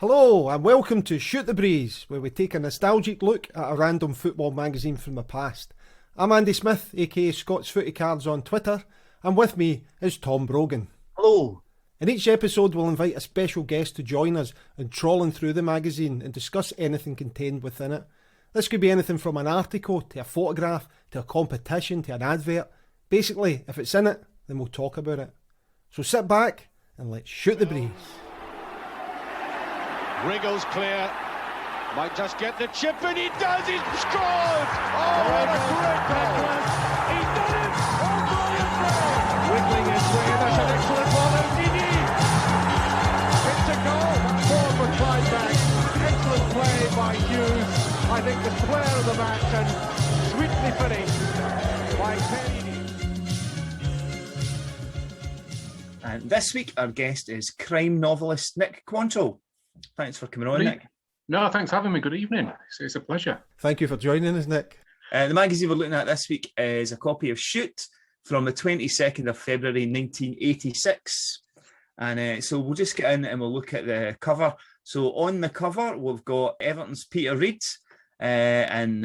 Hello and welcome to Shoot the Breeze, where we take a nostalgic look at a random football magazine from the past. I'm Andy Smith, aka Scott's Footy Cards on Twitter, and with me is Tom Brogan. Hello. In each episode we'll invite a special guest to join us in trawling through the magazine and discuss anything contained within it. This could be anything from an article, to a photograph, to a competition, to an advert. Basically, if it's in it, then we'll talk about it. So sit back and let's shoot the breeze. Wriggles clear, might just get the chip, and he does, he's scored! Oh, what a great tackle! He's done it! Oh, brilliant play! Wiggling his way, that's an excellent one, and Dini! It's a goal, forward for Clydebank. Excellent play by Hughes. I think the player of the match, and sweetly finished by Penny. And this week our guest is crime novelist Nick Quantrill. Thanks for coming on, Nick. No, thanks for having me. Good evening. It's a pleasure. Thank you for joining us, Nick. The magazine we're looking at this week is a copy of Shoot from the 22nd of February 1986. And so we'll just get in and we'll look at the cover. So on the cover, we've got Everton's Peter Reid and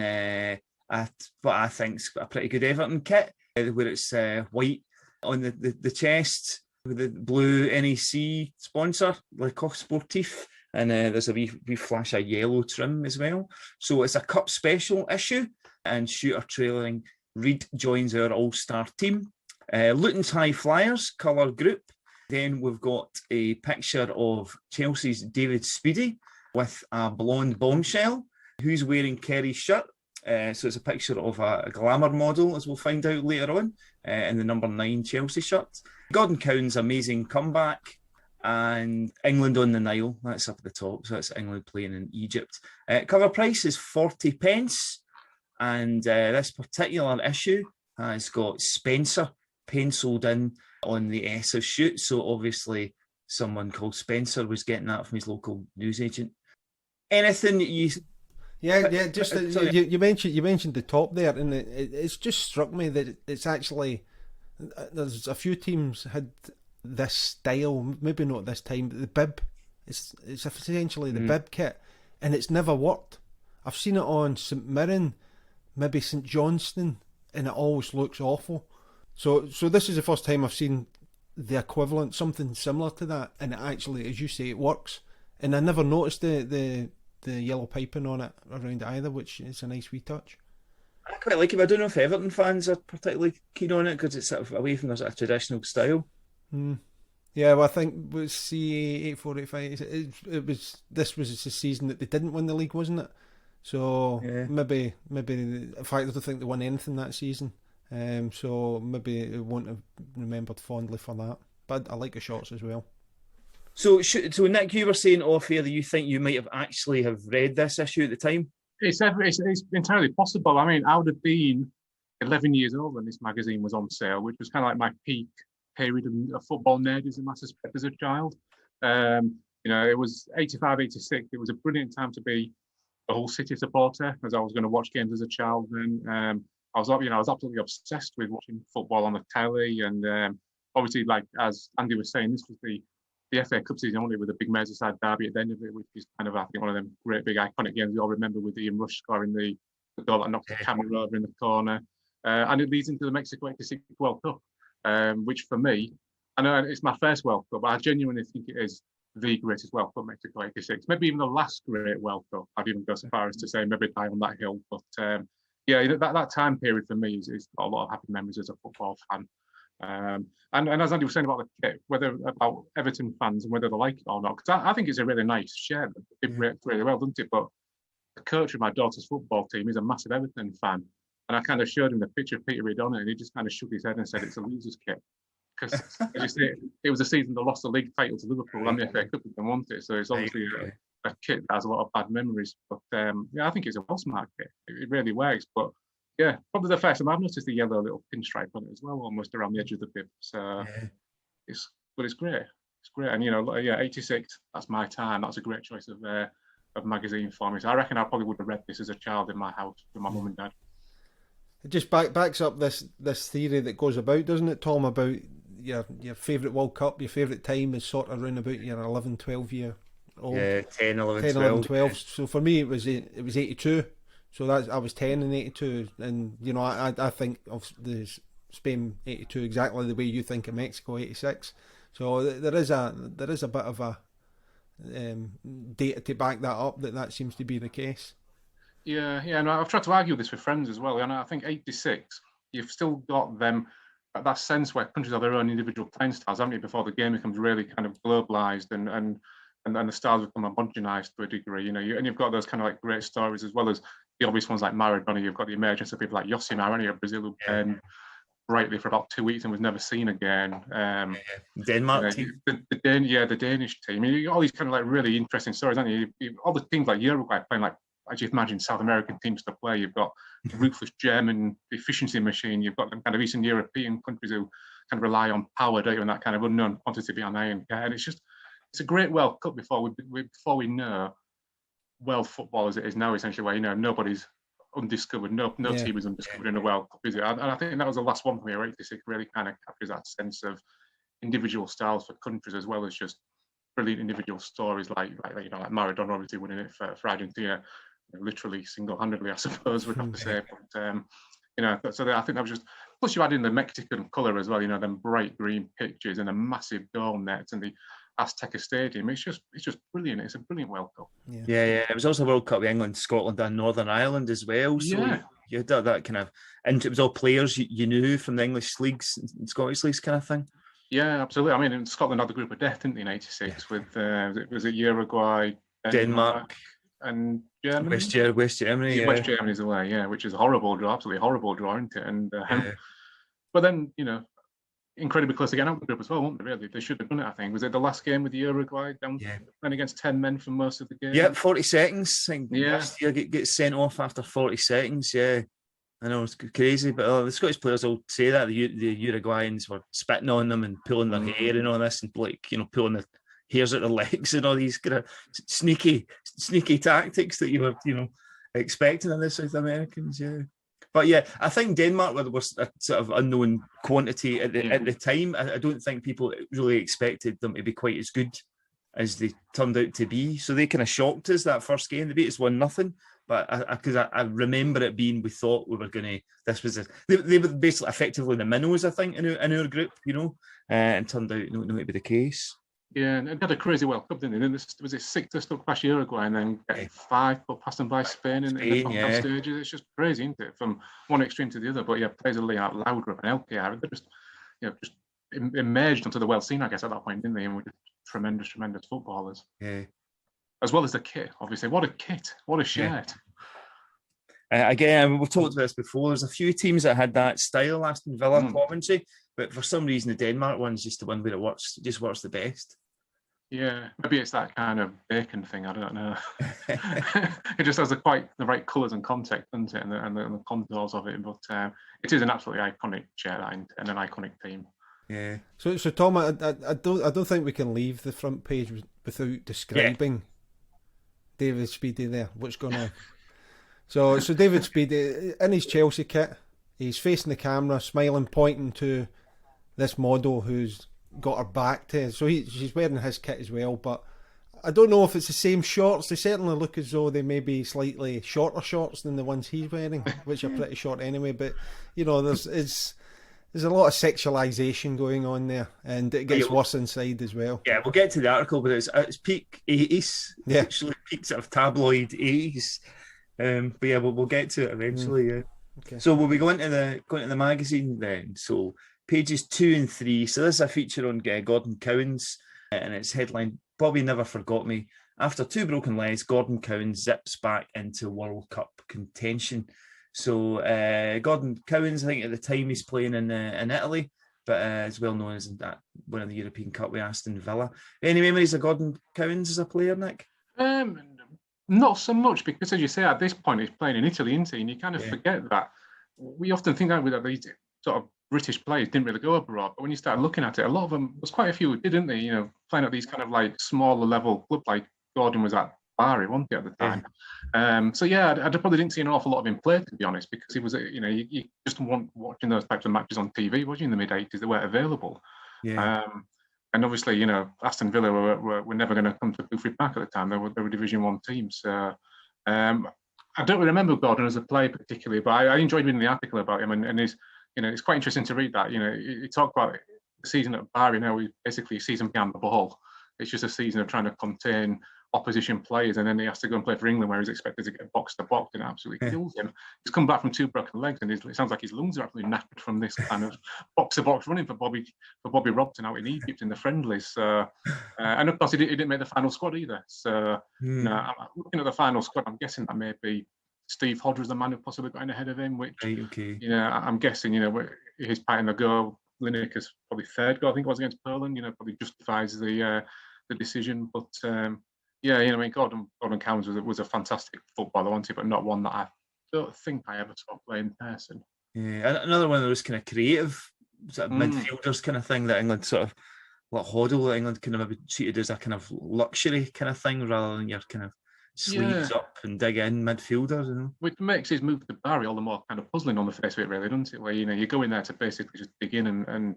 what I think's a pretty good Everton kit, where it's white on the chest with the blue NEC sponsor, Le Coq Sportif. And there's a wee flash of yellow trim as well. So it's a cup special issue, and Shooter trailing Reid joins our all-star team. Luton's High Flyers colour group. Then we've got a picture of Chelsea's David Speedy with a blonde bombshell who's wearing Kerry's shirt. So it's a picture of a glamour model, as we'll find out later on, in the number 9 Chelsea shirt. Gordon Cowan's amazing comeback. And England on the Nile, that's up at the top, so that's England playing in Egypt. Cover price is 40p, and this particular issue has got Spencer penciled in on the S of Shoot, so obviously someone called Spencer was getting that from his local newsagent. Anything that you... Yeah, just you mentioned the top there, and it's just struck me that it's actually, there's a few teams had this style, maybe not this time, but the bib, it's essentially the bib kit, and it's never worked. I've seen it on St Mirren, maybe St Johnstone, and it always looks awful. So this is the first time I've seen the equivalent, something similar to that, and it actually, as you say, it works. And I never noticed the yellow piping on it around it either, which is a nice wee touch. I quite like it, but I don't know if Everton fans are particularly keen on it, because it's sort of away from their sort of traditional style. Yeah, well, I think was CA 8485. This was the season that they didn't win the league, wasn't it? So yeah. maybe in fact I don't think they won anything that season. So maybe it won't have remembered fondly for that. But I like the shots as well. So Nick, you were saying off air that you think you might have actually have read this issue at the time. It's entirely possible. I mean, I would have been 11 years old when this magazine was on sale, which was kind of like my peak period of football nerdism, I suspect, as a child. It was 85, 86. It was a brilliant time to be a Hull City supporter, as I was going to watch games as a child. Then I was absolutely obsessed with watching football on the telly, and obviously, like as Andy was saying, this was the FA Cup season only, with a big Merseyside derby at the end of it, which is kind of, I think, one of them great big iconic games we all remember, with Ian Rush scoring the goal that knocked the camera over in the corner, and it leads into the Mexico '86 World Cup. Which for me, I know it's my first World Cup, but I genuinely think it is the greatest World Cup, Mexico '86. Maybe even the last great World Cup. I'd even go so far as to say maybe die on that hill. But that time period for me is got a lot of happy memories as a football fan. And as Andy was saying about the kit, whether about Everton fans and whether they like it or not, because I think it's a really nice shirt. It works really well, doesn't it? But the coach of my daughter's football team is a massive Everton fan. And I kind of showed him the picture of Peter Reid on it, and he just kind of shook his head and said it's a loser's kit. Because, as you say, it was a season they lost the league title to Liverpool and the FA Cup didn't want it. So it's obviously a kit that has a lot of bad memories. But I think it's a well-smart kit. It really works. But yeah, probably the first time I've noticed the yellow little pinstripe on it as well, almost around the edge of the bib. So it's great. It's great. And 86, that's my time. That's a great choice of magazine for me. So I reckon I probably would have read this as a child in my house with my mum and dad. It just backs up this theory that goes about, doesn't it, Tom, about your favourite World Cup, your favourite time is sort of around about your 11, 12 year old. Yeah, 10, 11, 10, 11, 12. 12. So for me, it was 82. So that's I was 10 in 82, and you know I think of the Spain 82 exactly the way you think of Mexico 86. So there is a bit of a data to back that up that seems to be the case. Yeah, and I've tried to argue this with friends as well, and I think 86, you've still got them that sense where countries have their own individual playing styles, haven't you, before the game becomes really kind of globalized and the styles become homogenized to a degree, you know, and you've got those kind of like great stories as well as the obvious ones like Maradona. You've got the emergence of people like Josimar of Brazil, who burned brightly for about 2 weeks and was never seen again. Denmark team. The Danish team. I mean, you got all these kind of like really interesting stories, aren't you? All the teams like Uruguay playing like, as you imagine, South American teams to play. You've got the ruthless German efficiency machine. You've got them kind of Eastern European countries who kind of rely on power, don't you, and that kind of unknown quantity behind iron. And it's a great World Cup before we know world football as it is now, essentially, where, you know, nobody's undiscovered, no team is undiscovered in the World Cup, is it? And I think that was the last one for me, 86, really kind of captures that sense of individual styles for countries as well as just brilliant individual stories like you know, like Maradona obviously winning it for Argentina, literally single-handedly, I suppose we'd have to say. But you know, so I think that was just. Plus, you add in the Mexican colour as well. You know, them bright green pitches and a massive dome nets and the Azteca Stadium. It's just brilliant. It's a brilliant World Cup. Yeah. It was also a World Cup with England, Scotland, and Northern Ireland as well. So you had that kind of, and it was all players you knew from the English leagues and Scottish leagues kind of thing. Yeah, absolutely. I mean, Scotland had the group of death, didn't they, in '86 with was it Uruguay, Denmark, and Germany? West Germany. West Germany's away, which is a horrible draw, absolutely horrible draw, isn't it? And but then, you know, incredibly close to getting out of the group as well, weren't they? Really, they should have done it. I think was it the last game with the Uruguay down playing against 10 men for most of the game. Yeah, 40 seconds. I think last year get sent off after 40 seconds. Yeah. I know it's crazy, but the Scottish players will say that the Uruguayans were spitting on them and pulling their hair and all this, and like, you know, pulling the hairs out their legs and all these kind of sneaky tactics that you were, you know, expecting in the South Americans. Yeah, but yeah, I think Denmark was a sort of unknown quantity at the time. I don't think people really expected them to be quite as good as they turned out to be. So they kind of shocked us that first game. They beat us 1-0. But because I remember it being, we thought we were going to. They were basically effectively the minnows, I think, in our group, you know, and turned out not to be the case. Yeah, and they had a crazy World Cup, didn't they? Was it 6 to stuck past Uruguay and then get 5 put past them by Spain in the knockout stages? It's just crazy, isn't it? From one extreme to the other. But yeah, players like Laudrup and LKR, they just emerged onto the world scene, I guess, at that point, didn't they? And were just tremendous footballers. Yeah. As well as the kit, obviously. What a kit. What a shirt. Again, we've talked about this before. There's a few teams that had that style, Aston Villa, Coventry, but for some reason the Denmark one's just the one where it just works the best. Yeah, maybe it's that kind of bacon thing, I don't know. It just has the right colours and context, doesn't it, and the contours of it, but it is an absolutely iconic shirt and an iconic team. Yeah. So Tom, I don't think we can leave the front page without describing David Speedy there. What's going on? So David Speedy in his Chelsea kit, he's facing the camera, smiling, pointing to this model who's got her back to. So she's wearing his kit as well, but I don't know if it's the same shorts. They certainly look as though they may be slightly shorter shorts than the ones he's wearing, which are pretty short anyway. But you know, there's a lot of sexualisation going on there, and it gets worse inside as well. Yeah, we'll get to the article, but it's peak 80s. Yeah, actually peak sort of tabloid 80s. But yeah, we'll get to it eventually. Yeah. Okay. So we'll be going to the magazine then. So pages 2 and 3. So this is a feature on Gordon Cowans, and it's headlined "Bobby Never Forgot Me." After 2 broken legs, Gordon Cowans zips back into World Cup contention. So Gordon Cowans, I think at the time he's playing in Italy, but is well known as that winning the European Cup with Aston Villa. Any memories of Gordon Cowans as a player, Nick? Not so much, because as you say, at this point he's playing in Italy, isn't he? And you kind of forget that. We often think that these sort of British players didn't really go abroad, but when you start looking at it, a lot of them, there's quite a few who did, didn't they? You know, playing at these kind of like smaller level club, like Gordon was at Bari, wasn't he, at the time? So yeah, I probably didn't see an awful lot of him play, to be honest, because he was, you know, you just weren't watching those types of matches on TV, was you, in the mid-80s? They weren't available. And obviously, Aston Villa were never going to come to Boothby Park at the time. They were Division 1 teams. So, I don't remember Gordon as a player particularly, but I enjoyed reading the article about him, and it's quite interesting to read that. He talked about the season at Barry. Basically a season behind the ball. It's just a season of trying to contain opposition players, and then he has to go and play for England, where he's expected to get box to box, and it absolutely kills him. He's come back from 2 broken legs, and it sounds like his lungs are absolutely knackered from this kind of box to box running for Bobby Robson out in Egypt in the friendlies. And of course, he didn't make the final squad either. So, I'm looking at the final squad. I'm guessing that maybe Steve Hodge was the man who possibly got in ahead of him. Which, I'm guessing, his part in the goal, Lineker's probably 3rd goal, I think it was against Poland. Probably justifies the decision, but. Gordon Cowans was a fantastic footballer, wasn't he? But not one that I don't think I ever saw play in person. Yeah, another one of those kind of creative sort of midfielders kind of thing that England sort of, like Hoddle, that England kind of maybe treated as a kind of luxury kind of thing rather than your kind of sleeves up and dig in midfielders. Which makes his move to Barry all the more kind of puzzling on the face of it, really, doesn't it? Where you go in there to basically just dig in and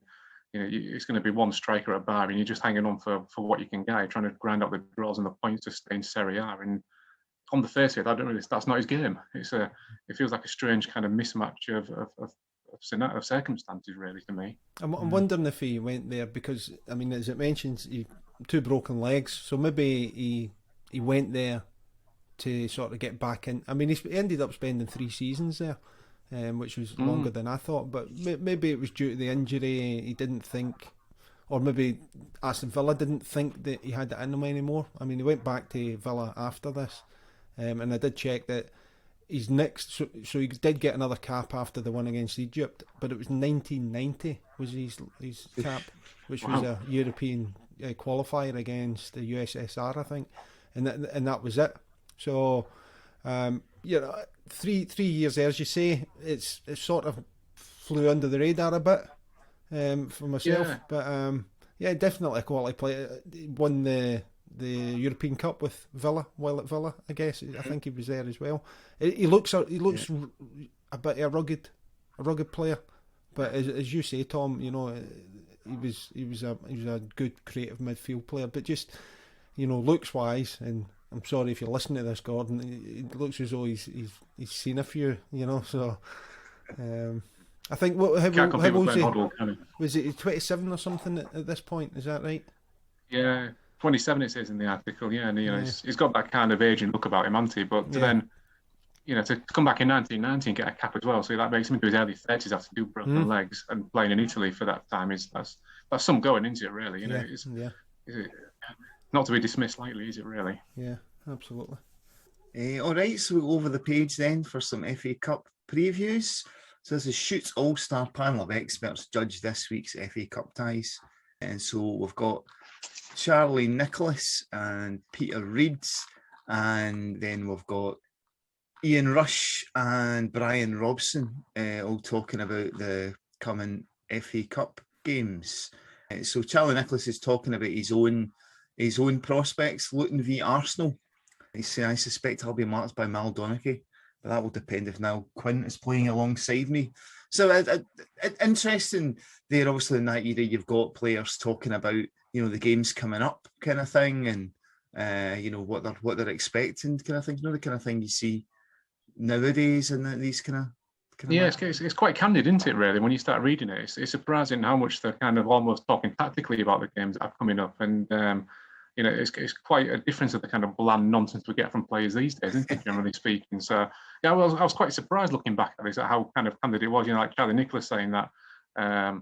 it's going to be one striker at Barry, and you're just hanging on for what you can get. You're trying to grind out the draws and the points to stay in Serie A. And on the face of it, that's not his game. It feels like a strange kind of mismatch of circumstances, really, to me. I'm wondering if he went there because, as it mentions, 2 broken legs, so maybe he went there to sort of get back in. He ended up spending 3 seasons there. Which was longer than I thought, but maybe it was due to the injury. He didn't think, or maybe Aston Villa didn't think that he had it in him anymore. He went back to Villa after this, and I did check that his next. So he did get another cap after the one against Egypt, but it was 1990 was his cap, which was a European qualifier against the USSR, I think, and that was it. So. 3 years there, as you say, it sort of flew under the radar a bit for myself. But definitely a quality player. He won the European Cup with Villa while at Villa, I guess. I think he was there as well. He looks a bit of a rugged player, but as you say, Tom, he was a good creative midfield player, but just looks wise. And I'm sorry if you're listening to this, Gordon. It looks as though he's seen a few, So I think how old was it? 27 or something at this point? Is that right? Yeah, 27 it says in the article. Yeah, and he's got that kind of age and look about him, hasn't he? But then, to come back in 1990 and get a cap as well, so that makes him into his early 30s after 2 broken legs and playing in Italy for that time that's some going into it, really. Is it not to be dismissed lightly, is it really? Yeah, absolutely. All right, so we'll go over the page then for some FA Cup previews. So this is Shoot's all-star panel of experts judge this week's FA Cup ties. And so we've got Charlie Nicholas and Peter Reeds, and then we've got Ian Rush and Brian Robson all talking about the coming FA Cup games. So Charlie Nicholas is talking about his own prospects, Luton v Arsenal. He said, I suspect I'll be marked by Mal Donaghy, but that will depend if Niall Quinn is playing alongside me. So interesting there, obviously in that era, you've got players talking about, the games coming up kind of thing, and, what they're expecting kind of thing, the kind of thing you see nowadays and these kind of it's quite candid, isn't it, really, when you start reading it. It's surprising how much they're kind of almost talking tactically about the games that are coming up. And, it's quite a difference of the kind of bland nonsense we get from players these days, isn't it, generally speaking. So, I was quite surprised looking back at this, at how kind of candid it was. Like Charlie Nicholas saying that, that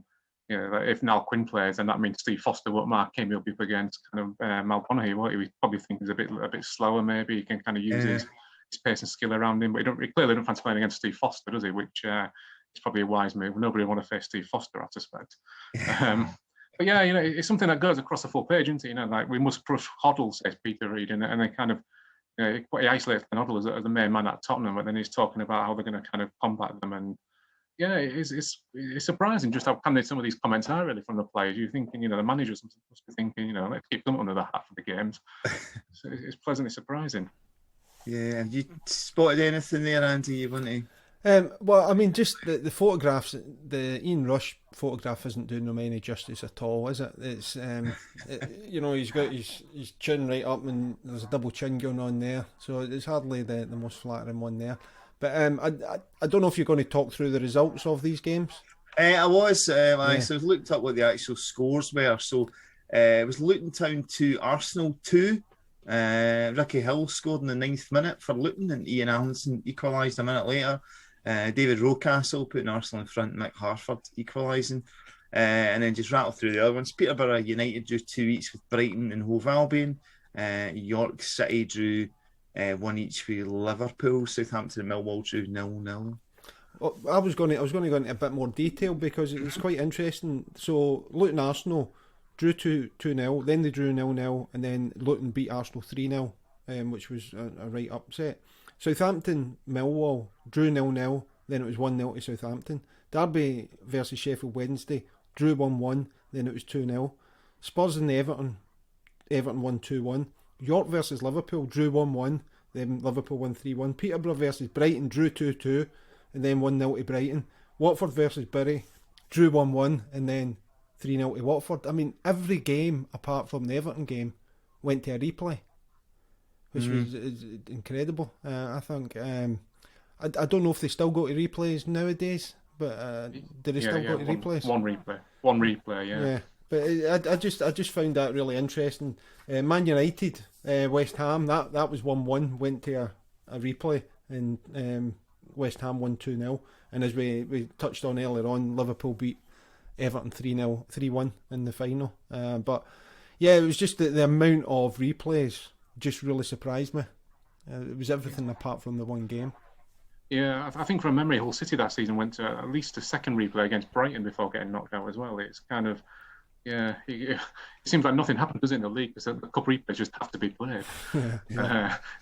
if Niall Quinn plays, then that means Steve Foster won't mark him. He'll be up against kind of Mal Donaghy. What he probably think is a bit slower, maybe. He can kind of use his pace and skill around him, but he clearly don't fancy playing against Steve Foster, does he? Which is probably a wise move. Nobody want to face Steve Foster, I suspect. But it's something that goes across the full page, isn't it? Like we must crush Hoddle, says Peter Reid, and they kind of, he isolates Hoddle as the main man at Tottenham, but then he's talking about how they're going to kind of combat them. And it's surprising just how candid some of these comments are really from the players. You're thinking, the managers must be thinking, let's keep them under the hat for the games. So it's pleasantly surprising. Yeah, have you spotted anything there, Andy, you want to Well, I mean, just the photographs. The Ian Rush photograph isn't doing him any justice at all, is it? It's he's got his chin right up, and there's a double chin going on there, so it's hardly the most flattering one there. But I don't know if you're going to talk through the results of these games. I was. So I've looked up what the actual scores were. So it was Luton Town 2, Arsenal 2. Ricky Hill scored in the 9th minute for Luton, and Ian Allinson equalised a minute later. David Rocastle putting Arsenal in front, Mick Harford equalising. And then just rattle through the other ones. Peterborough United drew 2 each with Brighton and Hove Albion. York City drew 1 each with Liverpool. Southampton and Millwall drew 0-0. Well, I was going to go into a bit more detail because it's quite interesting. So Luton Arsenal drew 2-0, then they drew 0-0, and then Luton beat Arsenal 3-0, which was a right upset. Southampton Millwall drew 0-0, then it was 1-0 to Southampton. Derby versus Sheffield Wednesday drew 1-1, then it was 2-0. Spurs and Everton won 2-1. York versus Liverpool drew 1-1, then Liverpool won 3-1. Peterborough versus Brighton drew 2-2, and then 1-0 to Brighton. Watford versus Bury drew 1-1, and then 3-0 to Watford. I mean, every game apart from the Everton game went to a replay, which was incredible. I think. I don't know if they still go to replays nowadays, but do they still go to replays? One replay. Yeah. But I just found that really interesting. Man United, West Ham, that was 1-1, went to a replay, and West Ham won 2-0. And as we touched on earlier on, Liverpool beat Everton 3-1 in the final. But yeah, it was just the amount of replays just really surprised me. It was everything apart from the one game. Yeah, I think from memory, Hull City that season went to at least a second replay against Brighton before getting knocked out as well. It's kind of, it seems like nothing happened, does it, in the league? Because the cup replays just have to be played.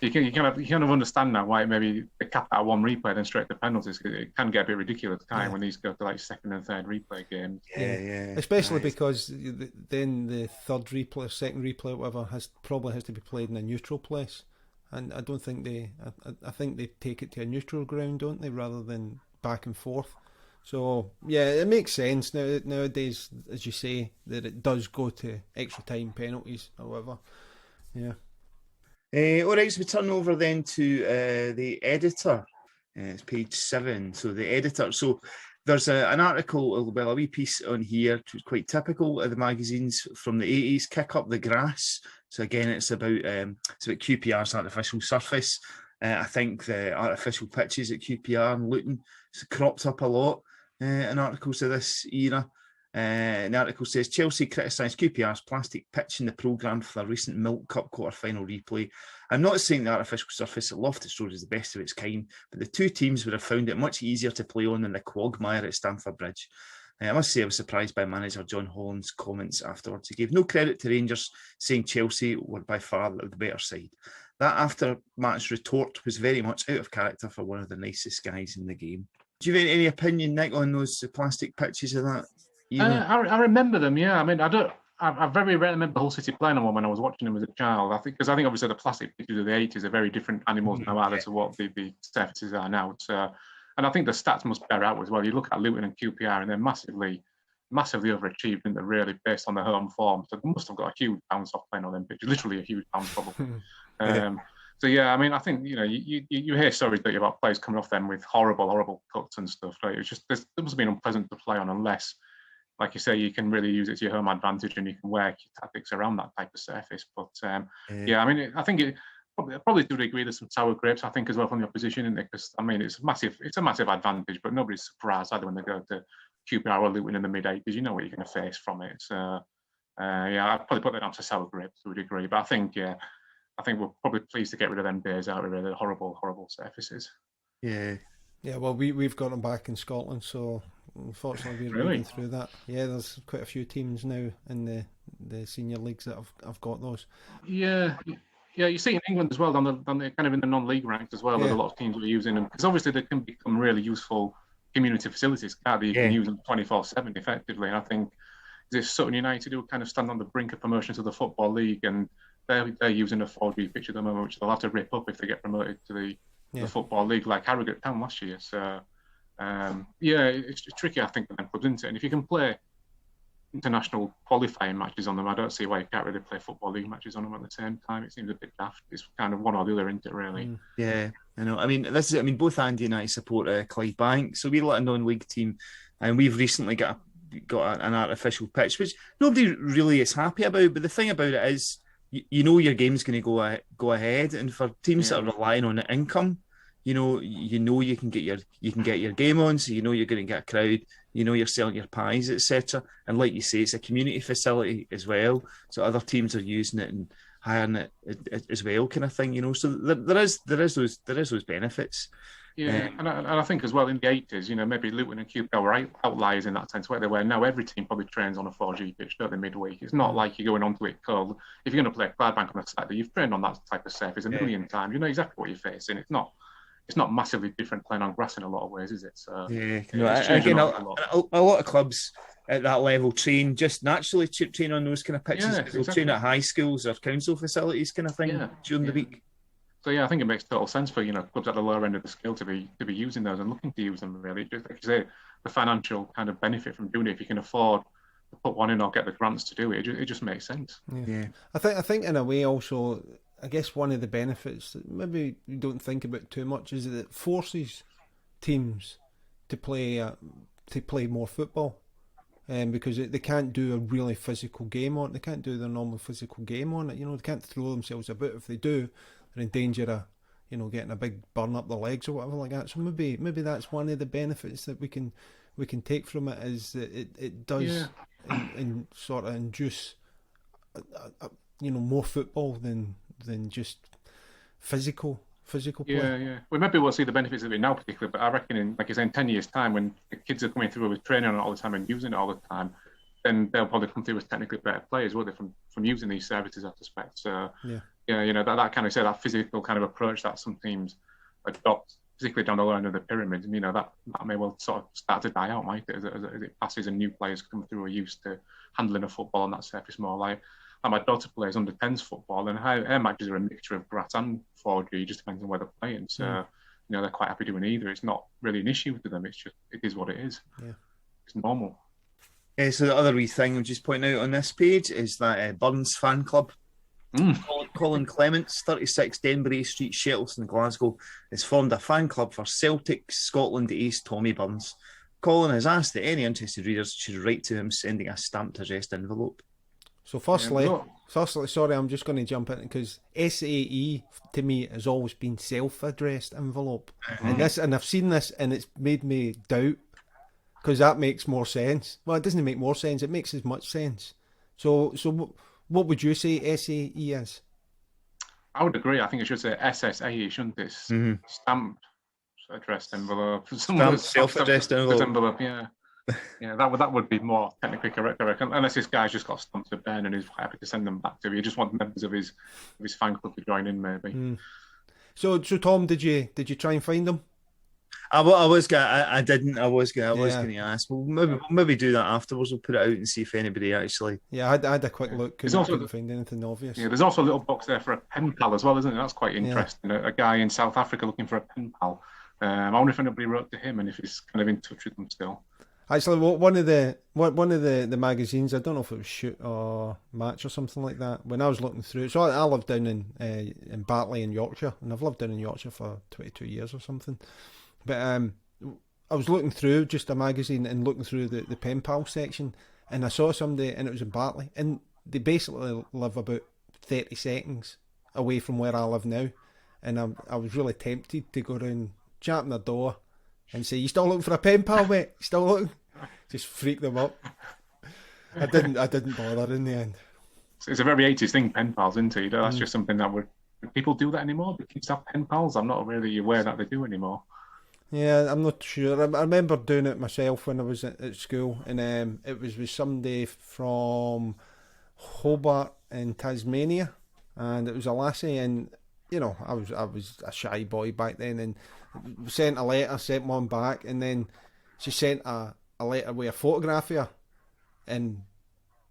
You kind of understand now why maybe they cap at one replay then straight to penalties. It can get a bit ridiculous when these go to like second and third replay games. Especially because then the third replay, second replay, whatever, probably has to be played in a neutral place. And I don't think I think they take it to a neutral ground, don't they, rather than back and forth. So yeah, it makes sense nowadays, as you say, that it does go to extra time, penalties, or whatever. Yeah. All right, so we turn over then to the editor. It's page 7. So the editor. So there's an article, well, a wee piece on here, which is quite typical of the magazines from the 80s. Kick Up the Grass. So again, it's about QPR's artificial surface. I think the artificial pitches at QPR and Luton cropped up a lot in articles of this era. The article says Chelsea criticised QPR's plastic pitch in the programme for their recent Milk Cup quarter-final replay. I'm not saying the artificial surface at Loftus Road is the best of its kind, but the two teams would have found it much easier to play on than the quagmire at Stamford Bridge. I must say I was surprised by manager John Holland's comments afterwards. He gave no credit to Rangers, saying Chelsea were by far the better side. That after-match retort was very much out of character for one of the nicest guys in the game. Do you have any opinion, Nick, on those plastic pitches of that? I remember them, yeah. I mean, I very rarely remember Hull City playing on one when I was watching them as a child. I think obviously the plastic pitches of the 80s are very different animals now out to what the surfaces are now. And I think the stats must bear out as well. You look at Luton and QPR, and they're massively overachieved, and they're really based on their home form. So they must have got a huge bounce off playing on them pitches, literally a huge bounce probably. So yeah, I mean, I think you hear stories about players coming off them with horrible cuts and stuff. Right? It's just it must have been unpleasant to play on, unless, like you say, you can really use it to your home advantage and you can work your tactics around that type of surface. But I mean, I think probably to a degree there's some sour grapes, I think, as well from the opposition, in it, because I mean it's a massive advantage, but nobody's surprised either when they go to QPR or Luton in the mid-80s. You know what you're going to face from it. I'd probably put that down to sour grapes to a degree, but I think we're probably pleased to get rid of them days out of the horrible surfaces. Yeah, well, we've got them back in Scotland, so unfortunately we're reading through that. Yeah, there's quite a few teams now in the senior leagues that have got those. Yeah, you see in England as well, on the kind of in the non-league ranks as well, where a lot of teams are using them, because obviously they can become really useful community facilities, can't they? You can use them 24/7 effectively. And I think this Sutton United who kind of stand on the brink of promotion to the Football League, and they're using a 4G pitch at the moment, which they'll have to rip up if they get promoted to the the Football League like Harrogate Town last year. So, it's tricky, I think, for them clubs, isn't it? And if you can play international qualifying matches on them, I don't see why you can't really play Football League matches on them at the same time. It seems a bit daft. It's kind of one or the other, isn't it, really? Yeah, I know. I mean, both Andy and I support Clydebank, so we're a non-league team, and we've recently got an artificial pitch, which nobody really is happy about. But the thing about it is, you know your game's going to go ahead, and for teams that are relying on the income, you know you can get your game on, so you know you're going to get a crowd, you know you're selling your pies, etc. And like you say, it's a community facility as well, so other teams are using it and hiring it as well, kind of thing, you know. So there is those benefits. Yeah, and I think as well in the 80s, you know, maybe Luton and QPR were outliers in that sense, where now every team probably trains on a 4G pitch, don't they, midweek? It's not like you're going onto it cold. If you're going to play Clydebank on a Saturday, you've trained on that type of surface a million times. You know exactly what you're facing. It's not massively different playing on grass in a lot of ways, is it? So, again, a lot of clubs at that level train just naturally train on those kind of pitches. They'll train at high schools or council facilities kind of thing during the week. So I think it makes total sense for clubs at the lower end of the scale to be using those and looking to use them, really. Just like you say, the financial kind of benefit from doing it, if you can afford to put one in or get the grants to do it, it just makes sense. Yeah. I think in a way also, I guess one of the benefits that maybe you don't think about too much is that it forces teams to play more football, because they can't do a really physical game on it. They can't do their normal physical game on it. You know, they can't throw themselves about. If they do, they're in danger of getting a big burn up the legs or whatever like that. So maybe that's one of the benefits that we can take from it, is that it does and sort of induce more football than just physical play. Yeah. Well, maybe we'll see the benefits of it now, particularly. But I reckon, in 10 years' time, when the kids are coming through with training on it all the time and using it all the time, then they'll probably come through as technically better players, won't they, from using these services, I suspect. So, that kind of that physical kind of approach that some teams adopt, particularly down the lower end of the pyramid, and that may well sort of start to die out, might it, as it passes and new players come through who are used to handling a football on that surface more. Like my daughter plays under 10s football, and her matches are a mixture of grass and 4G, just depends on where they're playing. So, they're quite happy doing either. It's not really an issue to them. It's just, it is what it is. Yeah. It's normal. So the other wee thing I'm just pointing out on this page is that Burns fan club, Colin Clements, 36 Denbury Street, Shettleston, Glasgow, has formed a fan club for Celtic Scotland ace Tommy Burns. Colin has asked that any interested readers should write to him sending a stamped addressed envelope. So firstly, sorry, I'm just going to jump in, because SAE to me has always been self-addressed envelope, and I've seen this and it's made me doubt, because that makes more sense. Well, it doesn't make more sense; it makes as much sense. So what would you say SAE is? I would agree. I think it should say SSAE, shouldn't it? Stamped addressed envelope. Stamped self-addressed envelope. Yeah, that would be more technically correct, I reckon. Unless this guy's just got stumps to burn and is happy to send them back to you. He just wants members of his fan club to join in, maybe. So Tom, did you try and find them? I was going to ask. We'll maybe do that afterwards. We'll put it out and see if anybody actually. Yeah, I had a quick look. Couldn't find anything obvious. Yeah, there's also a little box there for a pen pal as well, isn't it? That's quite interesting. A guy in South Africa looking for a pen pal. I wonder if anybody wrote to him and if he's kind of in touch with them still. Actually, one of the magazines, I don't know if it was Shoot or Match or something like that, when I was looking through it, so I live down in Batley in Yorkshire, and I've lived down in Yorkshire for 22 years or something. But I was looking through just a magazine and looking through the pen pal section, and I saw somebody, and it was in Batley, and they basically live about 30 seconds away from where I live now, and I was really tempted to go around, chat their door, and say, "You still looking for a pen pal, mate? You still looking?" Just freak them up. I didn't bother in the end. It's a very 80s thing, pen pals, isn't it? That's just something that would people do that anymore? Do kids have pen pals? I'm not really aware that they do anymore. Yeah, I'm not sure. I remember doing it myself when I was at school, and it was with somebody from Hobart in Tasmania, and it was a lassie, and I was a shy boy back then, and sent a letter, sent one back, and then she sent a letter with a photograph of her, and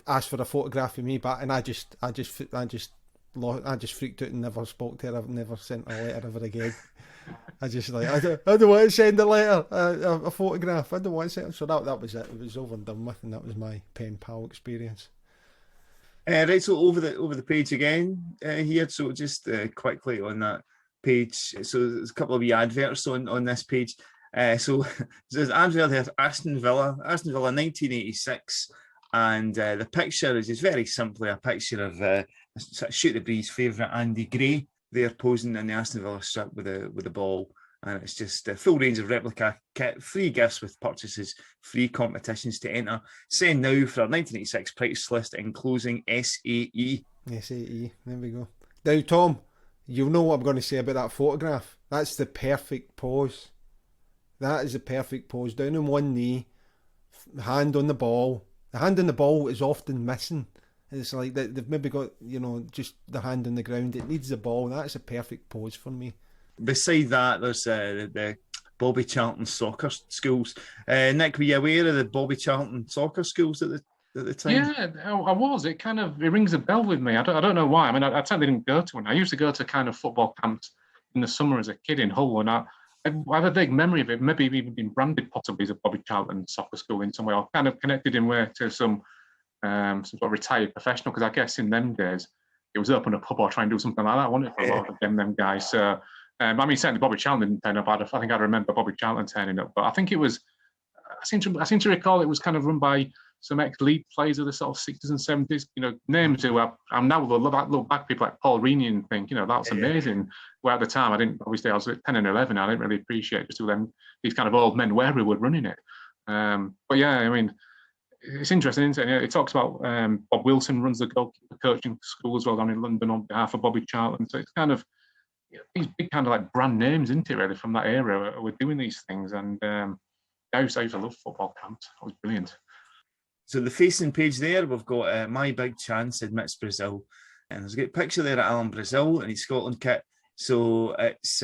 asked for a photograph of me back, and I just freaked out and never spoke to her. I've never sent a letter ever again. I just like I don't want to send a letter, a photograph. I don't want to send. So that was it. It was over and done with, and that was my pen pal experience. Right, so over the page again here. So just quickly on that page. So there's a couple of wee adverts on this page. So there's an advert here, Aston Villa 1986, and the picture is just very simply a picture of Shoot the Breeze favourite Andy Gray. They're posing in the Aston Villa strip with the ball, and it's just a full range of replica kit, free gifts with purchases, free competitions to enter. Send now for our 1986 price list enclosing SAE. SAE, there we go. Now, Tom, you'll know what I'm going to say about that photograph. That's the perfect pose. That is the perfect pose. Down on one knee, hand on the ball. The hand on the ball is often missing. It's like they've maybe got, just the hand on the ground. It needs the ball. That's a perfect pose for me. Beside that, there's the Bobby Charlton soccer schools. Nick, were you aware of the Bobby Charlton soccer schools at the time? Yeah, I was. It rings a bell with me. I don't know why. I mean, I certainly didn't go to one. I used to go to kind of football camps in the summer as a kid in Hull, and I have a vague memory of it. Maybe even been branded possibly as a Bobby Charlton soccer school in some way, or kind of connected in way to some sort of retired professional. Because I guess in them days it was open a pub or try and do something like that, wasn't it, for a lot of them guys? So I mean, certainly Bobby Charlton didn't turn up. I think I remember Bobby Charlton turning up, but I think it was. I seem to recall it was kind of run by some ex-league players of the sort of 60s and 70s, names who I'm now look back, people like Paul Reaney, and think, that was amazing. Well, at the time, I was 10 and 11, I didn't really appreciate just these kind of old men were running it. But yeah, I mean, it's interesting, isn't it? It talks about Bob Wilson runs the goalkeeper coaching school as well down in London on behalf of Bobby Charlton. So it's kind of these big kind of like brand names, isn't it, really, from that era were doing these things. And I used to love football camps. It was brilliant. So the facing page there, we've got My Big Chance admits Brazil. And there's a good picture there of Alan Brazil in his Scotland kit. So it's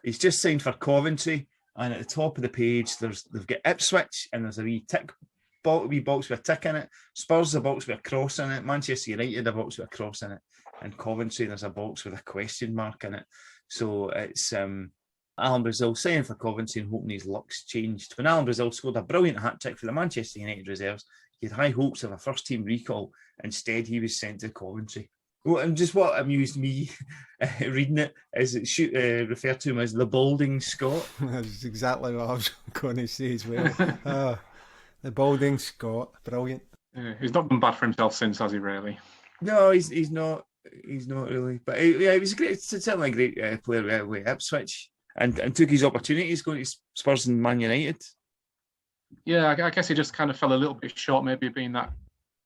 he's just signed for Coventry. And at the top of the page, they've got Ipswich, and there's a wee box with a tick in it. Spurs, a box with a cross in it. Manchester United, a box with a cross in it. And Coventry, there's a box with a question mark in it. So it's Alan Brazil signing for Coventry and hoping his luck's changed. When Alan Brazil scored a brilliant hat-trick for the Manchester United reserves, he had high hopes of a first-team recall. Instead, he was sent to Coventry. Well, and just what amused me reading it is it referred to him as the balding Scot. That's exactly what I was going to say as well. The balding Scot, brilliant. Yeah, he's not been bad for himself since, has he, really? No, he's not. He's not really. But he was certainly a great player with Ipswich. And took his opportunities going to Spurs and Man United. Yeah, I guess he just kind of fell a little bit short, maybe being that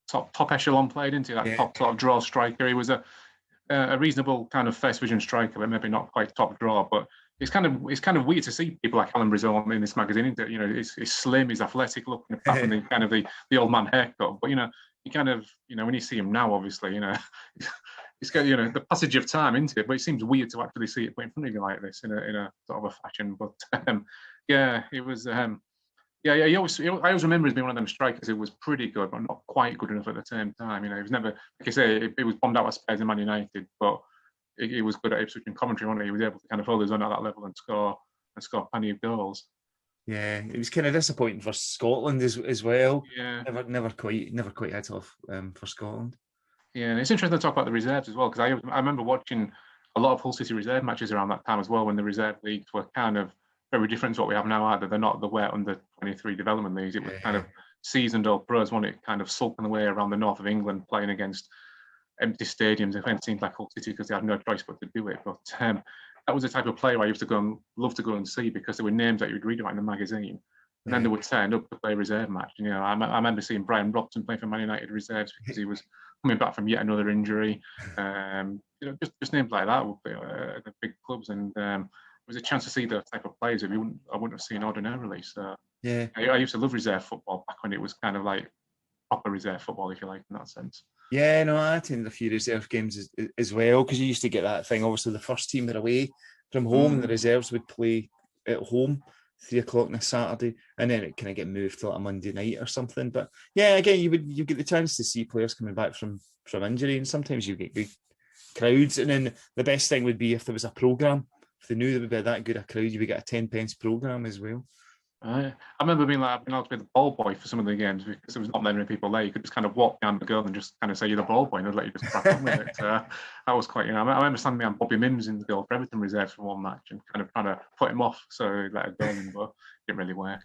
top echelon player, didn't he? That top sort of draw striker. He was a reasonable kind of first vision striker, but maybe not quite top draw. But it's kind of weird to see people like Alan Brazil in this magazine. Isn't it? He's slim, he's athletic looking, apart from the kind of the old man haircut. But he kind of when you see him now, obviously, it's got the passage of time into it, but it seems weird to actually see it put in front of you like this in a sort of a fashion. But yeah, it was. I always remember as being one of them strikers who was pretty good, but not quite good enough at the same time. He was never, like I say, he was bombed out of Spurs and Man United, but he was good at Ipswich and Coventry, wasn't he? He was able to kind of hold his own at that level and score plenty of goals. Yeah, it was kind of disappointing for Scotland as well. Yeah, never quite hit off for Scotland. Yeah, and it's interesting to talk about the reserves as well, because I remember watching a lot of Hull City reserve matches around that time as well, when the reserve leagues were kind of very different to what we have now either. They're not the wet under 23 development leagues. It was kind of seasoned old pros, wasn't it? Kind of sulking away around the north of England, playing against empty stadiums. It seemed like Hull City because they had no choice but to do it. But that was the type of player I used to love to go and see, because there were names that you would read about in the magazine. And then they would turn up to play a reserve match. I remember seeing Brian Robson playing for Man United reserves because he was coming back from yet another injury. Just names like that would be the big clubs, and it was a chance to see the type of players I wouldn't have seen ordinarily. So yeah, I used to love reserve football back when it was kind of like proper reserve football, if you like, in that sense. Yeah, no, I attended a few reserve games as well, because you used to get that thing. Obviously, the first team were away from home, and the reserves would play at home 3:00 on a Saturday, and then it kind of get moved to like a Monday night or something. But yeah, again, you get the chance to see players coming back from injury, and sometimes you get good crowds. And then the best thing would be if there was a programme if they knew there would be that good a crowd, you would get a 10 pence programme as well. I remember being able to be the ball boy for some of the games because there was not many people there. You could just kind of walk down the girl and just kind of say you're the ball boy, and they'd let you just crack on with it. That was quite, I remember standing behind Bobby Mims in the goal for Everton reserves for one match and kind of trying to put him off so he let a goal in, but it didn't really work.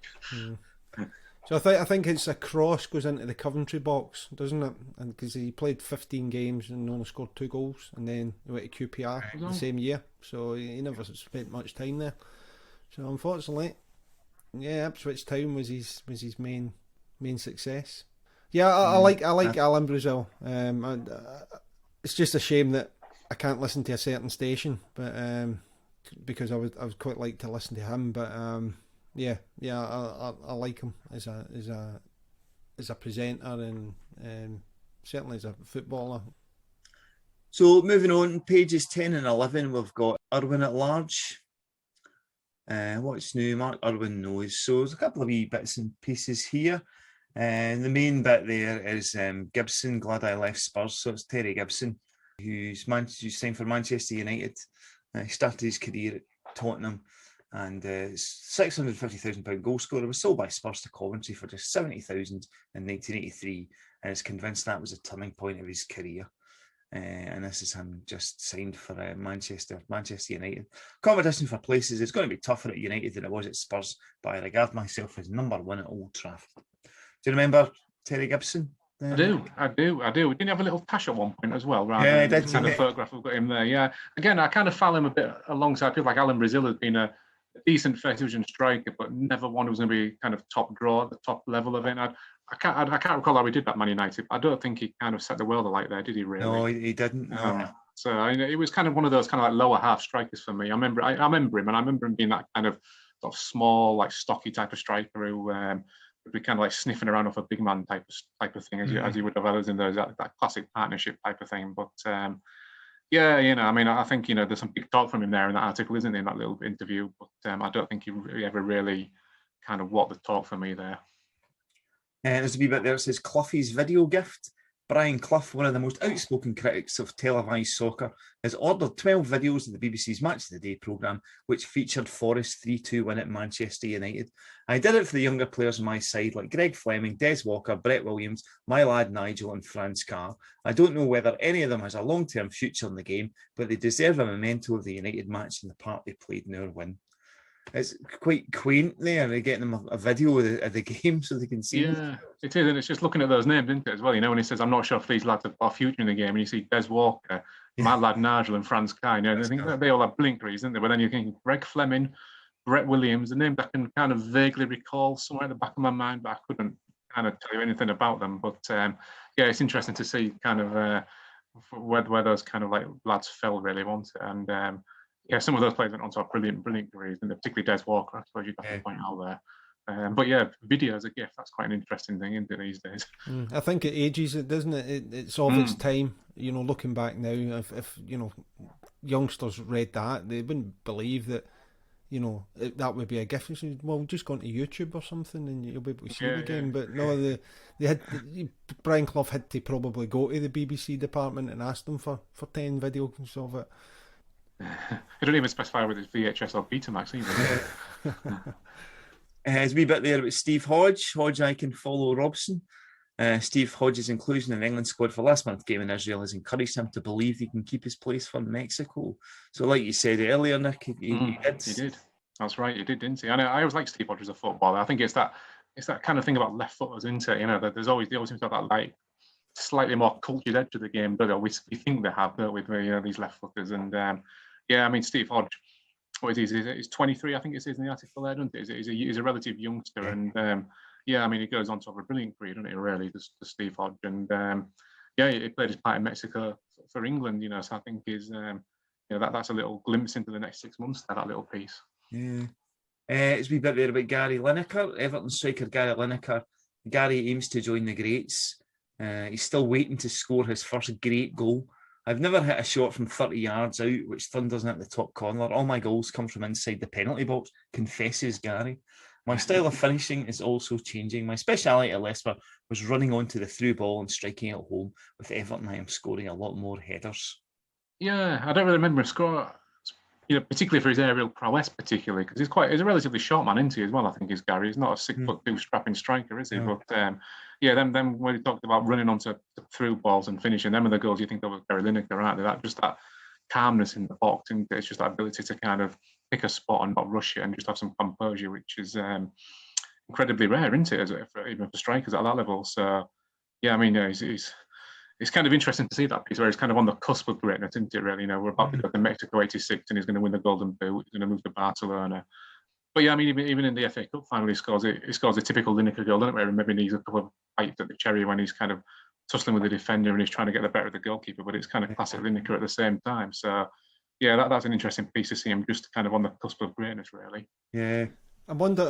So I think it's a cross goes into the Coventry box, doesn't it? And because he played 15 games and only scored 2 goals, and then he went to QPR the same year, so he never spent much time there. So unfortunately, yeah, Ipswich Town was his main success. Yeah, I like Alan Brazil. It's just a shame that I can't listen to a certain station, but because I would quite like to listen to him, but. Yeah, I like him as a presenter and certainly as a footballer. So moving on, pages 10 and 11, we've got Irwin at large. What's new? Mark Irwin knows. So there's a couple of wee bits and pieces here. The main bit there is Gibson, glad I left Spurs. So it's Terry Gibson, who's signed for Manchester United. He started his career at Tottenham. And £650,000 goal scorer, was sold by Spurs to Coventry for just £70,000 in 1983, and is convinced that was a turning point of his career. And this is him just signed for Manchester United. Competition for places is going to be tougher at United than it was at Spurs, but I regard myself as number 1 at Old Trafford. Do you remember Terry Gibson? I do. Didn't he have a little tash at one point as well? Yeah, he did. Kind of photograph of him there. Yeah. Again, I kind of follow him a bit alongside people like Alan Brazil has been a decent first division striker, but never one who was going to be kind of top draw at the top level of it. I can't recall how he did that Man United. I don't think he kind of set the world alight there, did he? Really? No, he didn't. So it was kind of one of those kind of like lower half strikers for me. I remember him, and I remember him being that kind of sort of small, like stocky type of striker who would be kind of like sniffing around off a big man type of thing, as you would have others in those that classic partnership type of thing. But yeah, I think, there's some big talk from him there in that article, isn't there, in that little interview, but I don't think he ever really kind of walked the talk for me there. There's a wee bit there that says Cloughie's video gift. Brian Clough, one of the most outspoken critics of televised soccer, has ordered 12 videos of the BBC's Match of the Day programme, which featured Forest's 3-2 win at Manchester United. I did it for the younger players on my side, like Greg Fleming, Des Walker, Brett Williams, my lad Nigel and Franz Carr. I don't know whether any of them has a long-term future in the game, but they deserve a memento of the United match and the part they played in our win. It's quite quaint there. They're getting them a video of the game so they can see. Yeah, it is, and it's just looking at those names, isn't it, as well? When he says, "I'm not sure if these lads have a future in the game," and you see Des Walker, my lad Nigel, and Franz Kine. I think they all have blinkers, don't they? But then you think Greg Fleming, Brett Williams, the names I can kind of vaguely recall somewhere at the back of my mind, but I couldn't kind of tell you anything about them. But yeah, it's interesting to see kind of where those kind of like lads fell, really, wasn't it? And yeah, some of those players went on to have brilliant careers, and particularly Des Walker, I suppose you'd have to point out there. But yeah, video as a gift, that's quite an interesting thing, isn't it, these days? I think it ages it, doesn't it? It's of its time. Looking back now, if youngsters read that, they wouldn't believe that, that would be a gift. Said, well, just go onto YouTube or something and you'll be able to see the game. But no, Brian Clough had to probably go to the BBC department and ask them for 10 videos of it. I don't even specify whether it's VHS or Betamax either. There's a wee bit there about Steve Hodge. I can follow Robson. Steve Hodge's inclusion in the England squad for last month's game in Israel has encouraged him to believe he can keep his place for Mexico. So like you said earlier, Nick, he did. He did. That's right, he did, didn't he? I always like Steve Hodge as a footballer. I think it's that kind of thing about left footers, isn't it? That they always seem to have that like slightly more cultured edge to the game, but we think they have, don't we? These left footers. And yeah, I mean, Steve Hodge, what is he? He's 23, I think it says in the article there, doesn't it? He's a relative youngster, and yeah, I mean, he goes on to have a brilliant career, doesn't he? Really, the Steve Hodge, and yeah, he played his part in Mexico for England, so I think that's a little glimpse into the next 6 months. That little piece. Yeah. It's a wee bit there about Gary Lineker, Everton striker Gary Lineker. Gary aims to join the greats. He's still waiting to score his first great goal. I've never hit a shot from 30 yards out, which thunders in at the top corner. All my goals come from inside the penalty box, confesses Gary. My style of finishing is also changing. My speciality at Leicester was running onto the through ball and striking at home. With Everton, I am scoring a lot more headers. Yeah, I don't really remember him scoring particularly for his aerial prowess, particularly because he's a relatively short man, isn't he? As well, I think he's Gary. He's not a 6'2" strapping striker, is he? No. But then when he talked about running onto through balls and finishing them are the goals you think of Gary Lineker, aren't they? That calmness in the box, and it's just that ability to kind of pick a spot and not rush it and just have some composure, which is incredibly rare, isn't it? Even for strikers at that level. So it's kind of interesting to see that piece where he's kind of on the cusp of greatness, isn't it, really? We're about to go to Mexico 86 and he's going to win the Golden Boot. He's going to move to Barcelona. But even in the FA Cup final, he scores a typical Lineker goal, doesn't it? Where maybe needs a couple of bites at the cherry when he's kind of tussling with the defender and he's trying to get the better of the goalkeeper, but it's kind of classic Lineker at the same time. So, that's an interesting piece to see him just kind of on the cusp of greatness, really. Yeah. I wonder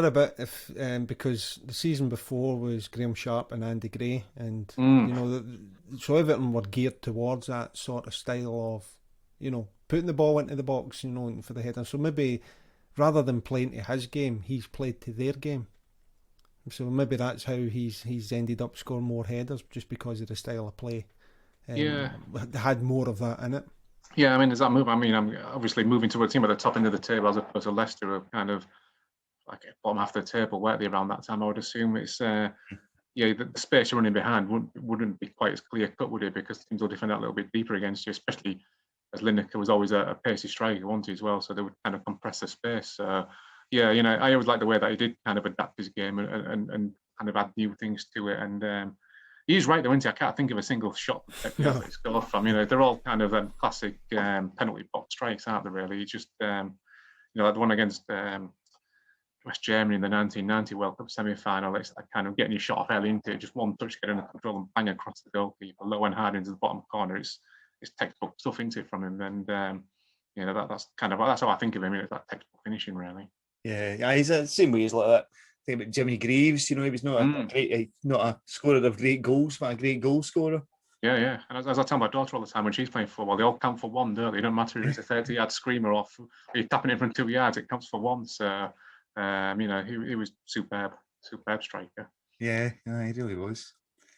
a bit if because the season before was Graham Sharp and Andy Gray, and so everything were geared towards that sort of style of putting the ball into the box, for the header. So maybe rather than playing to his game, he's played to their game. So maybe that's how he's ended up scoring more headers, just because of the style of play. Had more of that in it. Yeah, there's that move. I'm obviously moving to a team at the top end of the table as opposed to Leicester, who are kind of like bottom half of the table, weren't they, around that time? I would assume it's the space you're running behind wouldn't be quite as clear cut, would it? Because teams will defend that a little bit deeper against you, especially as Lineker was always a pacey striker, wasn't he, as well? So they would kind of compress the space. So I always like the way that he did kind of adapt his game and kind of add new things to it. And he's right, though, isn't he? I can't think of a single shot that he scored from. They're all kind of classic penalty box strikes, aren't they, really? It's just, like the one against West Germany in the 1990 World Cup semi-final, it's like kind of getting your shot off early into it, just one touch, get under control and bang across the goalkeeper, low and hard into the bottom corner. It's textbook stuff, isn't it, from him? And, that's how I think of him. It's that textbook finishing, really. Yeah, he's the same way. He's like that. Think about Jimmy Greaves. He was not not a scorer of great goals, but a great goal scorer. Yeah. And as I tell my daughter all the time when she's playing football, they all count for one, don't they? It don't matter if it's a 30-yard screamer off, or you're tapping it from 2 yards, it counts for one. So, he was superb striker. Yeah, he really was.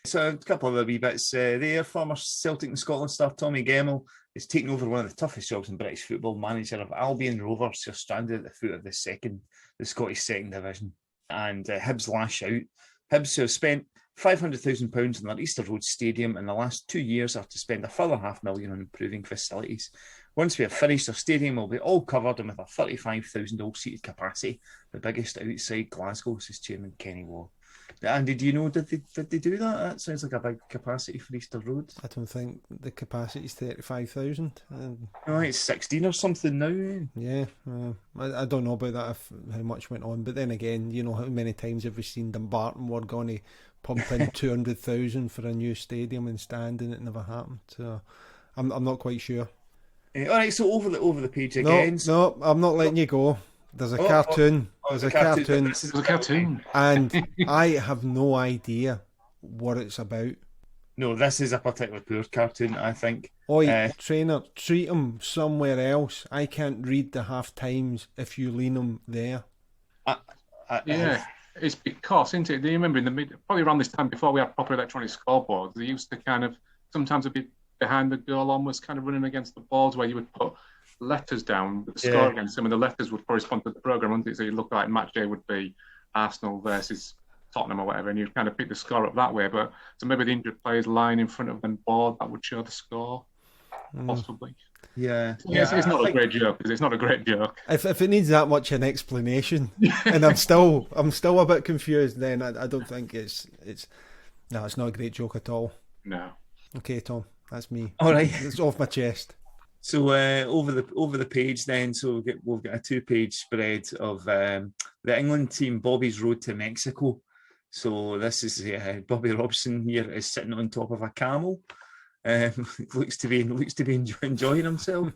So a couple of other wee bits there. Former Celtic and Scotland star Tommy Gemmell is taking over one of the toughest jobs in British football. Manager of Albion Rovers, who are stranded at the foot of the Scottish second division. And Hibs lash out. Hibs, who have spent £500,000 on their Easter Road Stadium in the last 2 years, are to spend a further $500,000 on improving facilities. Once we have finished, our stadium will be all covered and with a 35,000 all-seated capacity, the biggest outside Glasgow, says Chairman Kenny Waugh. Andy, do you know, did they do that? That sounds like a big capacity for Easter Road. I don't think the capacity is 35,000. No, it's 16 or something now. Yeah, I don't know about that, how much went on. But then again, how many times have we seen Dumbarton were going to pump in 200,000 for a new stadium and stand, and it never happened. So I'm not quite sure. All right, so over the page again. No, I'm not letting you go. There's a cartoon. There's a cartoon. There's a cartoon. And I have no idea what it's about. No, this is a particularly poor cartoon, I think. Trainer, treat him somewhere else. I can't read the half times if you lean him there. It's because, isn't it? Do you remember probably around this time before we had proper electronic scoreboards, they used to kind of sometimes a bit behind the goal almost kind of running against the boards where you would put letters down with the score against them, and the letters would correspond to the programme, wouldn't it? So you'd look like match day would be Arsenal versus Tottenham or whatever, and you'd kind of pick the score up that way. But so maybe the injured players line in front of the board that would show the score, possibly. Yeah. It's not a great joke. It's not a great joke. If it needs that much an explanation, and I'm still a bit confused, then I don't think it's not a great joke at all. No. Okay, Tom, that's me. All right, it's off my chest. So over the page then, so we've got a 2-page spread of the England team, Bobby's road to Mexico. So this is Bobby Robson here is sitting on top of a camel. Looks to be enjoying himself.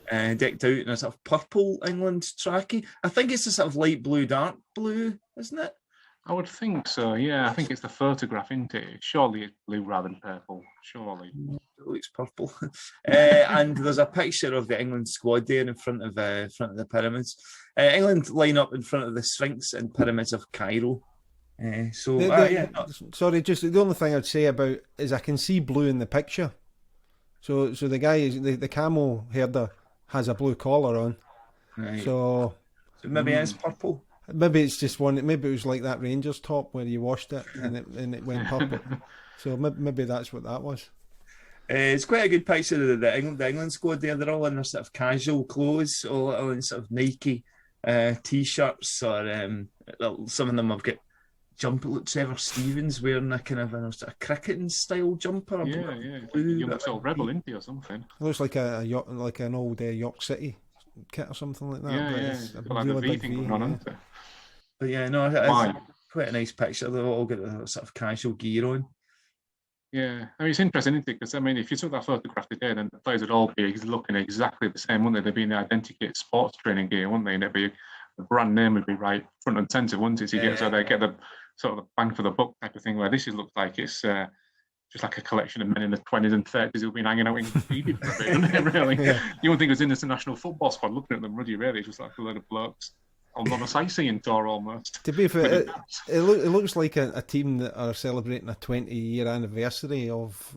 Decked out in a sort of purple England trackie. I think it's a sort of light blue, dark blue, isn't it? I would think so, yeah. I think it's the photograph, isn't it? Surely it's blue rather than purple. Surely. It looks purple. And there's a picture of the England squad there in front of the pyramids. England line up in front of the Sphinx and pyramids of Cairo. Sorry, just the only thing I'd say about is I can see blue in the picture. So the guy, the camel herder, has a blue collar on. Right. So maybe it's purple. Maybe it's just one. Maybe it was like that Rangers top where you washed it and it went purple. So maybe that's what that was. It's quite a good picture of the England squad there. They're all in their sort of casual clothes, all in sort of Nike t-shirts, or some of them have got jumper. Look, Trevor Stevens wearing a kind of a sort of cricketing style jumper. Young sort rebel into or something. It looks like an old York City kit or something like that. It's like really big thing going on, isn't it? But yeah, no, it's quite a nice picture. They've all got the sort of casual gear on. Yeah, I mean, it's interesting, isn't it? Because, I mean, if you took that photograph today, then the players would all be looking exactly the same, wouldn't they? They'd be in the identical sports training gear, wouldn't they? And it'd be, the brand name would be right front and centre, wouldn't it? So they get the sort of the bang for the buck type of thing, where this looks like it's just like a collection of men in the 20s and 30s who've been hanging out in graffiti for a bit, isn't it, really? Yeah. You wouldn't think it was in this national football squad looking at them, would you, really? It's just like a load of blokes on a sightseeing tour almost. To be fair, it looks like a team that are celebrating a 20-year anniversary of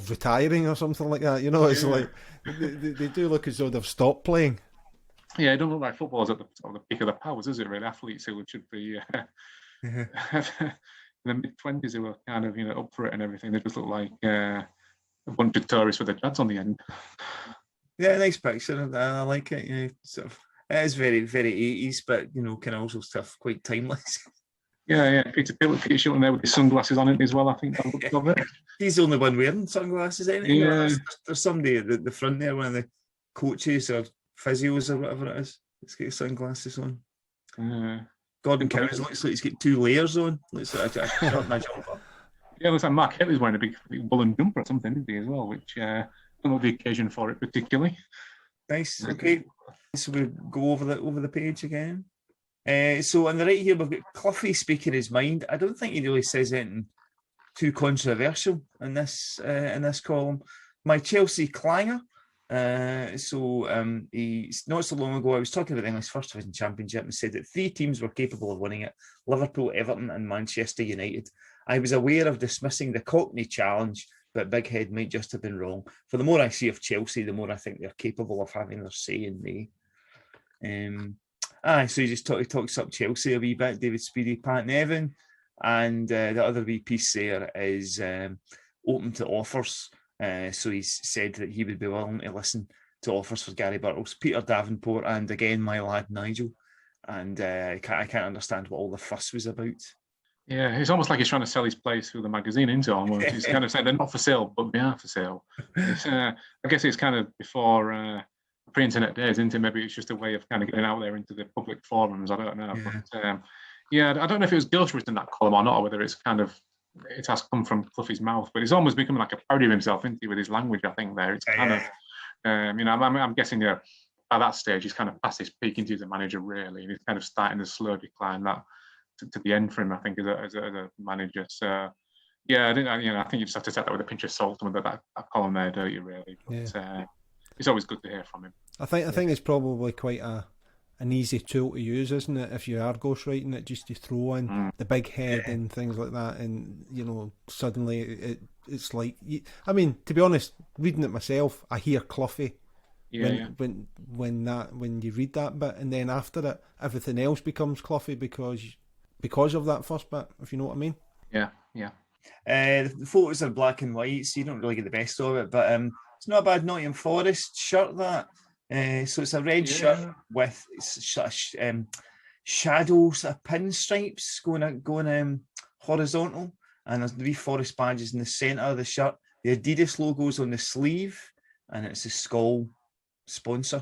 retiring or something like that. You know, it's like they do look as though they've stopped playing. Yeah, it don't look like footballers at the peak of their powers, is it? Really, athletes who should be in the mid-20s who were kind of up for it and everything. They just look like a bunch of tourists with their dads on the end. Yeah, nice picture. I like it. Sort of. It is very, very 80s, but kind of also stuff quite timeless. Yeah. Peter Shilton there with his sunglasses on it as well. I think that looks of it. He's the only one wearing sunglasses, ain't he? Yeah. There's somebody at the front there, one of the coaches or physios or whatever it is. He's got his sunglasses on. Gordon Cowles looks like he's got 2 layers on. Looks like I shot my jumper. Yeah, looks like Mark Kelly's wearing a big woolen jumper or something, isn't he, as well? Which I don't know the occasion for it particularly. Nice. Okay. So we go over the page again. So on the right here we've got Cluffy speaking his mind. I don't think he really says anything too controversial in this column. My Chelsea clanger. He not so long ago I was talking about the English First Division Championship and said that 3 teams were capable of winning it: Liverpool, Everton, and Manchester United. I was aware of dismissing the Cockney challenge, but Big Head might just have been wrong. For the more I see of Chelsea, the more I think they're capable of having their say in May. So he just talks up Chelsea a wee bit, David Speedy, Pat Nevin, and the other wee piece there is open to offers. So he's said that he would be willing to listen to offers for Gary Birtles, Peter Davenport, and again my lad Nigel. And I can't understand what all the fuss was about. Yeah, it's almost like he's trying to sell his place through the magazine, into almost. He's kind of saying they're not for sale, but they are for sale. I guess it's kind of before pre-internet days, isn't it? Maybe it's just a way of kind of getting out there into the public forums. I don't know. Yeah. But I don't know if it was ghostwritten in that column or not, or whether it's kind of, it has come from Cluffy's mouth, but it's almost becoming like a parody of himself, isn't he, with his language, I think, there. It's kind of, I'm guessing, at that stage, he's kind of past his peak into the manager, really, and he's kind of starting the slow decline that to the end for him, I think, as a manager. So, yeah, I think you just have to take that with a pinch of salt, some of that column there, don't you, really? But it's always good to hear from him. I think it's probably quite an easy tool to use, isn't it? If you are ghostwriting it, just to throw in the big head and things like that, and suddenly it's like, I mean, to be honest, reading it myself, I hear Cluffy when you read that bit, and then after it, everything else becomes Cluffy because of that first bit, if you know what I mean. Yeah. The photos are black and white, so you don't really get the best of it, but it's not a bad Nottingham Forest shirt, that. So it's a red shirt with shadows, pinstripes going horizontal, and there's the wee Forest badges in the centre of the shirt. The Adidas logo's on the sleeve, and it's a skull sponsor.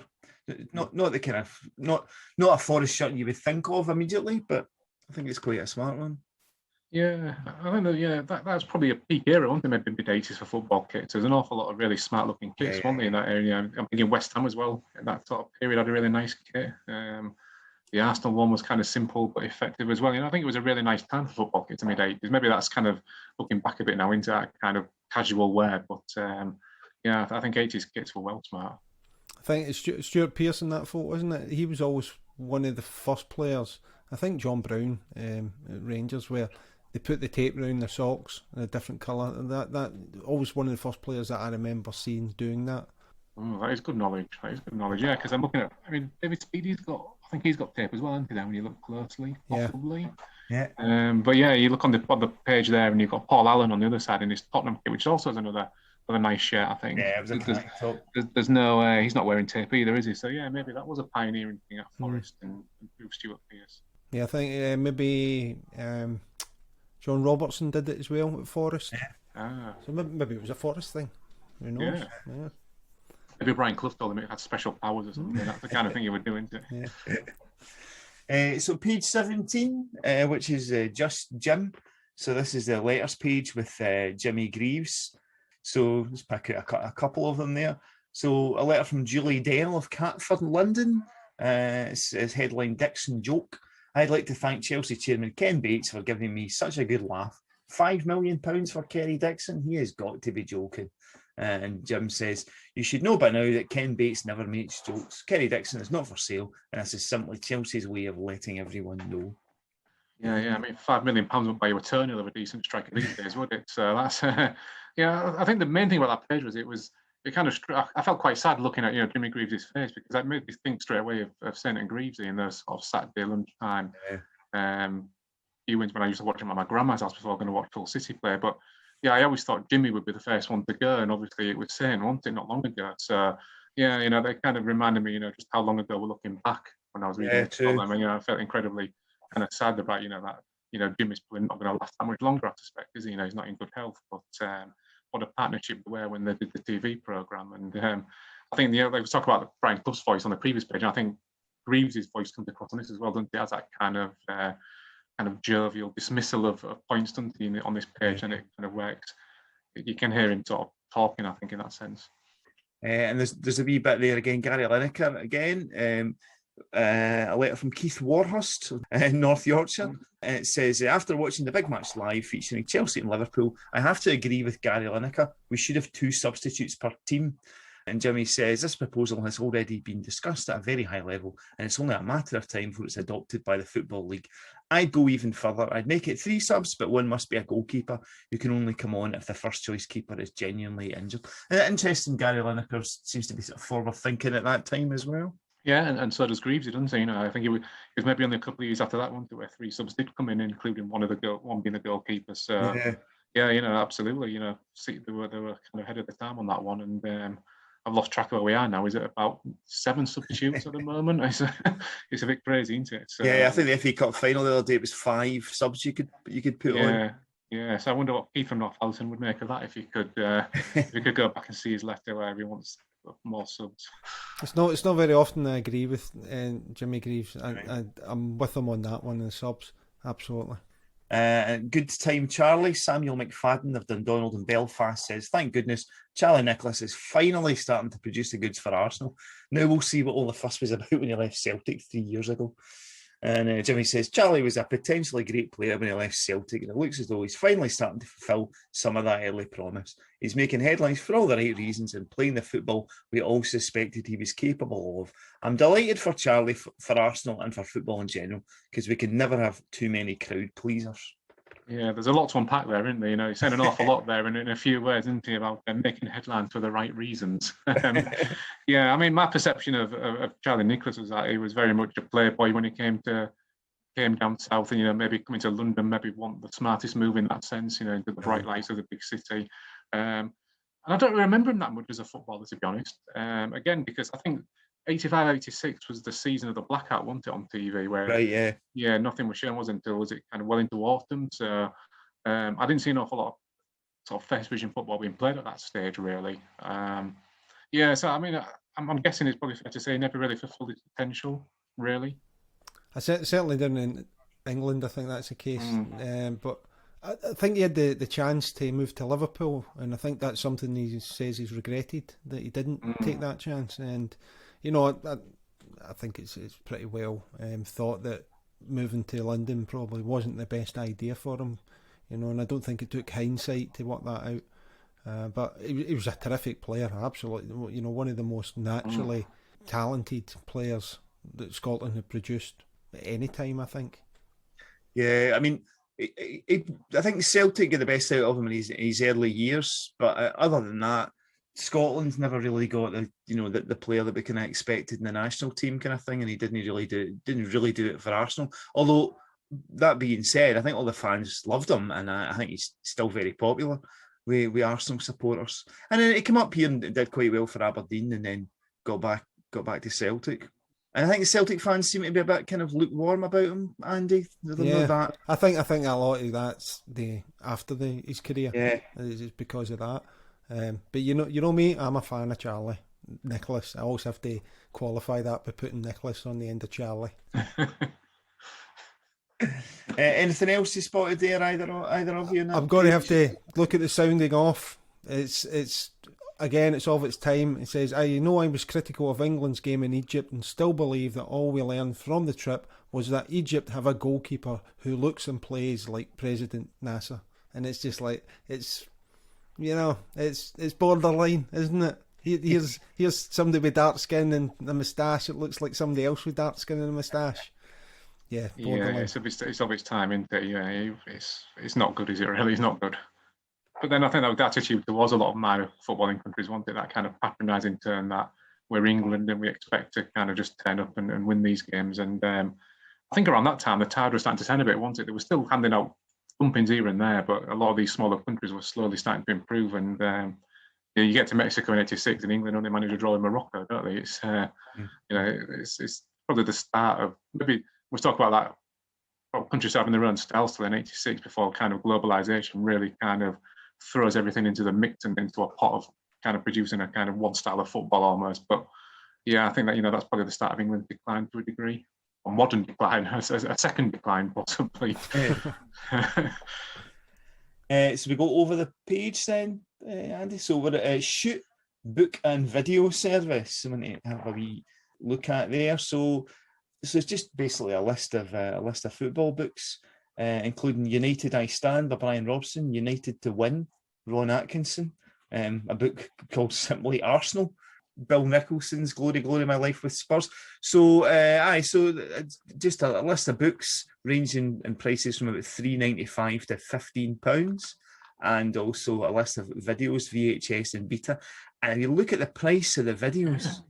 Not the kind of not a Forest shirt you would think of immediately, but I think it's quite a smart one. Yeah, I don't know. Yeah, that's probably a peak era, wasn't it? Maybe mid-80s for football kits. There's an awful lot of really smart-looking kits, weren't they, in that area? I'm thinking West Ham as well. That sort of period had a really nice kit. The Arsenal one was kind of simple but effective as well. I think it was a really nice time for football kits in mid-80s. Maybe that's kind of looking back a bit now into that kind of casual wear. But I think 80s kits were well smart. I think it's Stuart Pearce in that photo, isn't it? He was always one of the first players. I think John Brown at Rangers, where they put the tape around their socks in a different colour. That always one of the first players that I remember seeing doing that. Oh, that is good knowledge. That is good knowledge. Yeah, because I'm looking at. I mean, David Speedy's got. I think he's got tape as well, hasn't he? There, when you look closely, Yeah. possibly. Yeah. But yeah, you look on the page there, and you've got Paul Allen on the other side in his Tottenham kit, which also is another nice shirt. I think. Yeah, it was a khaki top. There's no. He's not wearing tape either, is he? So yeah, maybe that was a pioneering thing at Forest and through Stuart Pearce. Yeah, I think maybe John Robertson did it as well at Forest. So maybe it was a Forest thing. Who knows? Yeah. Maybe Brian Clough told him it had special powers or something. That's the kind of thing he would do, isn't it? Yeah. So page 17, which is Just Jim. So this is the letters page with Jimmy Greaves. So let's pick out a couple of them there. So a letter from Julie Dell of Catford, London. It's headline Dixon joke. I'd like to thank Chelsea chairman Ken Bates for giving me such a good laugh. £5 million for Kerry Dixon? He has got to be joking. And Jim says, you should know by now that Ken Bates never makes jokes. Kerry Dixon is not for sale, and this is simply Chelsea's way of letting everyone know. Yeah. I mean, £5 million won't buy you a toenail of a decent striker these days, would it? So that's, I think the main thing about that page was it kind of, I felt quite sad looking at, Jimmy Greaves' face, because that made me think straight away of St and Greavesy in those sort of Saturday lunchtime viewings when I used to watch him at my grandma's house before going to watch Hull City play. But yeah, I always thought Jimmy would be the first one to go, and obviously it was St, wasn't it, not long ago. So yeah, they kind of reminded me, just how long ago we're looking back when I was reading them, and I felt incredibly kind of sad about, that Jimmy's probably not going to last that much longer, I suspect, is he? He's not in good health, but what a partnership they were when they did the TV program. And I think they was talking about Brian Clough's voice on the previous page, and I think Greaves' voice comes across on this as well, doesn't it? As that kind of jovial dismissal of points, doesn't he, on this page, and it kind of works. You can hear him sort of talking, I think, in that sense. And there's a wee bit there again, Gary Lineker again. A letter from Keith Warhurst in North Yorkshire. It says, after watching the big match live featuring Chelsea and Liverpool, I have to agree with Gary Lineker. We should have 2 substitutes per team. And Jimmy says, this proposal has already been discussed at a very high level, and it's only a matter of time before it's adopted by the Football League. I'd go even further. I'd make it 3 subs, but one must be a goalkeeper who can only come on if the first choice keeper is genuinely injured. And interesting, Gary Lineker seems to be sort of forward thinking at that time as well. Yeah, and so does Greaves, doesn't he? I think it was maybe only a couple of years after that one where 3 subs did come in, including one being the goalkeeper. So yeah, absolutely. They were kind of ahead of the time on that one, and I've lost track of where we are now. Is it about 7 substitutes at the moment? It's a bit crazy, isn't it? So, I think the FA Cup final the other day was 5 subs you could put on. Yeah, so I wonder what Keith from Northampton would make of that if he could go back and see his letter where he wants more subs. It's not very often I agree with Jimmy Greaves. I'm with him on that one, the subs, absolutely. Good time, Charlie. Samuel McFadden of Dundonald and Belfast says, thank goodness Charlie Nicholas is finally starting to produce the goods for Arsenal. Now we'll see what all the fuss was about when he left Celtic 3 years ago. And Jimmy says, Charlie was a potentially great player when he left Celtic, and it looks as though he's finally starting to fulfil some of that early promise. He's making headlines for all the right reasons and playing the football we all suspected he was capable of. I'm delighted for Charlie, for Arsenal and for football in general, because we can never have too many crowd pleasers. Yeah, there's a lot to unpack there, isn't there? He said an awful lot there in a few words, isn't he, about making headlines for the right reasons. Yeah, I mean, my perception of Charlie Nicholas was that he was very much a playboy when he came down south, and maybe coming to London, maybe want the smartest move in that sense, into the bright lights of the big city. And I don't remember him that much as a footballer, to be honest. Again, because I think 85-86 was the season of the blackout, wasn't it, on TV? Where nothing was shown, until was it kind of well into autumn. So I didn't see an awful lot of sort of first vision football being played at that stage, really. So I mean, I'm guessing it's probably fair to say he never really fulfilled his potential, really. I certainly didn't in England. I think that's the case. But I think he had the chance to move to Liverpool, and I think that's something he says he's regretted, that he didn't take that chance. And I think it's pretty well thought that moving to London probably wasn't the best idea for him, and I don't think it took hindsight to work that out. But he was a terrific player, absolutely. One of the most naturally talented players that Scotland had produced at any time, I think. Yeah, I mean, I think Celtic get the best out of him in his early years, but other than that, Scotland's never really got the player that we kind of expected in the national team kind of thing, and he didn't really do it for Arsenal. Although that being said, I think all the fans loved him, and I think he's still very popular with Arsenal supporters. And then he came up here and did quite well for Aberdeen, and then got back to Celtic. And I think the Celtic fans seem to be a bit kind of lukewarm about him, Andy. Yeah, I think a lot of that's after his career. Yeah, it's because of that. But you know me, I'm a fan of Charlie Nicholas. I always have to qualify that by putting Nicholas on the end of Charlie. Anything else you spotted there, either of you? I'm going to have to look at the sounding off. It's again, it's of its time. It says, I was critical of England's game in Egypt and still believe that all we learned from the trip was that Egypt have a goalkeeper who looks and plays like President Nasser. And it's just like, it's borderline, isn't it? Here's somebody with dark skin and a moustache. It looks like somebody else with dark skin and a moustache. Yeah, borderline. Yeah, it's of its time, isn't it? Yeah, it's not good, is it? Really, it's not good. But then I think that was the attitude towards a lot of minor footballing countries, wasn't it? That kind of patronising turn that we're England and we expect to kind of just turn up and win these games. And I think around that time, the tide was starting to turn a bit, wasn't it? They were still handing out thumpings here and there, but a lot of these smaller countries were slowly starting to improve. And you get to Mexico in '86, and England only managed to draw in Morocco, don't they? It's it's probably the start of maybe we'll talk about that. Countries having their own style still in '86 before kind of globalization really kind of throws everything into the mix and into a pot of kind of producing a kind of one style of football almost. But yeah, I think that that's probably the start of England's decline to a degree, or modern decline, a second decline possibly. So we go over the page then, Andy. So we're at Shoot Book and Video Service. I'm going to have a wee look at there. So it's just basically a list of football books. Including United I Stand by Brian Robson, United to Win, Ron Atkinson, a book called Simply Arsenal, Bill Nicholson's Glory, Glory My Life with Spurs. So just a list of books ranging in prices from about £3.95 to £15, and also a list of videos, VHS and Beta. And if you look at the price of the videos,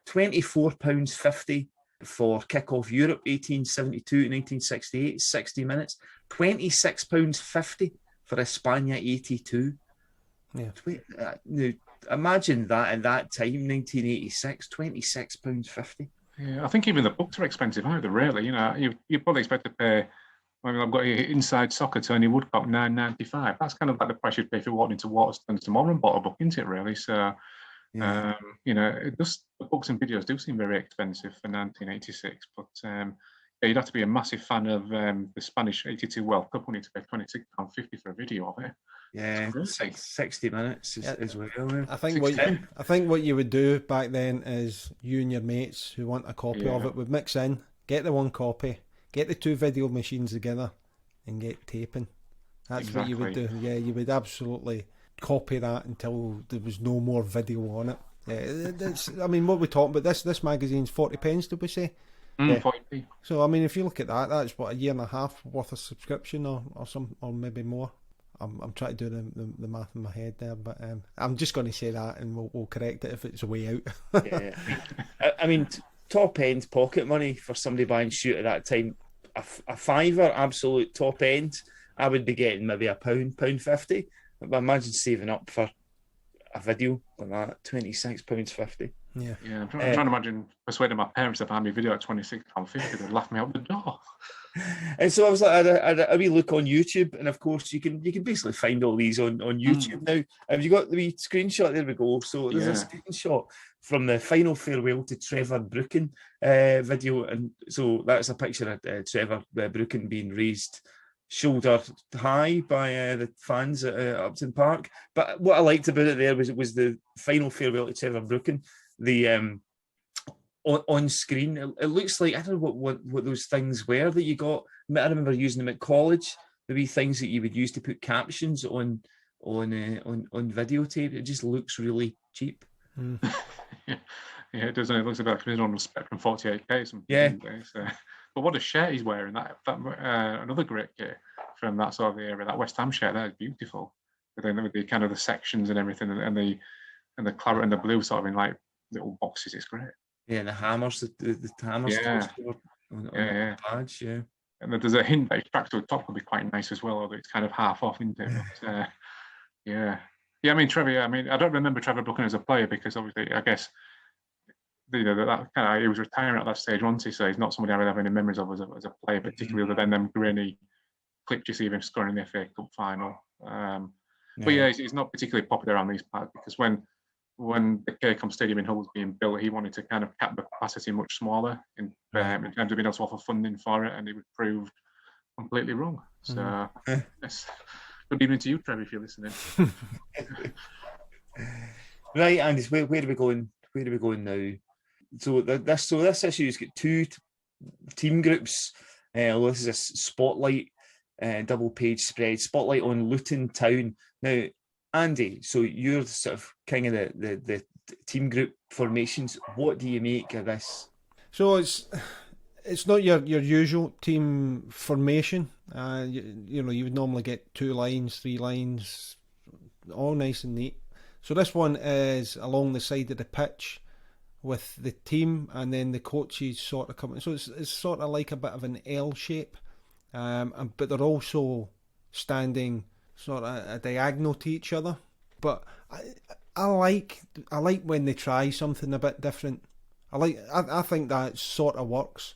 £24.50 for Kick-Off Europe 1872 to 1968, 60 minutes. £26.50 for España 82. Yeah. Now, imagine that at that time, 1986, £26.50. Yeah, I think even the books are expensive, aren't they? Really, you probably expect to pay. I mean, I've got Inside Soccer, Tony Woodcock, £9.95. That's kind of like the price you'd pay if you're walking into Waterstones tomorrow and bought a book, isn't it? Really, so. Yeah. The books and videos do seem very expensive for 1986, but you'd have to be a massive fan of the Spanish '82 World Cup when you pay £26.50 for a video of it. Yeah, 60 minutes as well. I think what you would do back then is you and your mates who want a copy of it would mix in, get the one copy, get the two video machines together, and get taping. That's what you would do. Yeah, you would absolutely copy that until there was no more video on it. Yeah, I mean, what we're talking about, this magazine's 40p, did we say? 40p. So I mean, if you look at that, that's what, a year and a half worth of subscription or maybe more. I'm trying to do the math in my head there, but I'm just going to say that, and we'll correct it if it's a way out. Yeah, I mean, top end pocket money for somebody buying Shoot at that time, a fiver, absolute top end. I would be getting maybe £1.50. But imagine saving up for a video like that, £26.50. Yeah. I'm trying to imagine persuading my parents to buy me a video at £26.50. They'd laugh me out the door. And so I was like, I had a wee look on YouTube, and of course you can basically find all these on YouTube now. Have you got the wee screenshot? There we go. So there's a screenshot from the Final Farewell to Trevor Brooken video, and so that's a picture of Trevor Brooken being raised shoulder high by the fans at Upton Park. But what I liked about it there was the Final Farewell to Trevor Brooken. The on screen, it looks like, I don't know what those things were that you got. I remember using them at college. The wee things that you would use to put captions on videotape. It just looks really cheap. Yeah, it doesn't. It looks like it's on Spectrum 48K. Yeah. But what a shirt he's wearing! That another great kit from that sort of area. That West Ham shirt, that is beautiful. With the kind of the sections and everything, and the and the claret and the blue sort of in like little boxes. It's great. Yeah, and the hammers, the hammers. Yeah. On Yeah. the badge, yeah. And there's a hint that his tracksuit top will be quite nice as well, although it's kind of half off, isn't it? But, yeah. I mean, Trevor. I mean, I don't remember Trevor Buchanan as a player because obviously, I guess, that kind of he was retiring at that stage, wasn't he? So he's not somebody I really have any memories of as a player, particularly other than them grainy clips you see of him scoring in the FA Cup final. But yeah, he's not particularly popular around these parts because when the Cairncombe Stadium in Hull was being built, he wanted to kind of cap the capacity much smaller in terms of being able to offer funding for it, and he would prove completely wrong. So, yes. Good evening to you, Trevor, if you're listening. Right, Andy, where are we going? Where are we going now? So this issue's got two team groups. This is a spotlight, double page spread. Spotlight on Luton Town. Now, Andy, so you're the sort of king of the team group formations. What do you make of this? So it's not your usual team formation. You would normally get 2 lines, 3 lines, all nice and neat. So this one is along the side of the pitch with the team, and then the coaches sort of coming. So it's sort of like a bit of an L shape, but they're also standing sort of a diagonal to each other. But I like when they try something a bit different. I think that sort of works.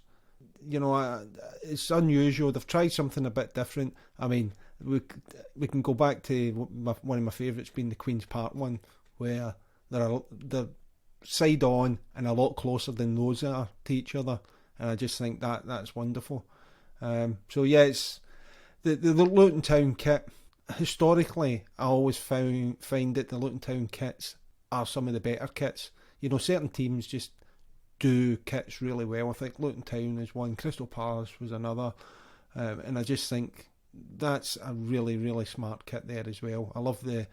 It's unusual. They've tried something a bit different. I mean, we can go back to one of my favourites being the Queen's Park one, where they're side on and a lot closer than those are to each other, and I just think that's wonderful. So yeah, it's the Luton Town kit. Historically, I always find that the Luton Town kits are some of the better kits. Certain teams just do kits really well. I think Luton Town is one, Crystal Palace was another, and I just think that's a really, really smart kit there as well. I love the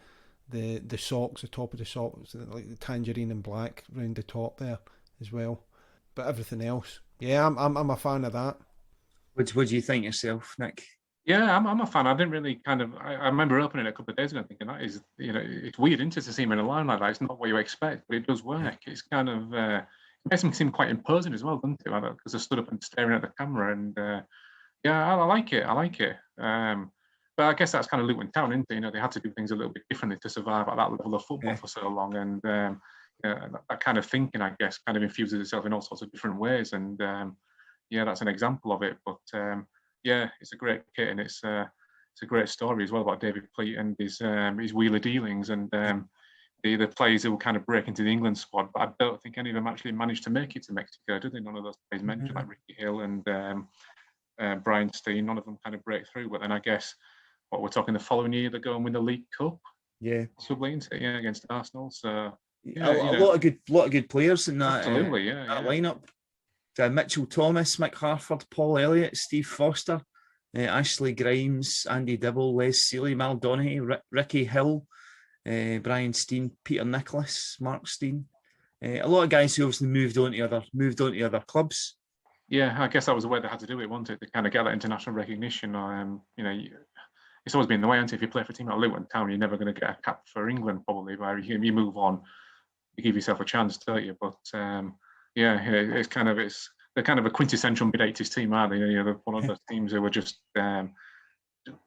socks, the top of the socks, like the tangerine and black round the top there as well. But everything else, yeah, I'm a fan of that. What do you think yourself, Nick? Yeah, I'm a fan. I didn't really I remember opening it a couple of days ago thinking that is, it's weird, isn't it, to see him in a line like that. It's not what you expect, but it does work. It's kind of, it makes him seem quite imposing as well, doesn't it? Because they stood up and staring at the camera, and yeah, I like it. But I guess that's kind of Luton Town, isn't it? They had to do things a little bit differently to survive at that level of football for so long, and that kind of thinking, I guess, kind of infuses itself in all sorts of different ways, and yeah, that's an example of it. But yeah, it's a great kit, and it's a great story as well about David Pleat and his wheeler dealings, and the players who will kind of break into the England squad. But I don't think any of them actually managed to make it to Mexico, did they? None of those players mentioned, like Ricky Hill and Brian Steen, none of them kind of break through. But then I guess what we're talking the following year, they go and win the League Cup. Yeah, yeah, against Arsenal. So yeah, a lot of good players in that. Absolutely, that lineup. Mitchell Thomas, Mick Harford, Paul Elliott, Steve Foster, Ashley Grimes, Andy Dibble, Les Seeley, Mal Donaghy, Ricky Hill, Brian Steen, Peter Nicholas, Mark Steen. A lot of guys who obviously moved on to other clubs. Yeah, I guess that was the way they had to do it, wasn't it? To kind of get that international recognition. It's always been the way, hasn't it? If you play for a team like Luton Town, you're never going to get a cap for England, probably. Where you move on, you give yourself a chance, don't you? But yeah, they're kind of a quintessential mid-80s team, aren't they? They're one of those teams who were just kind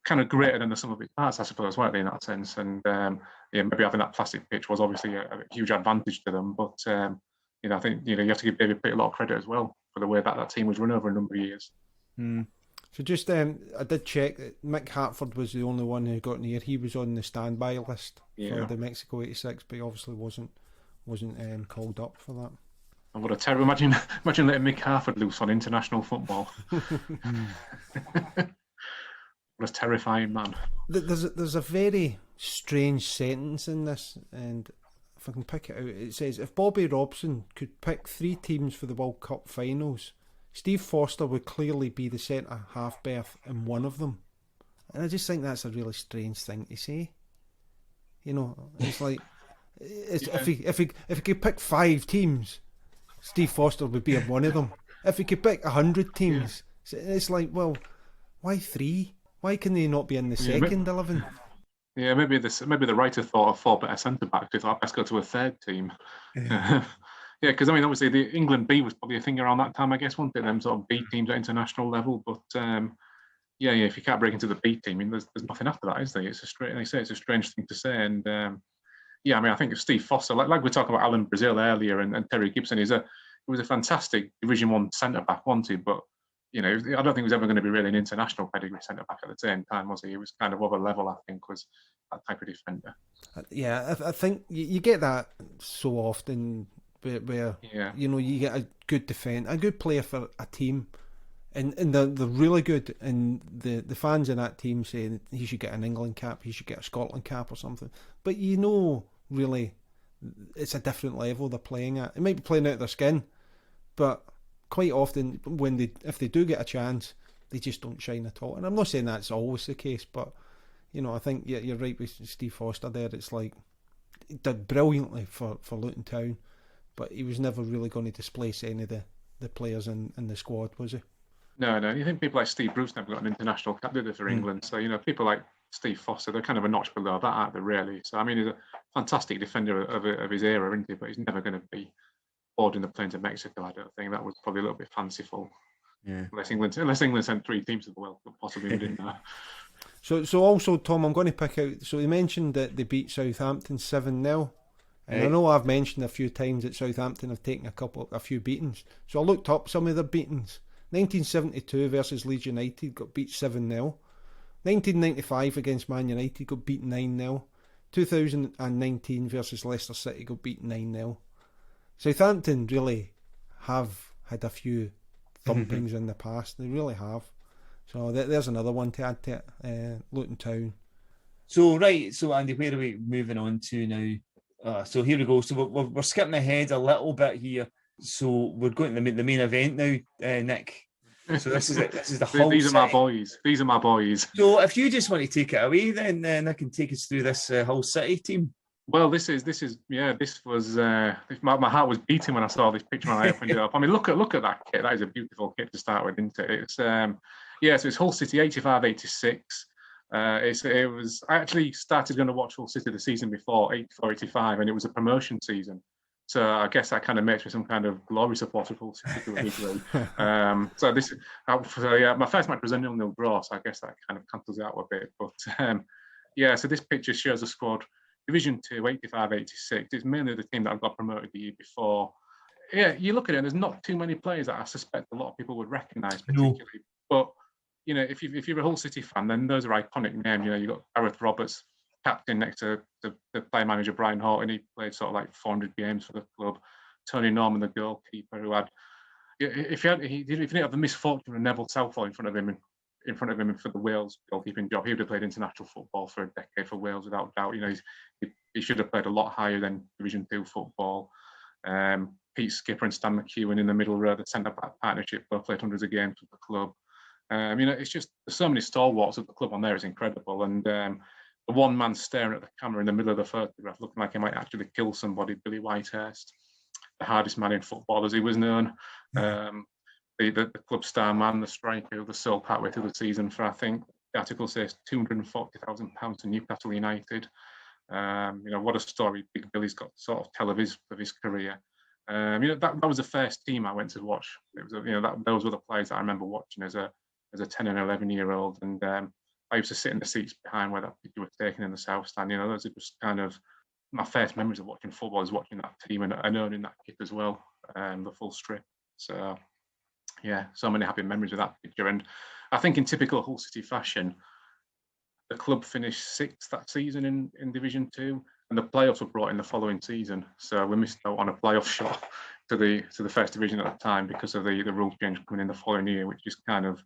of greater than the sum of its parts, I suppose, weren't they, in that sense? And yeah, maybe having that plastic pitch was obviously a huge advantage to them. But I think you have to give David Pitt a lot of credit as well for the way that team was run over a number of years. So just I did check that Mick Hartford was the only one who got near. He was on the standby list for the Mexico '86, but he obviously wasn't called up for that. And what a terror! Imagine letting Mick Harford loose on international football. What a terrifying man. There's a very strange sentence in this, and if I can pick it out, it says, if Bobby Robson could pick 3 teams for the World Cup finals, Steve Foster would clearly be the centre half berth in one of them. And I just think that's a really strange thing to say. It's like if he could pick 5 teams, Steve Foster would be in one of them. If he could pick 100 teams, it's like, well, why 3? Why can they not be in the second 11? Yeah, maybe the writer thought of 4 better centre backs. He thought, let's go to a third team. Yeah, because I mean, obviously, the England B was probably a thing around that time, I guess, wasn't it? Them sort of B teams at international level. But yeah, if you can't break into the B team, I mean, there's nothing after that, is there? They say it's a strange thing to say, and yeah, I mean, I think Steve Foster, like we were talking about Alan Brazil earlier, and Terry Gibson, he was a fantastic Division 1 centre back, wasn't he? But I don't think he was ever going to be really an international pedigree centre back at the same time, was he? He was kind of other level, I think, was that type of defender. Yeah, I think you get that so often where you get a good a good player for a team, and they're really good, and the fans in that team say he should get an England cap, he should get a Scotland cap or something. But really, it's a different level they're playing at. It might be playing out of their skin, but quite often if they do get a chance, they just don't shine at all. And I'm not saying that's always the case, but I think you're right with Steve Foster there. It's like he did brilliantly for Luton Town, but he was never really going to displace any of the players in the squad, was he? No. You think people like Steve Bruce never got an international cap, did they, for England? So people like Steve Foster, they're kind of a notch below that, aren't they? Really. So I mean, he's a fantastic defender of his era, isn't he? But he's never going to be boarding the plane to Mexico. I don't think that was probably a little bit fanciful. Yeah. Unless England sent 3 teams to the World Cup, possibly we didn't know. So also, Tom, I'm going to pick out. So he mentioned that they beat Southampton 7-0. And I know I've mentioned a few times that Southampton have taken a few beatings. So I looked up some of their beatings. 1972 versus Leeds United got beat 7-0. 1995 against Man United got beat 9-0. 2019 versus Leicester City got beat 9-0. Southampton really have had a few thumpings in the past. They really have. So there's another one to add to it. Luton Town. So Andy, where are we moving on to now? So here we go. So we're skipping ahead a little bit here. So we're going to the main event now, Nick. So this is it. This is the whole. These are my boys. So if you just want to take it away, then I can take us through this Hull City team. Well, this was my heart was beating when I saw this picture when I opened it up. I mean, look at that kit. That is a beautiful kit to start with, isn't it? It's so it's Hull City 85-86. It was I actually started going to watch Hull City the season before 84-85, and it was a promotion season. So I guess that kind of makes me some kind of glory supporter of Hull City to a degree. My first match was a 0-0 draw, so I guess that kind of cancels out a bit. But so this picture shows the squad. Division 2, 85-86. It's mainly the team that got promoted the year before. Yeah, you look at it, and there's not too many players that I suspect a lot of people would recognise particularly. No. But if you're a Hull City fan, then those are iconic names. You've got Gareth Roberts, captain, next to the player manager Brian Horton. He played sort of like 400 games for the club. Tony Norman, the goalkeeper, who had if he didn't have the misfortune of Neville Southall in front of him for the Wales goalkeeping job, he would have played international football for a decade for Wales without doubt. He should have played a lot higher than Division 2 football. Pete Skipper and Stan McEwen in the middle row, the centre-back partnership, both played hundreds of games with the club. It's just there's so many stalwarts of the club on there. It's incredible. And the one man staring at the camera in the middle of the photograph, looking like he might actually kill somebody, Billy Whitehurst, the hardest man in football as he was known. The club star man, the striker, the sold partway through the season for, I think the article says £240,000 to Newcastle United. What a story Big Billy's got to sort of tell of his career. That was the first team I went to watch. It was those were the players that I remember watching as a 10 and 11-year-old, and I used to sit in the seats behind where that picture was taken in the South Stand. Those are just kind of my first memories of watching football, is watching that team and owning that kit as well, the full strip. So yeah, so many happy memories of that picture. And I think in typical Hull City fashion, the club finished 6th that season in Division 2, and the playoffs were brought in the following season. So we missed out on a playoff shot to the first division at the time because of the rule change coming in the following year, which is kind of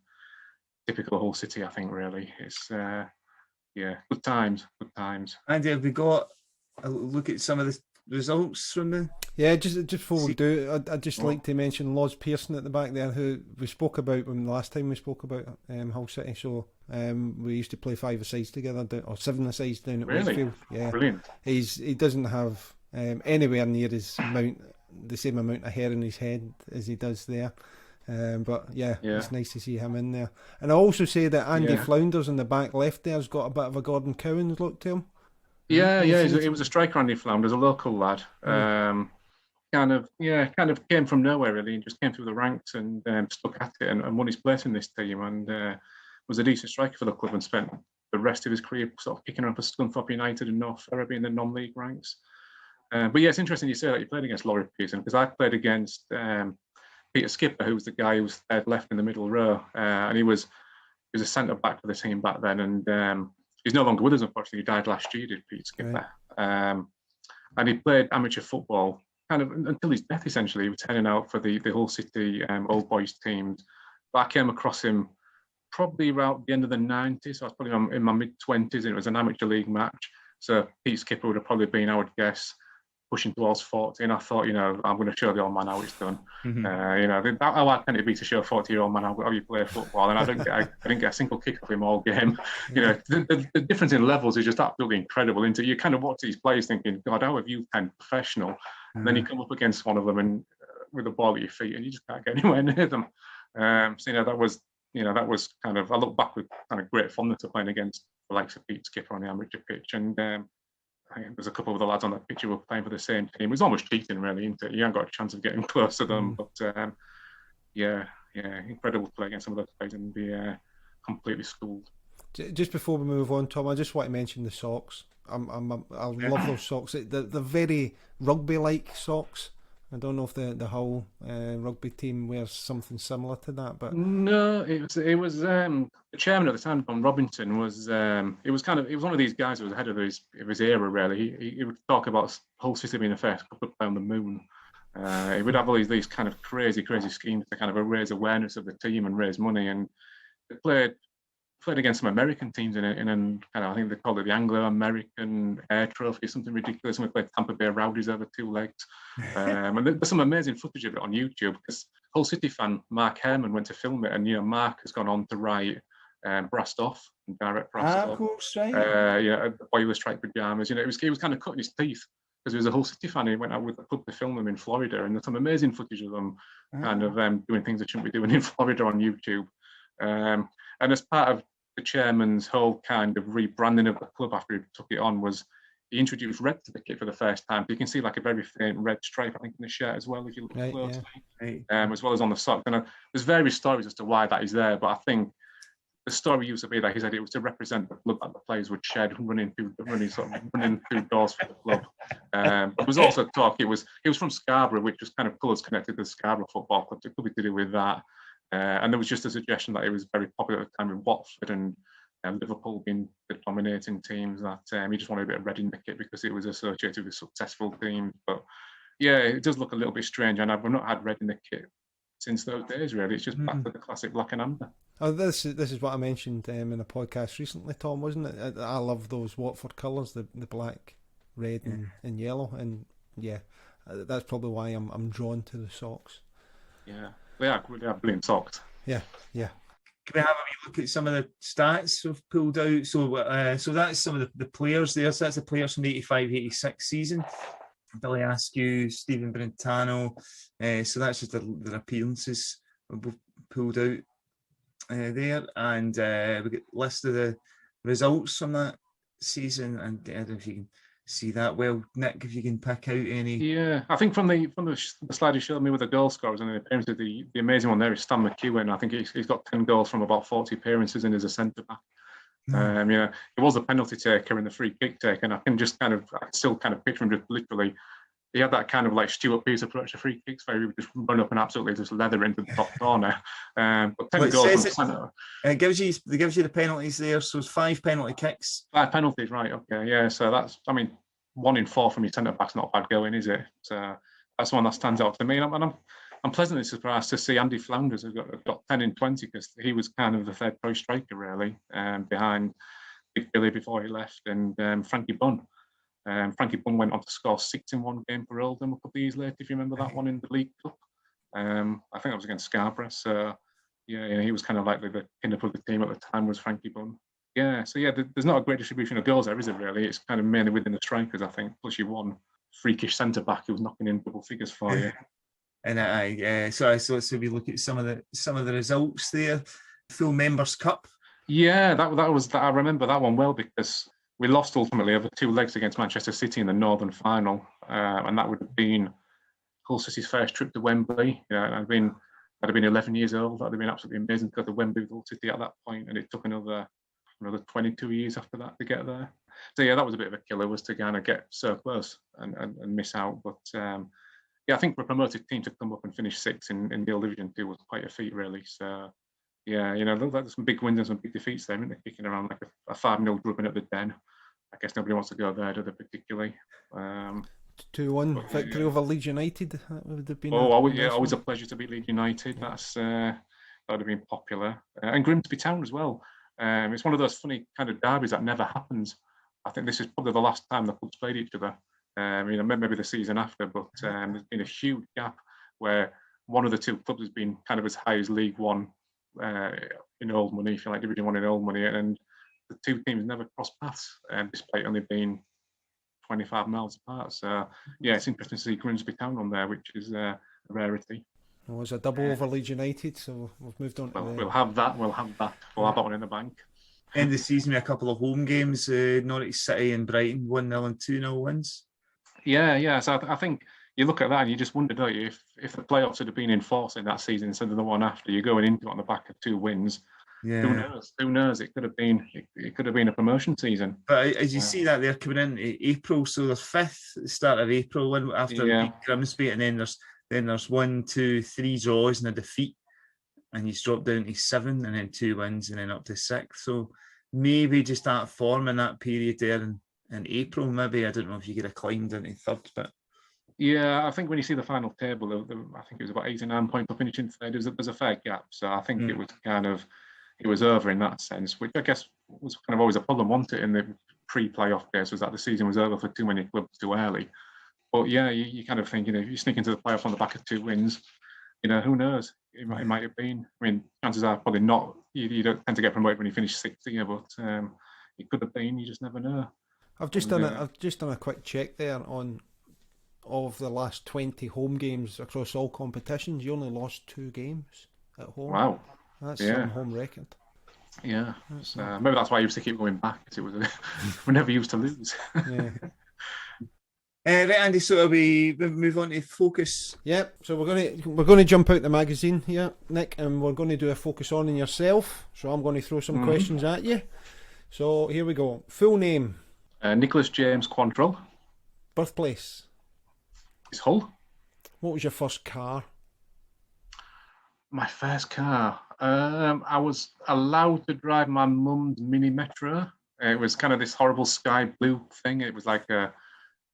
typical Hull City, I think. Really, it's good times. Andy, have we got a look at some of the results from the? Yeah, just before we do, I'd just like to mention Loz Pearson at the back there, who we spoke about when the last time we spoke about Hull City. So we used to play 5-a-sides together, or 7-a-sides down at Westfield. Yeah, brilliant. He doesn't have anywhere near the same amount of hair in his head as he does there. But it's nice to see him in there. And I also say that Andy Flounders in the back left there's got a bit of a Gordon Cowans look to him. He was a striker, Andy Flounders, a local lad. Kind of came from nowhere really, and just came through the ranks and stuck at it and won his place in this team, and was a decent striker for the club and spent the rest of his career sort of kicking up for Scunthorpe United and North Ferriby in the non-league ranks. But it's interesting you say that you played against Laurie Pearson, because I played against Peter Skipper, who was the guy who was third left in the middle row, and he was a centre back for the team back then, and he's no longer with us, unfortunately. He died last year, did Peter Skipper, and he played amateur football kind of until his death. Essentially, he was heading out for the Hull City old boys teams. But I came across him probably around the end of the 90s. So I was probably in my mid-20s, and it was an amateur league match. So Pete Skipper would have probably been, I would guess, pushing towards 40, and I thought, I'm going to show the old man how it's done. How hard can it be to show a 40-year-old man how you play football? And I didn't get a single kick off him all game. The difference in levels is just absolutely incredible. You kind of watch these players thinking, God, how have you turned professional? And then you come up against one of them and with the ball at your feet, and you just can't get anywhere near them. That was kind of, I look back with kind of great fondness of playing against the likes of Pete Skipper on the amateur pitch, and I think there's a couple of the lads on that pitch who were playing for the same team. It was almost cheating, really, isn't it? You haven't got a chance of getting close to them. But incredible to play against some of those players and be completely schooled. Just before we move on, Tom, I just want to mention the socks. I love those socks. They're very rugby-like socks. I don't know if the Hull rugby team wears something similar to that, but no, it was the chairman at the time, Don Robinson, was he was one of these guys who was ahead of his era. Really, he would talk about Hull City being the first club to play on the moon. He would have all these kind of crazy schemes to kind of raise awareness of the team and raise money, and they played against some American teams in kind of, I think they called it the Anglo-American Air Trophy, something ridiculous. And we played Tampa Bay Rowdies over 2 legs. And there's some amazing footage of it on YouTube, because Hull City fan Mark Herman went to film it, and Mark has gone on to write Brassed Off and direct Brassed Off. Of course, right. The Boy with Striped Pajamas. He was kind of cutting his teeth because he was a Hull City fan. He went out with the club to film them in Florida, and there's some amazing footage of them kind of doing things they shouldn't be doing in Florida on YouTube. And as part of the chairman's whole kind of rebranding of the club after he took it on, was he introduced red to the kit for the first time. You can see like a very faint red stripe, I think, in the shirt as well, if you look closely, as well as on the socks. And there's various stories as to why that is there, but I think the story used to be that he said it was to represent the blood that the players would shed running through doors for the club. There was also talk, he was from Scarborough, which was kind of colours connected to the Scarborough Football Club. It could be to do with that. And there was just a suggestion that it was very popular at the time with Watford and Liverpool being the dominating teams, that he just wanted a bit of red in the kit because it was associated with successful teams. But it does look a little bit strange, and I've not had red in the kit since those days, really. It's just back to the classic black and amber. Oh, this is what I mentioned in a podcast recently, Tom, wasn't it? I love those Watford colours, the black, red and yellow, and that's probably why I'm drawn to the socks. Yeah. They are brilliant socks. Yeah. Can we have a wee look at some of the stats we've pulled out? So that's some of the players there. So that's the players from the 85-86 season. Billy Askew, Stephen Brentano. So that's just their appearances we've pulled out there. And we get a list of the results from that season. And I don't know if you can see that well, Nick, if you can pick out any. Yeah, I think from the slide you showed me with the goal scorers and the appearances, the amazing one there is Stan McEwen. I think he's got 10 goals from about 40 appearances and is a centre back. He was a penalty taker and the free kick taker, and I can still kind of picture him just literally. He had that kind of like Stuart Pearce approach to free kicks, where he would just run up and absolutely just leather into the top corner. But 10 goals from the centre. It gives you the penalties there, so it's 5 penalty kicks. 5 penalties, right? Okay, yeah. So that's, 1 in 4 from your centre back's not bad going, is it? So that's one that stands out to me. And I'm pleasantly surprised to see Andy Flounders, who got 10 in 20, because he was kind of the third choice striker, really, behind Big Billy before he left, and Frankie Bunn. Frankie Bunn went on to score 6 in one game for Oldham a couple of years later, if you remember that one in the League Cup. I think it was against Scarborough. So, he was kind of like the pinnacle of the team at the time, was Frankie Bunn. Yeah, so there's not a great distribution of goals there, is it, really? It's kind of mainly within the strikers, I think, plus you one freakish centre-back who's knocking in double figures for you. And so we look at some of the results there. Full Members Cup. Yeah, that was I remember that one well because we lost ultimately over 2 legs against Manchester City in the Northern final, and that would have been Hull City's first trip to Wembley. I'd have been 11 years old. That'd have been absolutely amazing to go to Wembley with Hull City at that point, and it took another 22 years after that to get there. So yeah, that was a bit of a killer, was to kind of get so close and miss out. But I think for a promoted team to come up and finish 6th in the Old Division 2 was quite a feat, really. So yeah, there's some big wins and some big defeats there, isn't there? Kicking around like a 5-0 drubbing at the Den. I guess nobody wants to go there, do they, particularly? 2-1 victory over Leeds United. That would have been. Always a pleasure to beat Leeds United. That would have been popular. And Grimsby Town as well. It's one of those funny kind of derbies that never happens. I think this is probably the last time the clubs played each other. Maybe the season after, but there's been a huge gap where one of the two clubs has been kind of as high as League One in old money, if you like, Division 1 in old money, and the two teams never crossed paths, despite only being 25 miles apart. So yeah, it's interesting to see Grimsby Town on there, which is a rarity. Well, it's a double over Leeds United, so we've moved on. We'll have that. We'll have that one in the bank. End of the season, a couple of home games, Norwich City and Brighton, 1-0 and 2-0 wins. Yeah. So I think you look at that and you just wonder, don't you, if the playoffs had been enforced in that season instead of the one after, you're going into it on the back of 2 wins. Yeah. Who knows? It could have been a promotion season. But as you see that they're coming in April, so there's 5th at the start of April after Grimsby, and then there's 1, 2, 3 draws and a defeat, and you drop down to 7, and then 2 wins, and then up to 6th. So maybe just that form in that period there in April, maybe, I don't know if you could have climbed into 3rd, but yeah, I think when you see the final table, I think it was about 8 or 9 points for finishing 3rd. There's a fair gap, so I think it was over in that sense, which I guess was kind of always a problem, wasn't it, in the pre-playoff days, was that the season was over for too many clubs too early. But yeah, you kind of think, if you sneak into the playoffs on the back of 2 wins, who knows? It might have been. I mean, chances are probably not. You don't tend to get promoted when you finish 6th, but it could have been. You just never know. I've just done a quick check there on all of the last 20 home games across all competitions. You only lost 2 games at home. Wow. That's some home record. Yeah, maybe that's why I used to keep going back, because it was we never used to lose. Yeah. Right, Andy. So we move on to focus. Yep. So we're going to jump out the magazine here, Nick, and we're going to do a focus on yourself. So I'm going to throw some questions at you. So here we go. Full name? Nicholas James Quantrill. Birthplace? It's Hull. What was your first car? My first car. I was allowed to drive my mum's Mini Metro. It was kind of this horrible sky blue thing. It was like I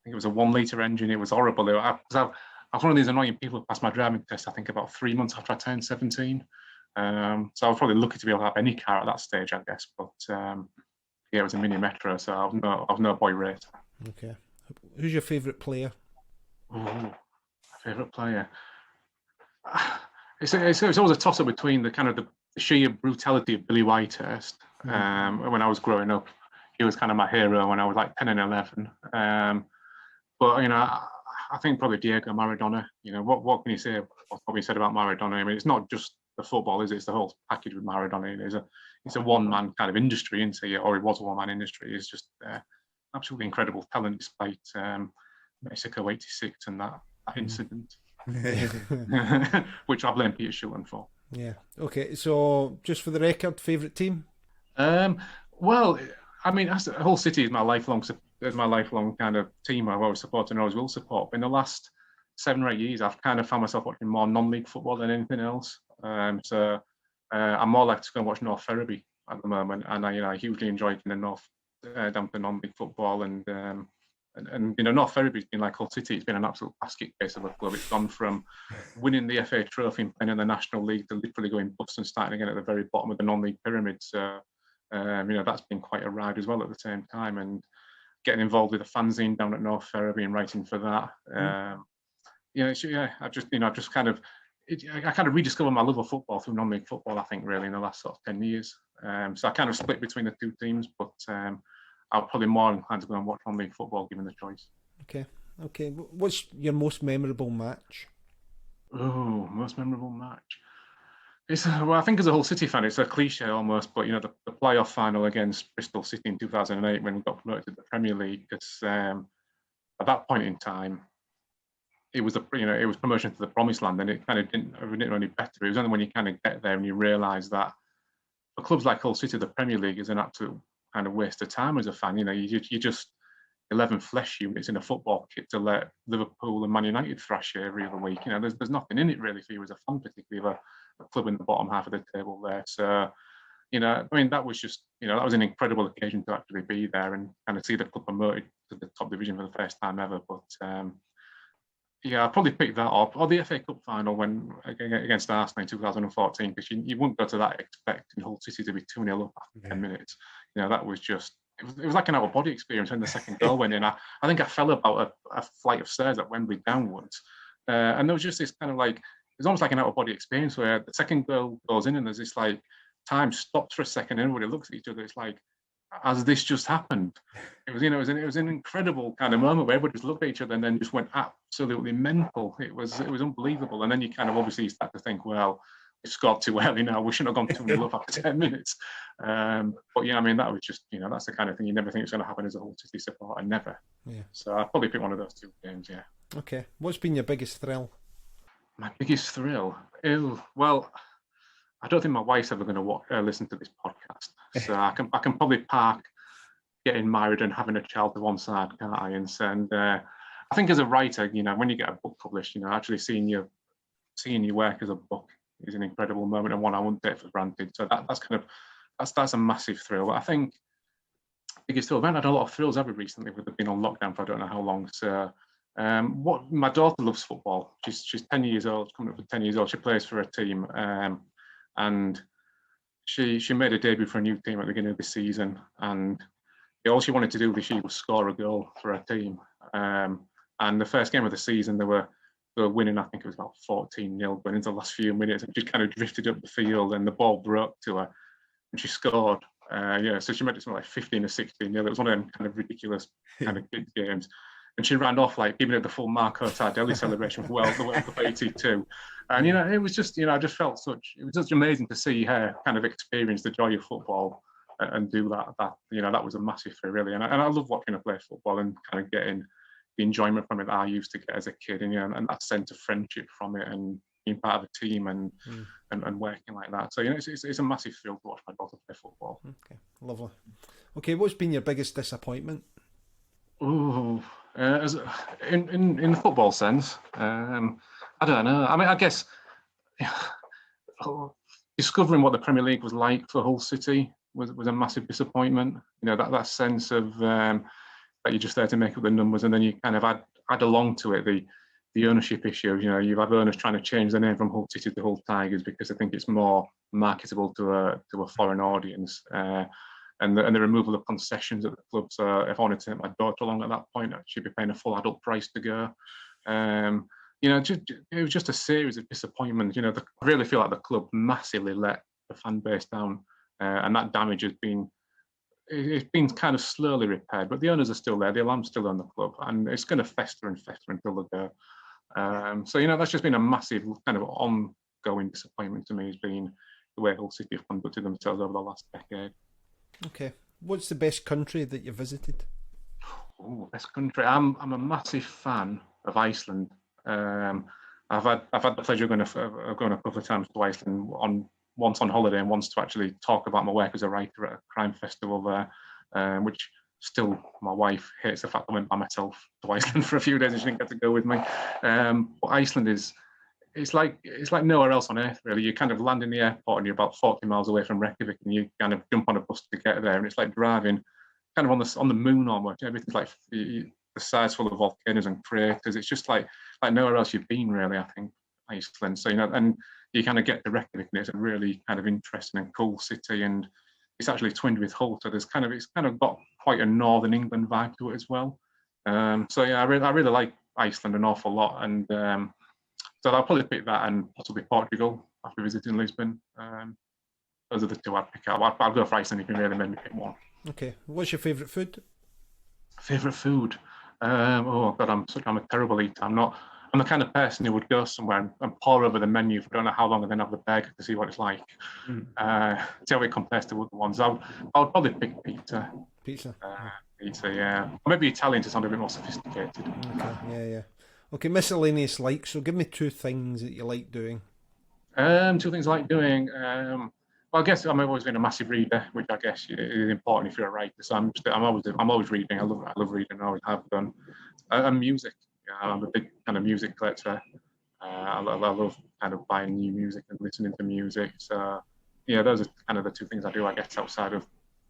think it was a 1-litre engine. It was horrible. I was one of these annoying people who passed my driving test, I think, about 3 months after I turned 17. So I was probably lucky to be able to have any car at that stage, I guess. But it was a Mini Metro, so I was no boy racer. Okay. Who's your favourite player? My favourite player. It's always a toss-up between the kind of the sheer brutality of Billy Whitehurst. When I was growing up, he was kind of my hero when I was like 10 and 11. But I think probably Diego Maradona. What can you say? What's probably said about Maradona? I mean, it's not just the football, is it? It's the whole package with Maradona. It's a one-man kind of industry, isn't it? Or it was a one-man industry. It's just absolutely incredible talent despite Mexico '86 and that incident. Which I blame Peter Shilton for. Yeah. Okay. So, just for the record, favourite team? Well, I mean, Hull City is my lifelong kind of team. I've always supported and always will support. But in the last 7 or 8 years, I've kind of found myself watching more non-league football than anything else. So I'm more likely to go and watch North Ferriby at the moment, and I hugely enjoy the North down to non-league football and North Ferriby's been like Hull City. It's been an absolute basket case of a club. It's gone from winning the FA Trophy and playing in the National League to literally going bust and starting again at the very bottom of the non-league pyramid. So, that's been quite a ride as well at the same time. And getting involved with the fanzine down at North Ferriby and writing for that. I kind of rediscovered my love of football through non-league football, I think, really, in the last sort of 10 years. So I kind of split between the two teams, but I'll probably more inclined to go and watch non-league football given the choice. Okay. What's your most memorable match? Oh, most memorable match. Well, I think as a Hull City fan, it's a cliche almost, but the playoff final against Bristol City in 2008 when we got promoted to the Premier League, because at that point in time, it was it was promotion to the promised land, and it kind of didn't any better. It was only when you kind of get there and you realise that for clubs like Hull City, the Premier League is an absolute kind of waste of time as a fan. You just 11 flesh units in a football kit to let Liverpool and Man United thrash you every other week. There's nothing in it really for you as a fan, particularly of a club in the bottom half of the table there. So, that was just, that was an incredible occasion to actually be there and kind of see the club promoted to the top division for the first time ever. But yeah, I'll probably pick that up, or the FA Cup final when against Arsenal in 2014, because you wouldn't go to that expecting Hull City to be 2-0 up after 10 minutes. That was just, it was like an out-of-body experience when the second goal went in. I think I fell about a flight of stairs at Wembley downwards. And there was just this kind of like, it was almost like an out-of-body experience where the second goal goes in and there's this like, time stops for a second and everybody looks at each other. It's like, has this just happened? It was an incredible kind of moment where everybody just looked at each other and then just went absolutely mental. It was unbelievable. And then you kind of obviously start to think, well, we've scored too early now. We shouldn't have gone 2-0 up after 10 minutes. But yeah, that was just, that's the kind of thing you never think it's going to happen as a Hull City supporter, never. Yeah. So I'd probably pick one of those two games, yeah. Okay. What's been your biggest thrill? My biggest thrill? Well, I don't think my wife's ever going to listen to this podcast, so I can probably park getting married and having a child to one side, can't I? And I think as a writer, when you get a book published, actually seeing your work as a book is an incredible moment and one I wouldn't take for granted. So that's a massive thrill. I think biggest thrill. I've had a lot of thrills ever recently. We've been on lockdown for I don't know how long. So what my daughter loves football. She's 10 years old, coming up to 10 years old. She plays for a team. And she made a debut for a new team at the beginning of the season, and all she wanted to do this year was score a goal for her team. And the first game of the season, they were winning. I think it was about 14-0 going into the last few minutes, and she kind of drifted up the field, and the ball broke to her, and she scored. So she made it something like 15 or 16-0. It was one of them kind of ridiculous kind of big games. And she ran off like giving it the full Marco Tardelli celebration for the World Cup 82. And, it was just, I just felt it was just amazing to see her kind of experience the joy of football and do that. That was a massive thrill, really. And I love watching her play football and kind of getting the enjoyment from it that I used to get as a kid. And that sense of friendship from it and being part of a team and working like that. So, it's a massive thrill to watch my daughter play football. Okay, lovely. Okay, what's been your biggest disappointment? Oh, in the football sense, I don't know. I guess discovering what the Premier League was like for Hull City was a massive disappointment. That sense of that you're just there to make up the numbers, and then you kind of add along to it the ownership issue. You've had owners trying to change the name from Hull City to Hull Tigers because they think it's more marketable to a foreign audience. And the removal of concessions at the club. So if I wanted to take my daughter along at that point, she'd be paying a full adult price to go. It was just a series of disappointments. I really feel like the club massively let the fan base down, and that damage has been kind of slowly repaired. But the owners are still there; the alarm's still on the club, and it's going to fester and fester until they go. So that's just been a massive kind of ongoing disappointment to me. Has been the way Hull City have conducted themselves over the last decade. Okay, what's the best country that you visited? Oh, best country. I'm a massive fan of Iceland. I've had the pleasure of going a couple of times to Iceland, once on holiday and once to actually talk about my work as a writer at a crime festival there, which still my wife hates the fact I went by myself to Iceland for a few days and she didn't get to go with me. But Iceland it's like nowhere else on earth, really. You kind of land in the airport and you're about 40 miles away from Reykjavik, and you kind of jump on a bus to get there, and it's like driving kind of on the moon almost. Everything's like the side's full of volcanoes and craters. It's just like nowhere else you've been, really. I think Iceland. So and you kind of get to Reykjavik, and it's a really kind of interesting and cool city, and it's actually twinned with Hull, so it's kind of got quite a Northern England vibe to it as well. So yeah, I really like Iceland an awful lot, and so I'll probably pick that and possibly Portugal after visiting Lisbon. Those are the two I'd pick out. I'll go for Iceland if you really made me pick one. Okay. What's your favourite food? Favourite food? Oh God, I'm a terrible eater. I'm not I'm the kind of person who would go somewhere and pore over the menu for I don't know how long and then have the burger to see what it's like. See how it compares to other ones. I would probably pick pizza. Pizza. Pizza, yeah. Or maybe Italian to sound a bit more sophisticated. Okay, yeah. Okay, miscellaneous likes. So give me 2 things that you like doing. 2 things I like doing. Well, I guess I've always been a massive reader, which I guess is important if you're a writer. So I'm always reading. I love reading. I always have done. And music. Yeah, I'm a big kind of music collector. I love kind of buying new music and listening to music. So yeah, those are kind of the 2 things I do, I guess, outside of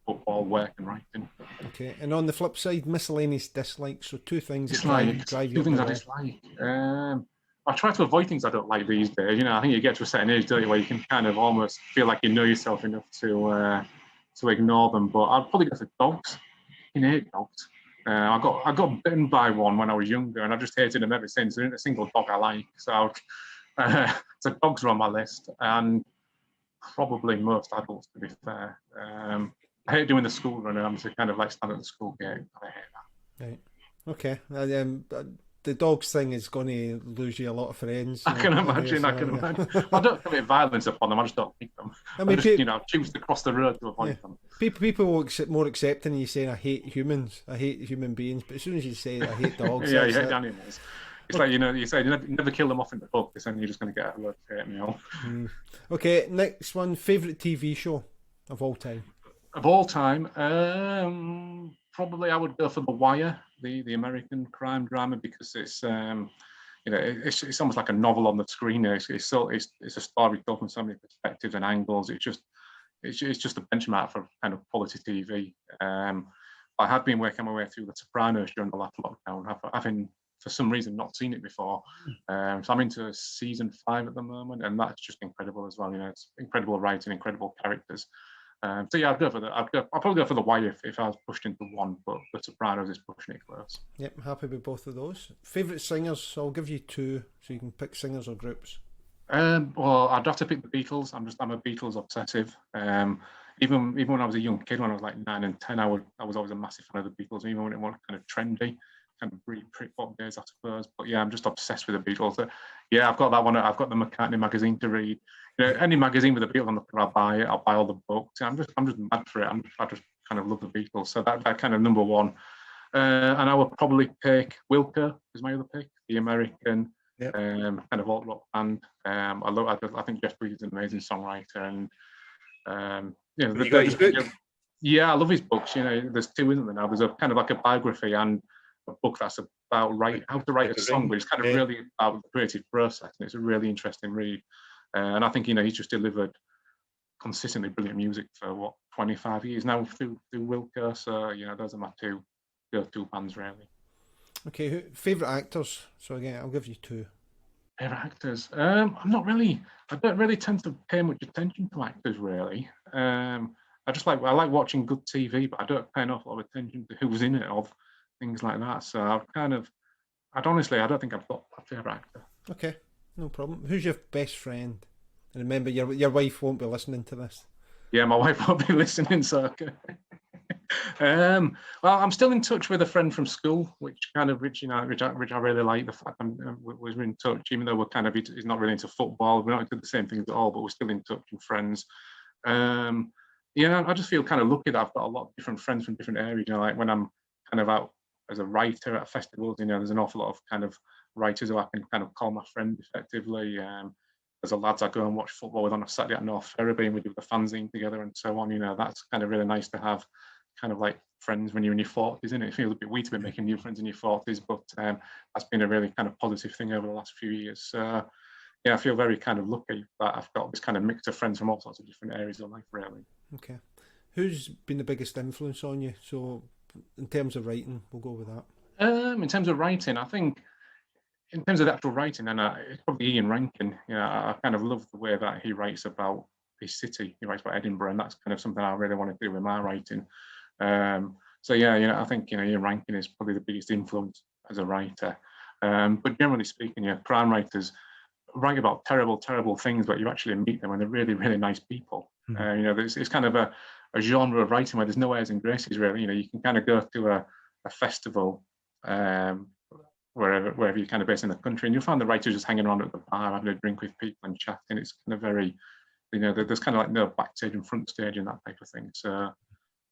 football, work, and writing. Okay, and on the flip side, miscellaneous dislikes. So 2 things that drive you. 2 things I dislike. I try to avoid things I don't like these days. I think you get to a certain age, don't you, where you can kind of almost feel like you know yourself enough to ignore them. But I'd probably go for dogs. I hate dogs. I got bitten by one when I was younger, and I've just hated them ever since. There isn't a single dog I like. So dogs are on my list, and probably most adults, to be fair. I hate doing the school run. I'm to kind of like stand at the school gate. I hate that. Right. Okay. The dogs thing is going to lose you a lot of friends. I can imagine. I don't commit violence upon them. I just don't pick them. I just choose to cross the road to avoid them. People will more accepting you saying I hate humans, I hate human beings, but as soon as you say I hate dogs, yeah, you hate animals. It's like you say never kill them off in the pub, because then you're just going to get a load of hate. Okay, next one. Favorite TV show of all time. Of all time, probably I would go for The Wire, the American crime drama, because it's it's almost like a novel on the screen. It's a story told from so many perspectives and angles. It's just a benchmark for kind of quality TV. I have been working my way through The Sopranos during the last lockdown. I've for some reason not seen it before, so I'm into season 5 at the moment, and that's just incredible as well. It's incredible writing, incredible characters. So yeah, I'd go for that. I'll probably go for The Wire if I was pushed into one, but The Sopranos is pushing it close. Yep, happy with both of those. Favourite singers? I'll give you 2, so you can pick singers or groups. Well, I'd have to pick the Beatles. I'm a Beatles obsessive. Even when I was a young kid, when I was like 9 and 10, I was always a massive fan of the Beatles, even when it was kind of trendy, kind of Britpop days, I suppose. But yeah, I'm just obsessed with the Beatles. Yeah, I've got that one. I've got the McCartney magazine to read. Any magazine with the Beatles on the cover, I'll buy it. I'll buy all the books. I'm just mad for it. I just kind of love the Beatles. So that kind of number one. And I would probably pick Wilco is my other pick, the American kind of alt rock band. I think Jeff Tweedy is an amazing songwriter, and you got his book? Yeah, I love his books. There's 2, isn't there now? There's a kind of like a biography and a book that's about how to write a song, but it's kind of really about the creative process, and it's a really interesting read. And I think he's just delivered consistently brilliant music for 25 years now through Wilco. So those are my 2 go-to bands really. Okay, favourite actors? So again, I'll give you 2. Favourite actors? I don't really tend to pay much attention to actors really. I like watching good TV, but I don't pay an awful lot of attention to who's in it or things like that. So I don't think I've got a favourite actor. Okay, no problem. Who's your best friend? And remember, your wife won't be listening to this. Yeah, my wife won't be listening, so okay. Well, I'm still in touch with a friend from school, which I really like. The fact we're in touch, even though he's not really into football. We're not into the same things at all, but we're still in touch and friends. I just feel kind of lucky that I've got a lot of different friends from different areas. Like when I'm kind of out as a writer at festivals, there's an awful lot of kind of writers who I can kind of call my friend effectively. There's a lads I go and watch football with on a Saturday at North Ferriby, and we do the fanzine together and so on. That's kind of really nice to have kind of like friends when you're in your 40s, isn't it? It feels a bit weird to be making new friends in your 40s, but that's been a really kind of positive thing over the last few years. So yeah, I feel very kind of lucky that I've got this kind of mix of friends from all sorts of different areas of life, really. Okay. Who's been the biggest influence on you? So in terms of writing, we'll go with that. In terms of writing, I think in terms of the actual writing, then it's probably Ian Rankin. I kind of love the way that he writes about his city. He writes about Edinburgh, and that's kind of something I really want to do with my writing. So yeah, I think Ian Rankin is probably the biggest influence as a writer. But generally speaking, crime writers write about terrible, terrible things, but you actually meet them and they're really, really nice people. It's kind of a genre of writing where there's no airs and graces really. You can kind of go to a festival wherever you're kind of based in the country, and you'll find the writers just hanging around at the bar, having a drink with people and chatting. It's kind of very, there's kind of like no backstage and front stage and that type of thing. So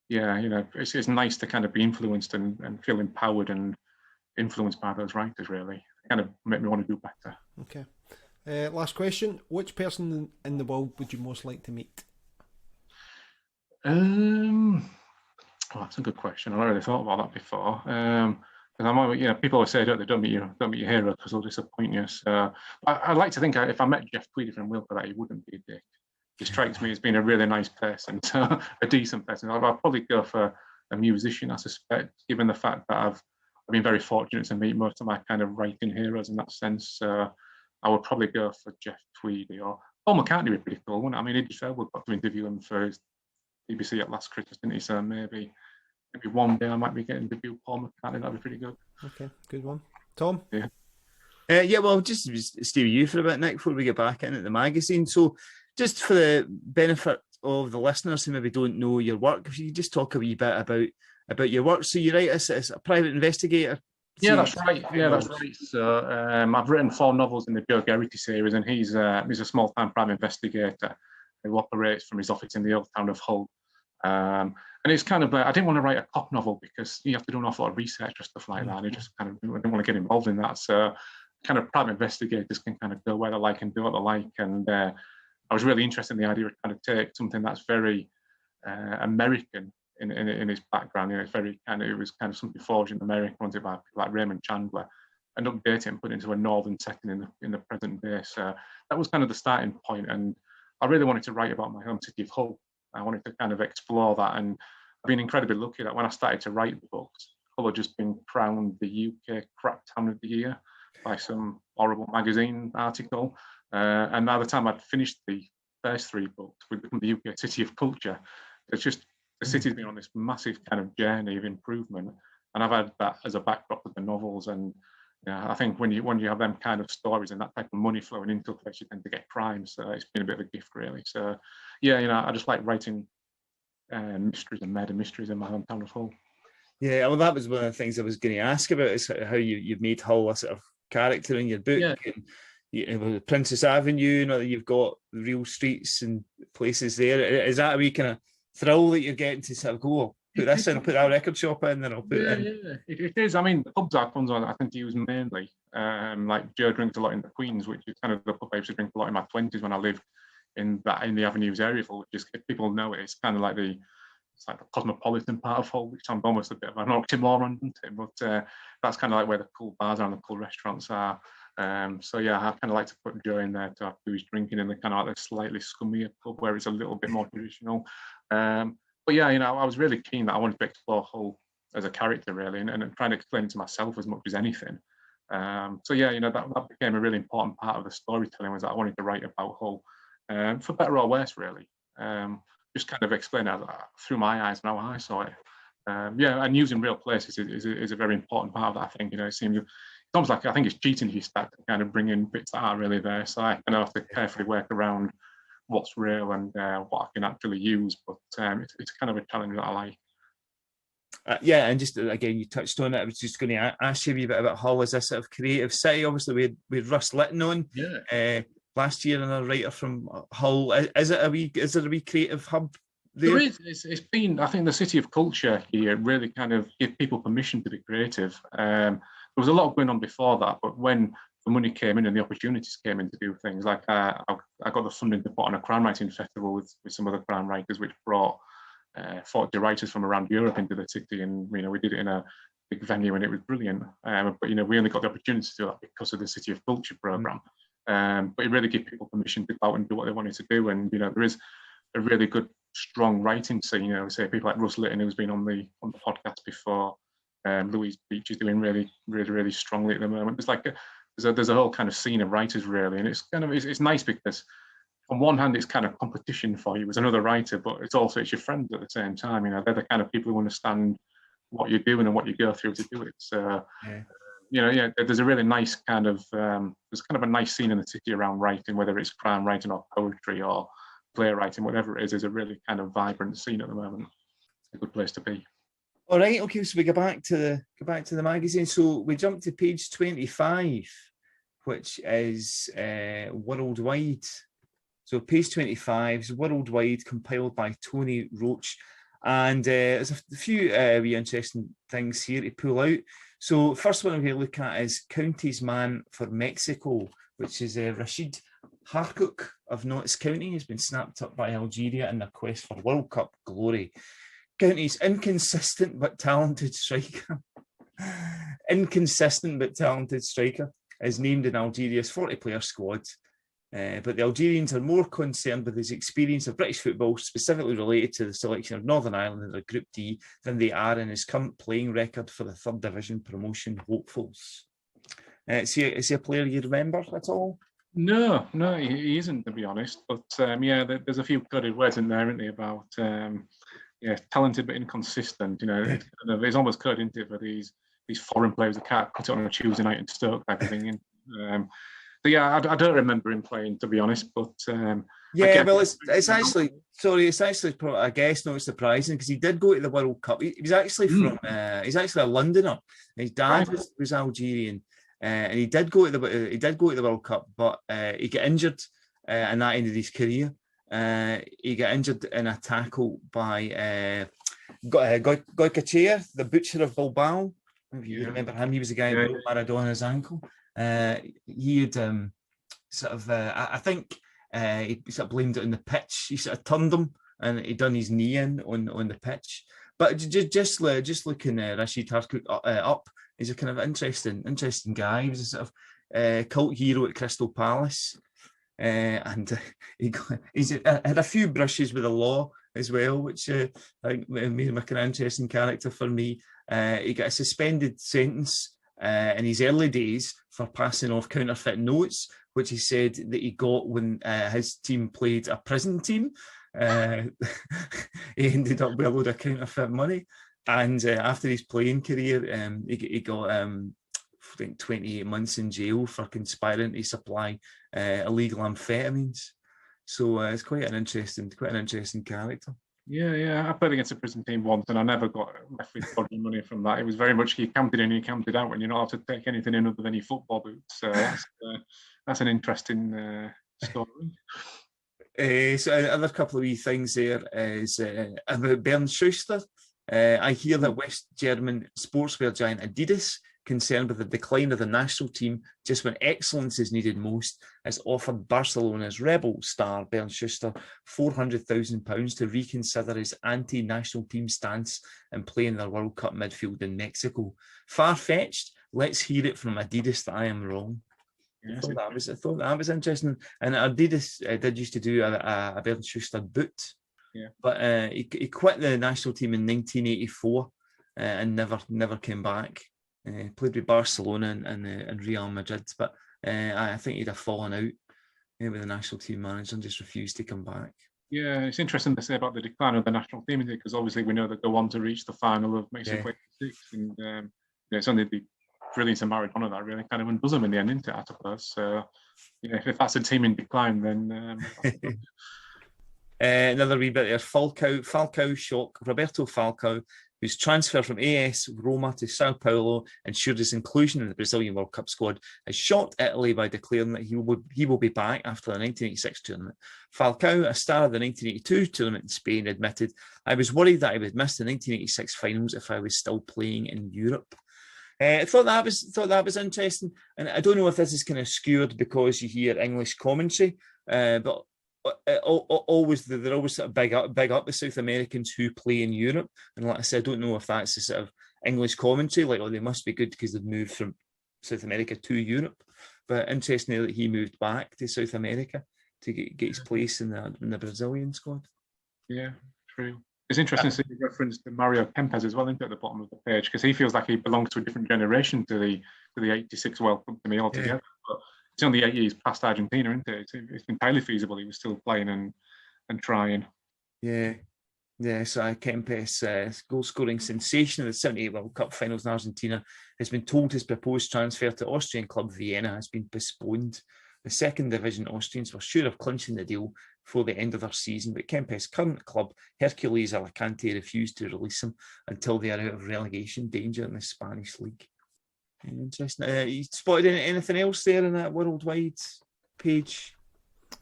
yeah, it's nice to kind of be influenced and feel empowered and influenced by those writers. Really, kind of make me want to do better. Okay. Last question: which person in the world would you most like to meet? Well, that's a good question. I've already thought about that before. Because I'm always, people always say, don't meet your hero because they'll disappoint you. So I'd like to think if I met Jeff Tweedy from Wilco, that he wouldn't be a dick. He strikes me as being a really nice person, so a decent person. I'd probably go for a musician, I suspect, given the fact that I've been very fortunate to meet most of my kind of writing heroes in that sense. I would probably go for Jeff Tweedy, or Paul McCartney would be pretty cool, wouldn't it? I mean, Idris Elba got to interview him for his BBC at last Christmas, didn't he? So maybe one day I might be getting to interview Paul McCartney. That'd be pretty good. Okay, good one. Tom? Yeah. Well, just stay with you for a bit, Nick, before we get back into the magazine. So, just for the benefit of the listeners who maybe don't know your work, if you could just talk a wee bit about your work. So, you write as a private investigator. Yeah, that's right. So, I've written 4 novels in the Joe Geraghty series, and he's a small-time private investigator who operates from his office in the old town of Hull. And it's kind of I didn't want to write a cop novel because you have to do an awful lot of research or stuff like that. I just kind of didn't want to get involved in that. So kind of private investigators can kind of go where they like and do what they like. And I was really interested in the idea of trying to take something that's very American in its background. It was kind of something forged in America, wanted by people like Raymond Chandler, and update it and put it into a northern setting in the present day. So that was kind of the starting point. And I really wanted to write about my home city of Hull. I wanted to kind of explore that, and I've been incredibly lucky that when I started to write the books, Hull had just been crowned the UK Crap Town of the Year by some horrible magazine article. And by the time I'd finished the first 3 books, we'd become the UK City of Culture. It's just the city's been on this massive kind of journey of improvement, and I've had that as a backdrop of the novels. And I think when you have them kind of stories and that type of money flowing into a place, you tend to get crime. So it's been a bit of a gift, really. So yeah, I just like writing mysteries and murder mysteries in my hometown of Hull. Yeah, well, that was one of the things I was going to ask about, is how you've made Hull a sort of character in your book. Yeah. And Princess Avenue, you've got real streets and places there. Is that a wee kind of thrill that you're getting to sort of go, put this in, I'll put that record shop in, then I'll put it in? Yeah, it is. I mean, the pubs I comes on, I tend to use mainly. Like Joe drinks a lot in the Queens, which is kind of the pub I used to drink a lot in my 20s when I lived in the Avenues area. Which is, if people know it, it's kind of like the cosmopolitan part of Hull, which sounds almost a bit of an oxymoron, isn't it? But that's kind of like where the cool bars are and the cool restaurants are. So yeah, I kind of like to put Joe in there to have who's drinking in the kind of like the slightly scummier pub where it's a little bit more traditional. But yeah, I was really keen that I wanted to explore Hull as a character, really, and trying to explain it to myself as much as anything. So yeah, that became a really important part of the storytelling, was that I wanted to write about Hull, for better or worse, really. Just kind of explain it through my eyes and how I saw it. Yeah, and using real places is a very important part of that. I think it seems it's almost like, I think it's cheating if you start to kind of bring in bits that aren't really there. So I have to carefully work around what's real and what I can actually use. But it's kind of a challenge that I like. Yeah, and just again, you touched on it. I was just going to ask you a wee bit about Hull as a sort of creative city. Obviously, we had Russ Litton on last year, another writer from Hull. Is there a wee creative hub there? There is. It's been, I think, the City of Culture here really kind of give people permission to be creative. There was a lot going on before that, but when the money came in and the opportunities came in to do things, like I got the funding to put on a crime writing festival with some other crime writers, which brought 40 writers from around Europe into the city, and we did it in a big venue, and it was brilliant. But we only got the opportunity to do that because of the City of Culture program. But it really gave people permission to go out and do what they wanted to do, and there is a really good, strong writing scene. Say people like Russ Litton, who's been on the podcast before. Louise Beach is doing really, really, really strongly at the moment. It's like there's a whole kind of scene of writers, really, and it's kind of it's nice because on one hand it's kind of competition for you as another writer, but it's your friends at the same time. They're the kind of people who understand what you're doing and what you go through to do it. So there's a really nice kind of there's kind of a nice scene in the city around writing, whether it's crime writing or poetry or playwriting, whatever it is. There's a really kind of vibrant scene at the moment. It's a good place to be. All right, okay. So we go back to the magazine. So we jump to page 25, which is worldwide. So page 25 is worldwide, compiled by Tony Roach, and there's a few wee interesting things here to pull out. So first one I'm going to look at is Counties man for Mexico, which is Rashid Harkouk of Notts County has been snapped up by Algeria in their quest for World Cup glory. County's inconsistent but talented striker. Inconsistent but talented striker is named in Algeria's 40-player squad. But the Algerians are more concerned with his experience of British football, specifically related to the selection of Northern Ireland in their Group D, than they are in his current playing record for the third division promotion hopefuls. Is he a player you remember at all? No, he isn't, to be honest. But there's a few coded words in there, aren't they, about talented but inconsistent. It's almost coded into it for these foreign players that can't cut it on a Tuesday night in Stoke type of thing. I don't remember him playing, to be honest. But it's actually I guess not surprising because he did go to the World Cup. He was actually from he's actually a Londoner. His dad was Algerian, and he did go to the World Cup, but he got injured, and that ended his career. He got injured in a tackle by Goycochea, the butcher of Bilbao. If you remember him, he was the guy who broke Maradona's ankle. He had I think he sort of blamed it on the pitch. He sort of turned him and he done his knee in on the pitch. But just looking Rashid Harkouk up, he's a kind of interesting guy. He was a sort of cult hero at Crystal Palace, and he's had a few brushes with the law as well, which I think made him a kind of interesting character for me. He got a suspended sentence in his early days for passing off counterfeit notes, which he said that he got when his team played a prison team. He ended up with a load of counterfeit money, and after his playing career, he got I think 28 months in jail for conspiring to supply illegal amphetamines. So it's quite an interesting character. Yeah. I played against a prison team once, and I never got left with dodgy money from that. It was very much you counted in, you counted out, when you're not allowed to take anything in other than your football boots. So that's an interesting story. So another couple of wee things there is about Bernd Schuster. I hear that West German sportswear giant Adidas, concerned with the decline of the national team just when excellence is needed most, has offered Barcelona's rebel star Bernd Schuster £400,000 to reconsider his anti-national team stance and play in their World Cup midfield in Mexico. Far-fetched? Let's hear it from Adidas that I am wrong. I thought that was interesting. And Adidas did used to do a Bernd Schuster boot. Yeah. But he quit the national team in 1984 and never came back. Played with Barcelona and Real Madrid, but I think he'd have fallen out with the national team manager and just refused to come back. Yeah, it's interesting to say about the decline of the national team, because obviously we know that go on to reach the final of Mexico 86, and it's only the brilliance of Maradona that really kind of undoes them in the end, isn't it, I suppose? So, if that's a team in decline, then... Another wee bit there, Falcao shock. Roberto Falcao, whose transfer from AS Roma to Sao Paulo ensured his inclusion in the Brazilian World Cup squad, has shocked Italy by declaring that he will be back after the 1986 tournament. Falcao, a star of the 1982 tournament in Spain, admitted, "I was worried that I would miss the 1986 finals if I was still playing in Europe." I thought that was interesting, and I don't know if this is kind of skewed because you hear English commentary, but they're always sort of big up the South Americans who play in Europe, and like I said, I don't know if that's a sort of English commentary, like, oh, they must be good because they've moved from South America to Europe. But interestingly, that he moved back to South America to get his place in the Brazilian squad. Yeah, true. It's interesting to see the reference to Mario Kempes as well, isn't it, at the bottom of the page, because he feels like he belongs to a different generation to the 86 World Cup to me altogether. Yeah. But it's only 8 years past Argentina, isn't it? It's entirely feasible he was still playing and trying. Yeah. So Kempes, goal-scoring sensation of the 78 World Cup finals in Argentina, has been told his proposed transfer to Austrian club Vienna has been postponed. The second division Austrians were sure of clinching the deal before the end of their season, but Kempes' current club, Hercules Alicante, refused to release him until they are out of relegation danger in the Spanish league. Interesting. You spotted anything else there in that worldwide page?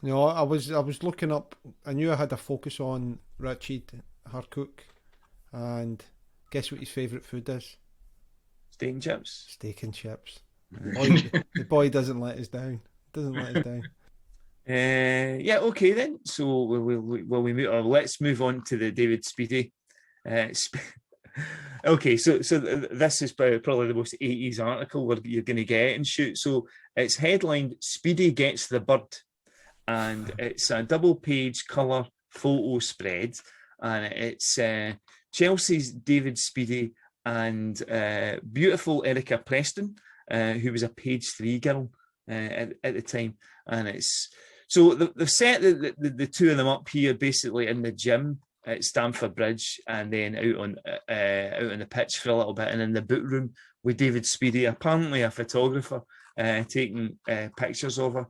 No, I was looking up. I knew I had a focus on Rachid Harkouk, and guess what his favourite food is? Steak and chips. Steak and chips. The boy doesn't let us down. Yeah, okay then. So let's move on to the David Speedy. Okay, so this is probably the most 80s article you're going to get and shoot. So it's headlined "Speedy Gets the Bird," and it's a double-page colour photo spread, and it's Chelsea's David Speedy and beautiful Erica Preston, who was a page 3 girl at the time, and it's so they've set the two of them up here basically in the gym at Stamford Bridge, and then out on the pitch for a little bit, and in the boot room with David Speedy, apparently a photographer, taking pictures of her.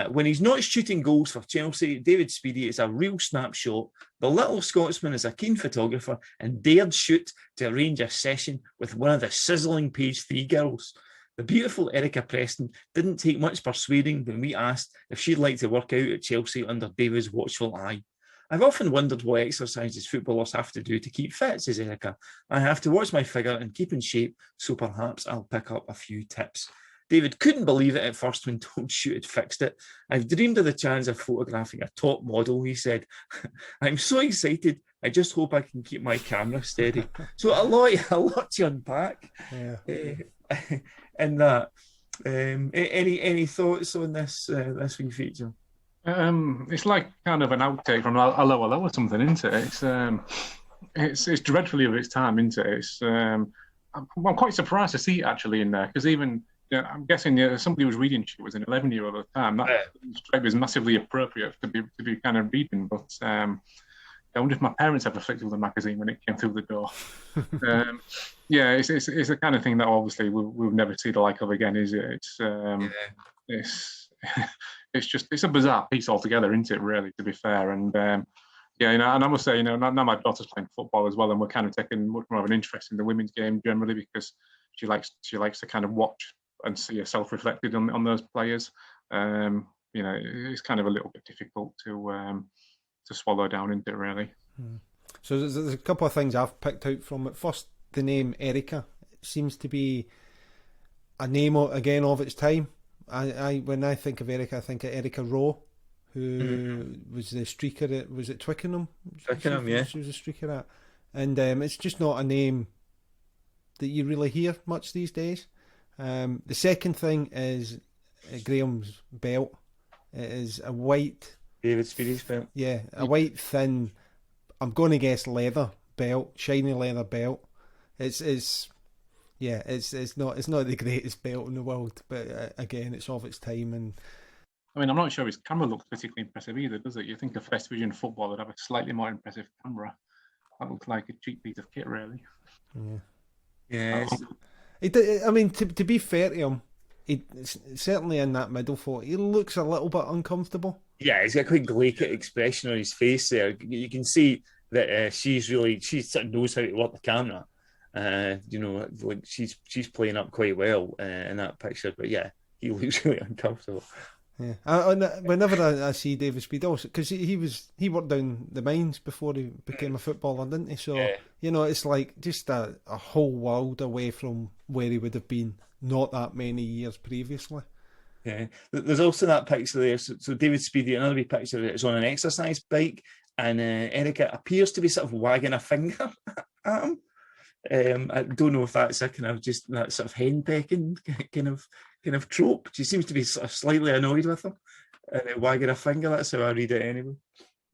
When he's not shooting goals for Chelsea, David Speedy is a real snapshot. The little Scotsman is a keen photographer and dared shoot to arrange a session with one of the sizzling page 3 girls. The beautiful Erica Preston didn't take much persuading when we asked if she'd like to work out at Chelsea under David's watchful eye. I've often wondered what exercises footballers have to do to keep fit, says Erica. I have to watch my figure and keep in shape, so perhaps I'll pick up a few tips. David couldn't believe it at first when told Shoot had fixed it. I've dreamed of the chance of photographing a top model, he said. I'm so excited. I just hope I can keep my camera steady. So a lot to unpack. Yeah. In that. Any thoughts on this wee feature? It's like kind of an outtake from Hello or something, isn't it? It's dreadfully of its time, isn't it? I'm quite surprised to see it actually in there, because even I'm guessing somebody was reading she was an 11-year-old at the time. That strike was massively appropriate to be kind of reading, but I wonder if my parents ever flicked through the magazine when it came through the door. Yeah, it's the kind of thing that obviously we'll never see the like of again, is it? It's a bizarre piece altogether, isn't it? Really, to be fair, and and I must say, now my daughter's playing football as well, and we're kind of taking much more of an interest in the women's game generally, because she likes to kind of watch and see herself reflected on those players. It's kind of a little bit difficult to swallow down, isn't it, really? So there's a couple of things I've picked out from it. First, the name Erica. It seems to be a name again of its time. When I think of Erica, I think of Erica Rowe, who was the streaker was it Twickenham? Twickenham, yeah. She was a streaker at. And it's just not a name that you really hear much these days. The second thing is Graham's belt. It is a white... David Speedy's belt. Yeah, a white, thin, I'm going to guess leather belt, shiny leather belt. It's not the greatest belt in the world, but again, it's of its time. And I mean, I'm not sure his camera looks particularly impressive either, does it? You think a First Division football would have a slightly more impressive camera. That looks like a cheap piece of kit, really. Yeah. I mean, to be fair to him, he's certainly in that middle foot. He looks a little bit uncomfortable. Yeah, he's got quite glacial expression on his face there. You can see that she sort of knows how to work the camera. Like she's playing up quite well in that picture. But yeah, he looks really uncomfortable. Yeah, whenever I see David Speed, also because he worked down the mines before he became a footballer, didn't he? So it's like just a whole world away from where he would have been not that many years previously. Yeah, there's also that picture there. So David Speedy, another wee picture is on an exercise bike, and Erica appears to be sort of wagging a finger at him. I don't know if that's a kind of just that sort of henpecking kind of trope. She seems to be sort of slightly annoyed with him and wagging a finger. That's how I read it anyway.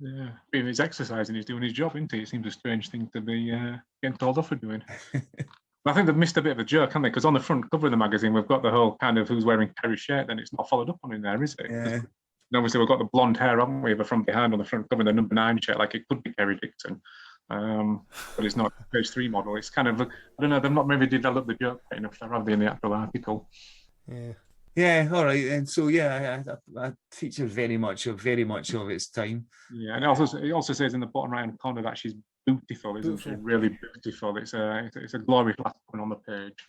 Yeah, being he's exercising, he's doing his job, isn't he? It seems a strange thing to be getting told off for doing. I think they've missed a bit of a joke, haven't they? Because on the front cover of the magazine, we've got the whole kind of who's wearing Kerry's shirt, then it's not followed up on in there, is it? Yeah. And obviously, we've got the blonde hair, haven't we, from behind on the front cover, the number 9 shirt, like it could be Kerry Dixon. But it's not a page 3 model. It's kind of, I don't know, they've not maybe developed the joke enough to have in the actual article. Yeah. Yeah, all right. And so yeah, I featured very much of its time. Yeah, and it also says in the bottom right hand corner that she's beautiful, isn't she? Beautiful. Really beautiful. It's a glorious last one on the page.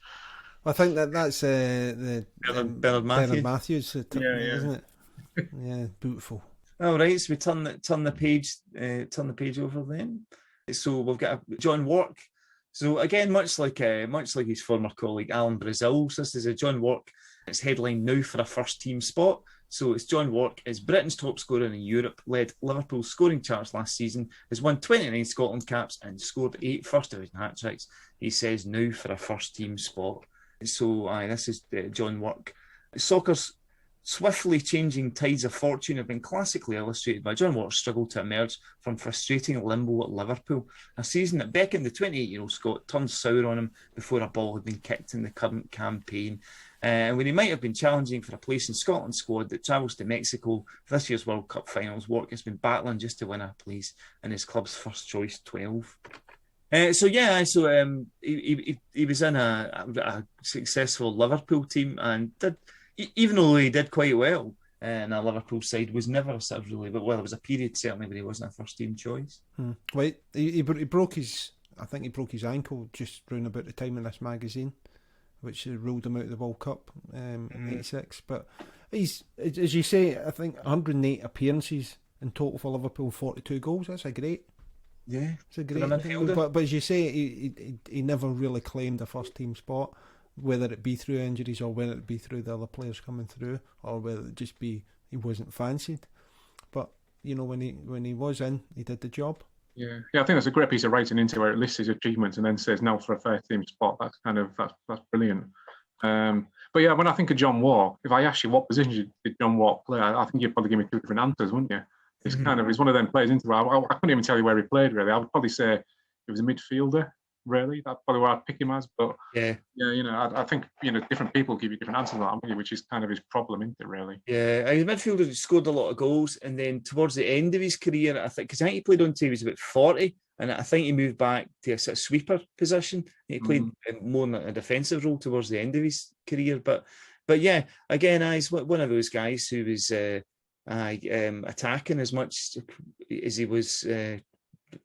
I think that's the Bernard Matthews. Matthews, Yeah. isn't it? Yeah, beautiful. All right, so we turn the page over then. So we've got John Wark. So again, much like his former colleague Alan Brazil, so this is a John Wark. It's headline now for a first team spot. So it's John Wark is Britain's top scorer in Europe, led Liverpool's scoring charts last season, has won 29 Scotland caps and scored 8 first division hat tricks. He says now for a first team spot. So this is John Wark. Soccer's swiftly changing tides of fortune have been classically illustrated by John Wark's struggle to emerge from frustrating limbo at Liverpool, a season that beckoned the 28-year-old Scot turned sour on him before a ball had been kicked in the current campaign. When he might have been challenging for a place in Scotland's squad that travels to Mexico for this year's World Cup finals, Wark has been battling just to win a place in his club's first choice 12. He was in a successful Liverpool team and did, even though he did quite well in a Liverpool side, was never a sort of really, but there was a period certainly where he wasn't a first team choice. Well, he broke his ankle just round about the time in this magazine, which ruled him out of the World Cup in '86. But he's, as you say, I think 108 appearances in total for Liverpool, 42 goals. That's a great. Yeah, it's a great. But as you say, he never really claimed a first team spot, whether it be through injuries or whether it be through the other players coming through, or whether it just be he wasn't fancied. But when he was in, he did the job. Yeah, I think that's a great piece of writing into where it lists his achievements and then says no for a first team spot. That's brilliant. But yeah, when I think of John Wark, if I ask you what position did John Wark play, I think you'd probably give me 2 different answers, wouldn't you? It's he's one of them players into where I couldn't even tell you where he played really. I would probably say he was a midfielder. Really, that's probably where I'd pick him as. But yeah, I think different people give you different answers on that, which is kind of his problem, isn't it? Really. Yeah, he's a midfielder who scored a lot of goals, and then towards the end of his career, I think he played until he was about 40, and I think he moved back to a sort of sweeper position. He played more in a defensive role towards the end of his career, but yeah, again, he's one of those guys who was attacking as much as he was.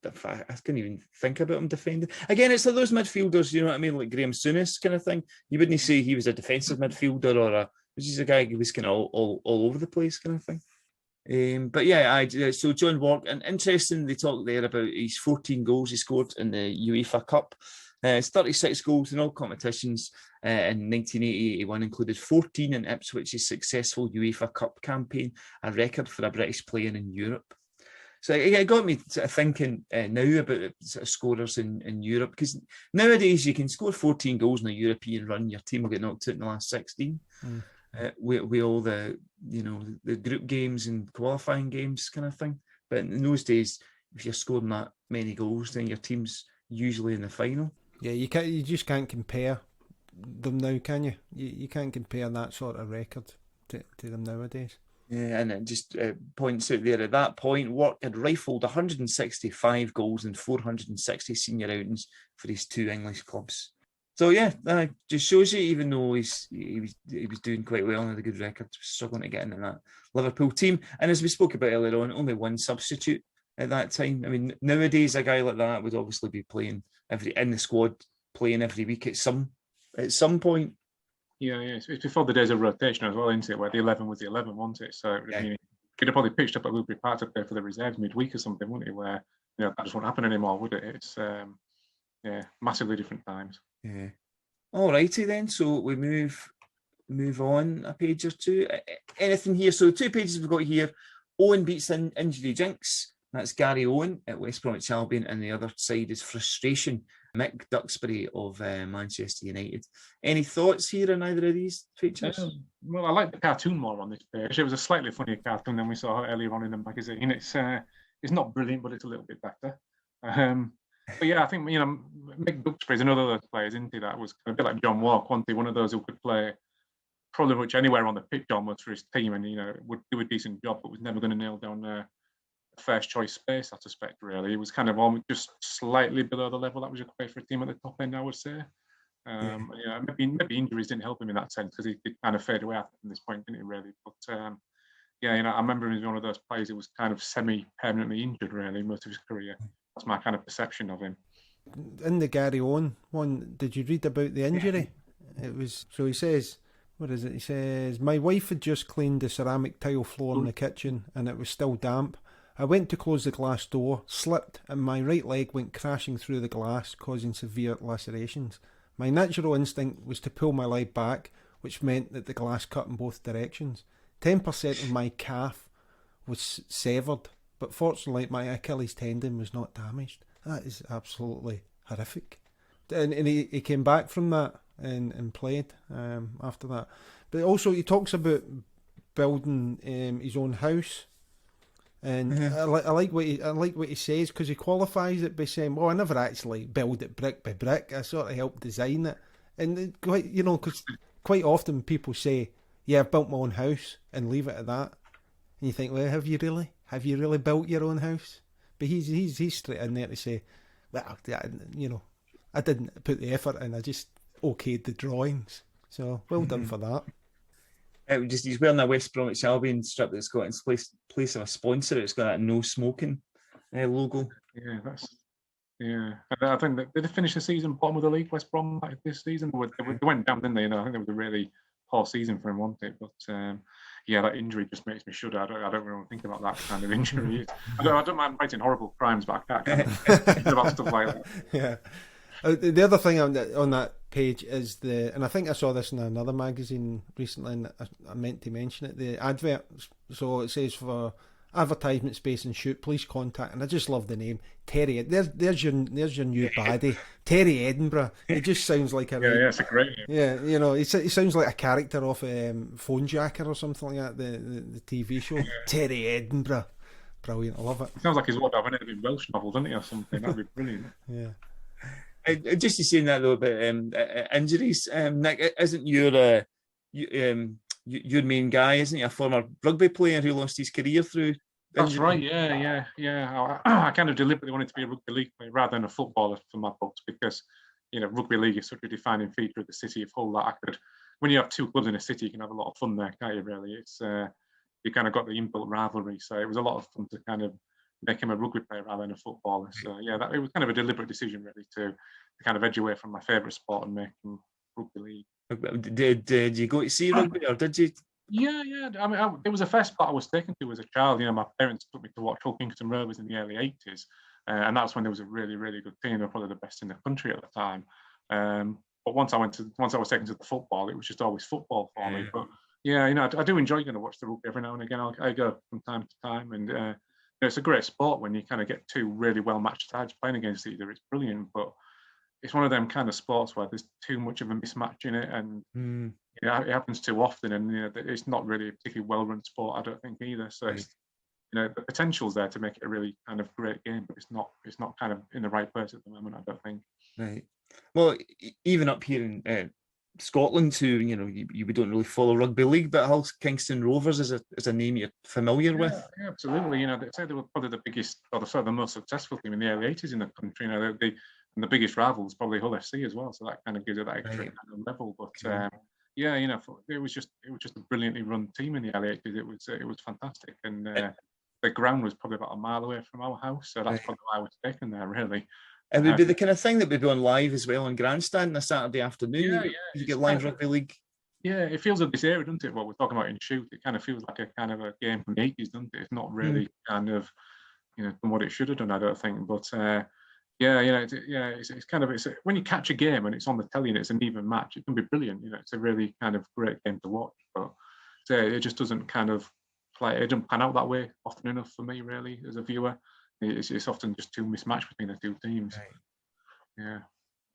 I couldn't even think about him defending. Again, it's like those midfielders, you know what I mean, like Graham Souness kind of thing. You wouldn't say he was a defensive midfielder or just a guy who was kind of all over the place kind of thing. But yeah, so John Wark, and interesting, they talk there about his 14 goals he scored in the UEFA Cup. His 36 goals in all competitions in 1980-81 included 14 in Ipswich's successful UEFA Cup campaign, a record for a British player in Europe. So it got me thinking now about sort of scorers in Europe, because nowadays you can score 14 goals in a European run, your team will get knocked out in the last 16. With all the the group games and qualifying games kind of thing. But in those days, if you're scoring that many goals, then your team's usually in the final. Yeah, you just can't compare them now, can you? You can't compare that sort of record to them nowadays. Yeah, and it just points out there at that point, Wark had rifled 165 goals and 460 senior outings for his 2 English clubs. So yeah, that just shows you, even though he was doing quite well and had a good record, struggling to get into that Liverpool team. And as we spoke about earlier on, only one substitute at that time. I mean, nowadays a guy like that would obviously be playing in the squad, playing every week at some point. Yeah, it's before the days of rotation as well, isn't it? Where the 11 was the 11, wasn't it? So I mean, could have probably pitched up at Woodbury Park to play for the reserves midweek or something, wouldn't it? Where that just won't happen anymore, would it? It's massively different times. Yeah. All righty then. So we move on a page or two. Anything here? So 2 pages we've got here. Owen beats injury jinx. That's Gary Owen at West Bromwich Albion, and the other side is frustration. Mick Duxbury of Manchester United. Any thoughts here on either of these features? Well, I like the cartoon more on this page. It was a slightly funnier cartoon than we saw earlier on in the magazine. It's not brilliant, but it's a little bit better. But yeah, I think Mick Duxbury is another of those players, isn't he? That was a bit like John Wark, wasn't he? One of those who could play probably much anywhere on the pitch almost for his team, and would do a decent job, but was never going to nail down first choice space, I suspect. Really, he was kind of almost just slightly below the level that was required for a team at the top end, I would say. Maybe injuries didn't help him in that sense because he did kind of fade away at this point, didn't he? Really, but I remember him as one of those players who was kind of semi-permanently injured really most of his career. That's my kind of perception of him. In the Gary Owen one, did you read about the injury? It was, so he says, what is it? He says, my wife had just cleaned the ceramic tile floor in the kitchen and it was still damp. I went to close the glass door, slipped, and my right leg went crashing through the glass, causing severe lacerations. My natural instinct was to pull my leg back, which meant that the glass cut in both directions. 10% of my calf was severed, but fortunately my Achilles tendon was not damaged. That is absolutely horrific. And he came back from that and played after that. But also he talks about building his own house. And I like what he says, because he qualifies it by saying, well, I never actually build it brick by brick. I sort of helped design it. And because quite often people say, yeah, I've built my own house, and leave it at that. And you think, well, have you really? Have you really built your own house? But he's straight in there to say, well, I didn't put the effort in. I just okayed the drawings. So well done for that. He's wearing a West Bromwich Albion strip that's got in place of a sponsor. It's got that no smoking logo. Yeah, And I think that did they finish the season bottom of the league, West Brom, this season? They went down, didn't they? I think it was a really poor season for him, wasn't it? But that injury just makes me shudder. I don't really want to think about that kind of injury. I don't mind writing horrible crimes, but I can't think about stuff like that. Yeah. The other thing on that page is and I think I saw this in another magazine recently, and I meant to mention it, the advert. So it says, for advertisement space and shoot, please contact, and I just love the name, Terry. There's your new baddie, Terry Edinburgh. It just sounds like a it's a great name. Yeah, he sounds like a character off Phone Jacker or something like that, the TV show. Terry Edinburgh, brilliant. I love it. It sounds like he's what I've read in Welsh novel, doesn't he, or something? That'd be brilliant. Yeah. Just to say that though about injuries, Nick, isn't your main guy, isn't he, a former rugby player who lost his career through injury? That's right, yeah. I kind of deliberately wanted to be a rugby league player rather than a footballer for my books, because rugby league is such a defining feature of the city of Hull that when you have two clubs in a city, you can have a lot of fun there, can't you? Really, it's you kind of got the inbuilt rivalry, so it was a lot of fun to kind of make him a rugby player rather than a footballer. So it was kind of a deliberate decision really to kind of edge away from my favourite sport and make him rugby league. Did you go to see rugby, or did you? Yeah. I mean, it was the first sport I was taken to as a child. My parents took me to watch Hull Kingston Rovers in the early 80s, and that's when there was a really, really good team. They were probably the best in the country at the time. But once I was taken to the football, it was just always football for me. But I do enjoy going to watch the rugby every now and again. I go from time to time, and it's a great sport when you kind of get two really well matched sides playing against each other. It's brilliant, but it's one of them kind of sports where there's too much of a mismatch in it, and it happens too often, and it's not really a particularly well-run sport, I don't think either. So it's, the potential's there to make it a really kind of great game, but it's not kind of in the right place at the moment, I don't think. Right. Well, even up here in Scotland, too, you don't really follow rugby league, but Hull Kingston Rovers is a name you're familiar with. Yeah, absolutely. They say they were probably the biggest, or the most successful team in the early 80s in the country. And the biggest rival is probably Hull FC as well, so that kind of gives it that extra kind of level. But it was just a brilliantly run team in the early 80s. It was fantastic, and the ground was probably about a mile away from our house, so that's probably why I was taken there, really. It would be the kind of thing that would be on live as well on Grandstand on a Saturday afternoon. You get live rugby league. Yeah, it feels of this era, doesn't it? What we're talking about in shoot, it kind of feels like a kind of a game from the 80s, doesn't it? It's not really kind of done what it should have done, I don't think. But it's kind of when you catch a game and it's on the telly and it's an even match, it can be brilliant. It's a really kind of great game to watch, but it just doesn't kind of play. It doesn't pan out that way often enough for me, really, as a viewer. It's often just too mismatched between the two teams. Right.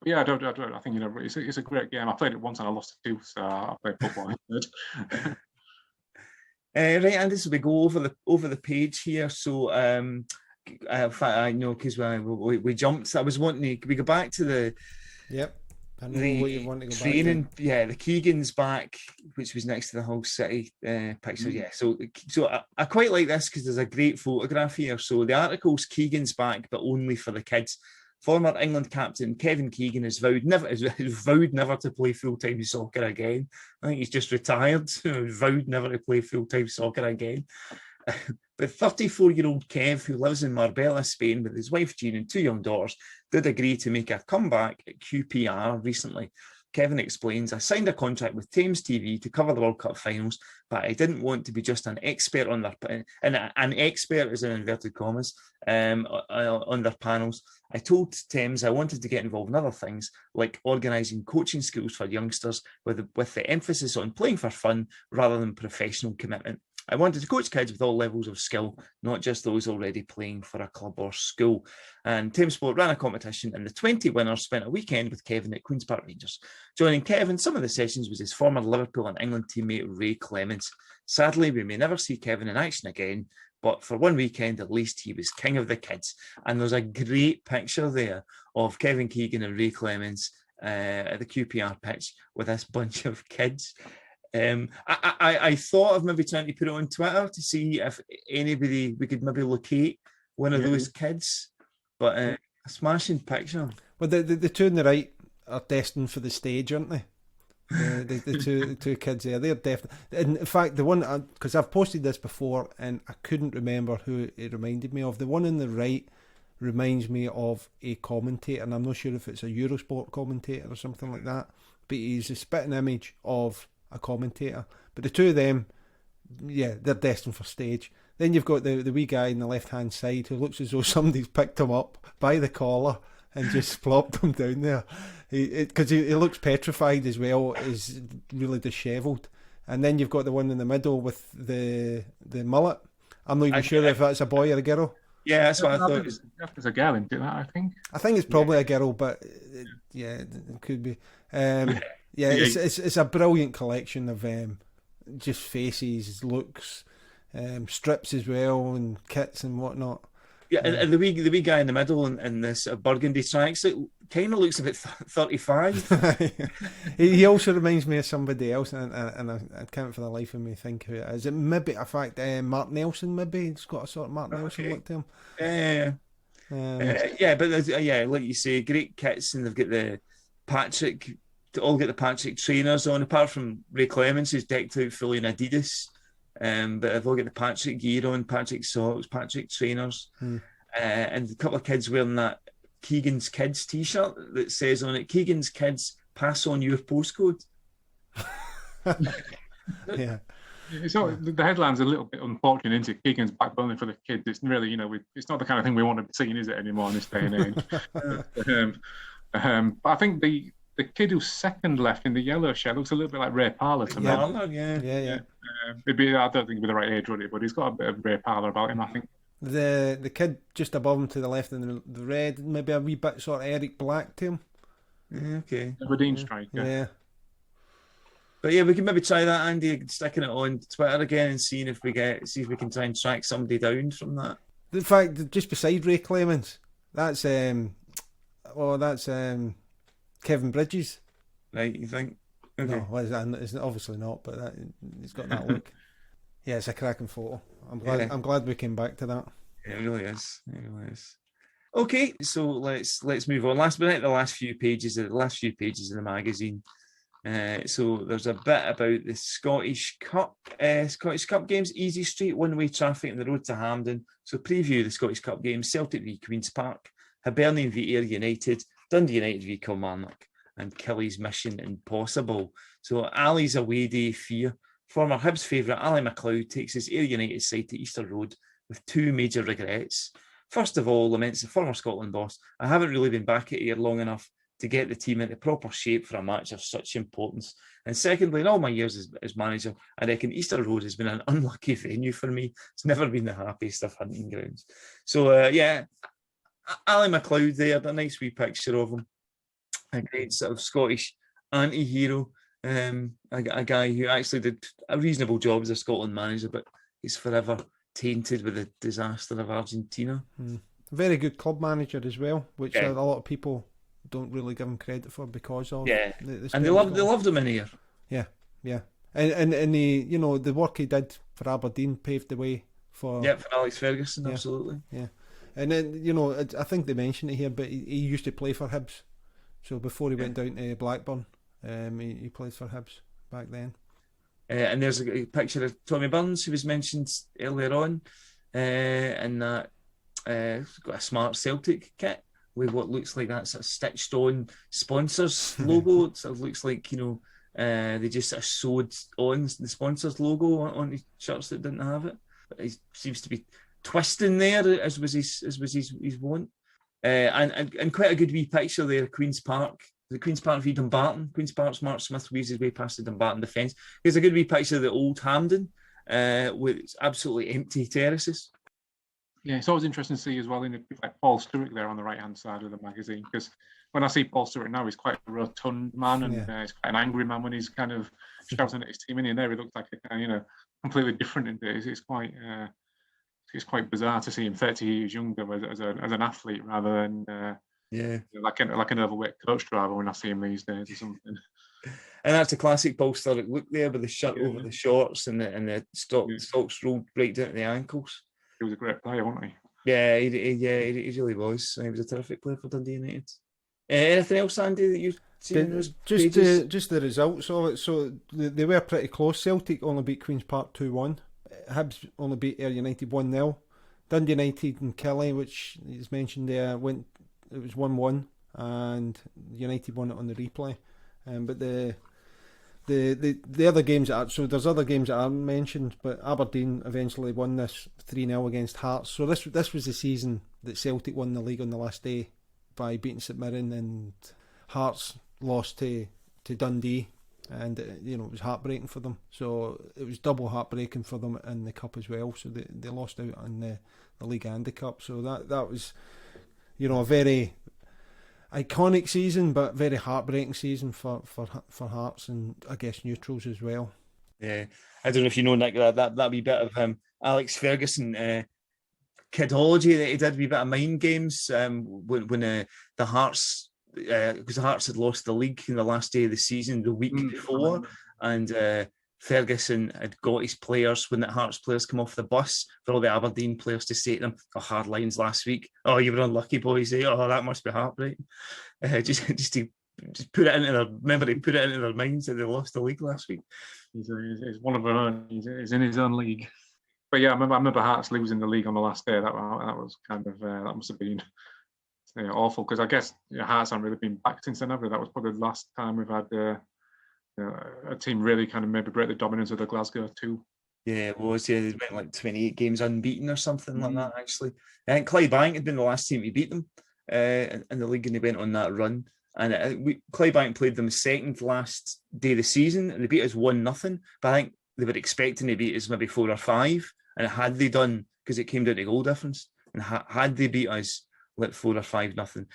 Yeah. I don't. I think it's a great game. I played it once and I lost it too, so I played football instead. Right, and as we go over the page here, so in fact, I know because we jumped. I was wanting to. We go back to the. Yep. I know what you want to go training, back to. Yeah, the Keegan's back, which was next to the Hull City picture. Yeah, so I quite like this because there's a great photograph here. So the article's Keegan's back, but only for the kids. Former England captain Kevin Keegan has vowed never to play full-time soccer again. I think he's just retired. Vowed never to play full-time soccer again. But 34-year-old Kev, who lives in Marbella, Spain, with his wife Jean and 2 young daughters, did agree to make a comeback at QPR recently. Kevin explains, I signed a contract with Thames TV to cover the World Cup finals, but I didn't want to be just an expert on their, and an expert is in inverted commas, on their panels. I told Thames I wanted to get involved in other things, like organising coaching schools for youngsters with the emphasis on playing for fun rather than professional commitment. I wanted to coach kids with all levels of skill, not just those already playing for a club or school. And Thames Sport ran a competition, and the 20 winners spent a weekend with Kevin at Queen's Park Rangers. Joining Kevin, some of the sessions was his former Liverpool and England teammate Ray Clements. Sadly, we may never see Kevin in action again, but for one weekend at least, he was king of the kids. And there's a great picture there of Kevin Keegan and Ray Clements at the QPR pitch with this bunch of kids. I thought of maybe trying to put it on Twitter to see if anybody we could maybe locate one of those kids, but a smashing picture. Well, the two on the right are destined for the stage, aren't they? The two kids there, they're definitely. In fact, the one, because I've posted this before and I couldn't remember who it reminded me of. The one on the right reminds me of a commentator, and I'm not sure if it's a Eurosport commentator or something like that, but he's a spitting image of a commentator. But the two of them, yeah, they're destined for stage. Then you've got the wee guy on the left hand side who looks as though somebody's picked him up by the collar and just plopped him down there, because he looks petrified as well, is really dishevelled. And then you've got the one in the middle with the mullet. I'm not even sure if that's a boy or a girl. Yeah, that's what I thought. There's a girl into that, I think. I think it's probably a girl, but it could be. It's a brilliant collection of just faces, looks, strips as well, and kits and whatnot. Yeah, and the wee guy in the middle in this burgundy tracks, it kind of looks a bit 35. He also reminds me of somebody else, and I can't for the life of me think who it is. It maybe, in fact, Mark Nelson. Maybe he's got a sort of Mark Nelson look to him. But like you say, great kits, and they've got the Patrick. All get the Patrick trainers on, apart from Ray Clements, who's decked out fully in Adidas. But they've all got the Patrick gear on, Patrick socks, Patrick trainers, and a couple of kids wearing that Keegan's Kids t-shirt that says on it, Keegan's Kids, pass on your postcode. Yeah. So the headline's a little bit unfortunate, isn't it? Keegan's backbone for the kids. It's really, it's not the kind of thing we want to be seeing, is it, anymore in this day and age? But I think the kid who's second left in the yellow shirt looks a little bit like Ray Parlour to me. Yeah. Maybe I don't think he'd be the right age, would he? But he's got a bit of Ray Parlour about him, I think. The kid just above him to the left in the red, maybe a wee bit sort of Eric Black to him. Okay. Aberdeen striker. Yeah. But yeah, we can maybe try that, Andy, sticking it on Twitter again and see if we can try and track somebody down from that. In fact, just beside Ray Clements, that's Kevin Bridges. Right, you think? Okay. No, it's obviously not, but he's got that look. Yeah, it's a cracking photo. I'm glad we came back to that. Yeah, it really is. Okay, so let's move on. The last few pages of the magazine. So there's a bit about the Scottish Cup games, Easy Street, one-way traffic on the road to Hampden. So preview the Scottish Cup games: Celtic v Queen's Park, Hibernian v Ayr United, Dundee United v Kilmarnock, and Killy's Mission Impossible. So Ali's away day fear. Former Hibs favourite Ali MacLeod takes his Ayr United side to Easter Road with two major regrets. First of all, laments the former Scotland boss, I haven't really been back at Ayr long enough to get the team into proper shape for a match of such importance. And secondly, in all my years as manager, I reckon Easter Road has been an unlucky venue for me. It's never been the happiest of hunting grounds. So, Ali MacLeod there, a nice wee picture of him. A great sort of Scottish anti-hero. A guy who actually did a reasonable job as a Scotland manager, but he's forever tainted with the disaster of Argentina. Very good club manager as well, which a lot of people don't really give him credit for because of and they loved him in here. Yeah, and the work he did for Aberdeen paved the way for Alex Ferguson, absolutely. Yeah. And then, I think they mentioned it here, but he used to play for Hibs. So before he went down to Blackburn, he played for Hibs back then. And there's a picture of Tommy Burns, who was mentioned earlier on, and that got a smart Celtic kit with what looks like that's a stitched on sponsors logo. It sort of looks like, they just sort of sewed on the sponsors logo on his shirts that didn't have it. But he seems to be twisting there, as was his wont. And quite a good wee picture there, Queen's Park. The Queen's Park v Dumbarton. Queen's Park's Mark Smith weaves his way past the Dumbarton defence. Here's a good wee picture of the old Hampden with absolutely empty terraces. Yeah, it's always interesting to see as well, like Paul Stewart there on the right-hand side of the magazine, because when I see Paul Stewart now, he's quite a rotund man, and he's quite an angry man when he's kind of shouting at his team. And there, he looks like completely different. It's quite bizarre to see him 30 years younger as an athlete rather than like an overweight coach driver when I see him these days or something. And that's a classic Paul Sturrock look there, with the shirt over the shorts and the socks rolled right down to the ankles. He was a great player, wasn't he? Yeah, he really was. He was a terrific player for Dundee United. Anything else, Andy, that you've seen? Just the results of it. So they were pretty close. Celtic only beat Queen's Park 2-1. Hibs only beat Ayr United 1-0. Dundee United and Kelly, which is mentioned there, it was 1-1, and United won it on the replay. But the other games so there's other games that aren't mentioned, but Aberdeen eventually won this 3-0 against Hearts. So this was the season that Celtic won the league on the last day by beating St Mirren, and Hearts lost to Dundee, and it was heartbreaking for them. So it was double heartbreaking for them in the cup as well. So they lost out on the league and the cup. So that was a very iconic season, but very heartbreaking season for Hearts, and I guess neutrals as well. Yeah, I don't know if you know, Nick, that wee bit of Alex Ferguson kidology that he did, wee bit of mind games when the Hearts, because the Hearts had lost the league in the last day of the season the week before, and Ferguson had got his players, when the Hearts players come off the bus, for all the Aberdeen players to say to them, hard lines last week. Oh, you were unlucky, boys. Oh, that must be heartbreaking. Just put it into their minds that they lost the league last week. He's one of our own. He's in his own league. But yeah, I remember Hearts losing the league on the last day. That was kind of that must have been awful, because I guess Hearts haven't really been back since then ever. That was probably the last time we've had a team really kind of maybe break the dominance of the Glasgow 2. Yeah, it was. Yeah, they went like 28 games unbeaten or something like that, actually. I think Clydebank had been the last team to beat them in the league, and they went on that run. And Clydebank played them second last day of the season, and they beat us 1-0. But I think they were expecting to beat us maybe 4 or 5. And had they done, because it came down to goal difference, and had they beat us like 4 or 5-0,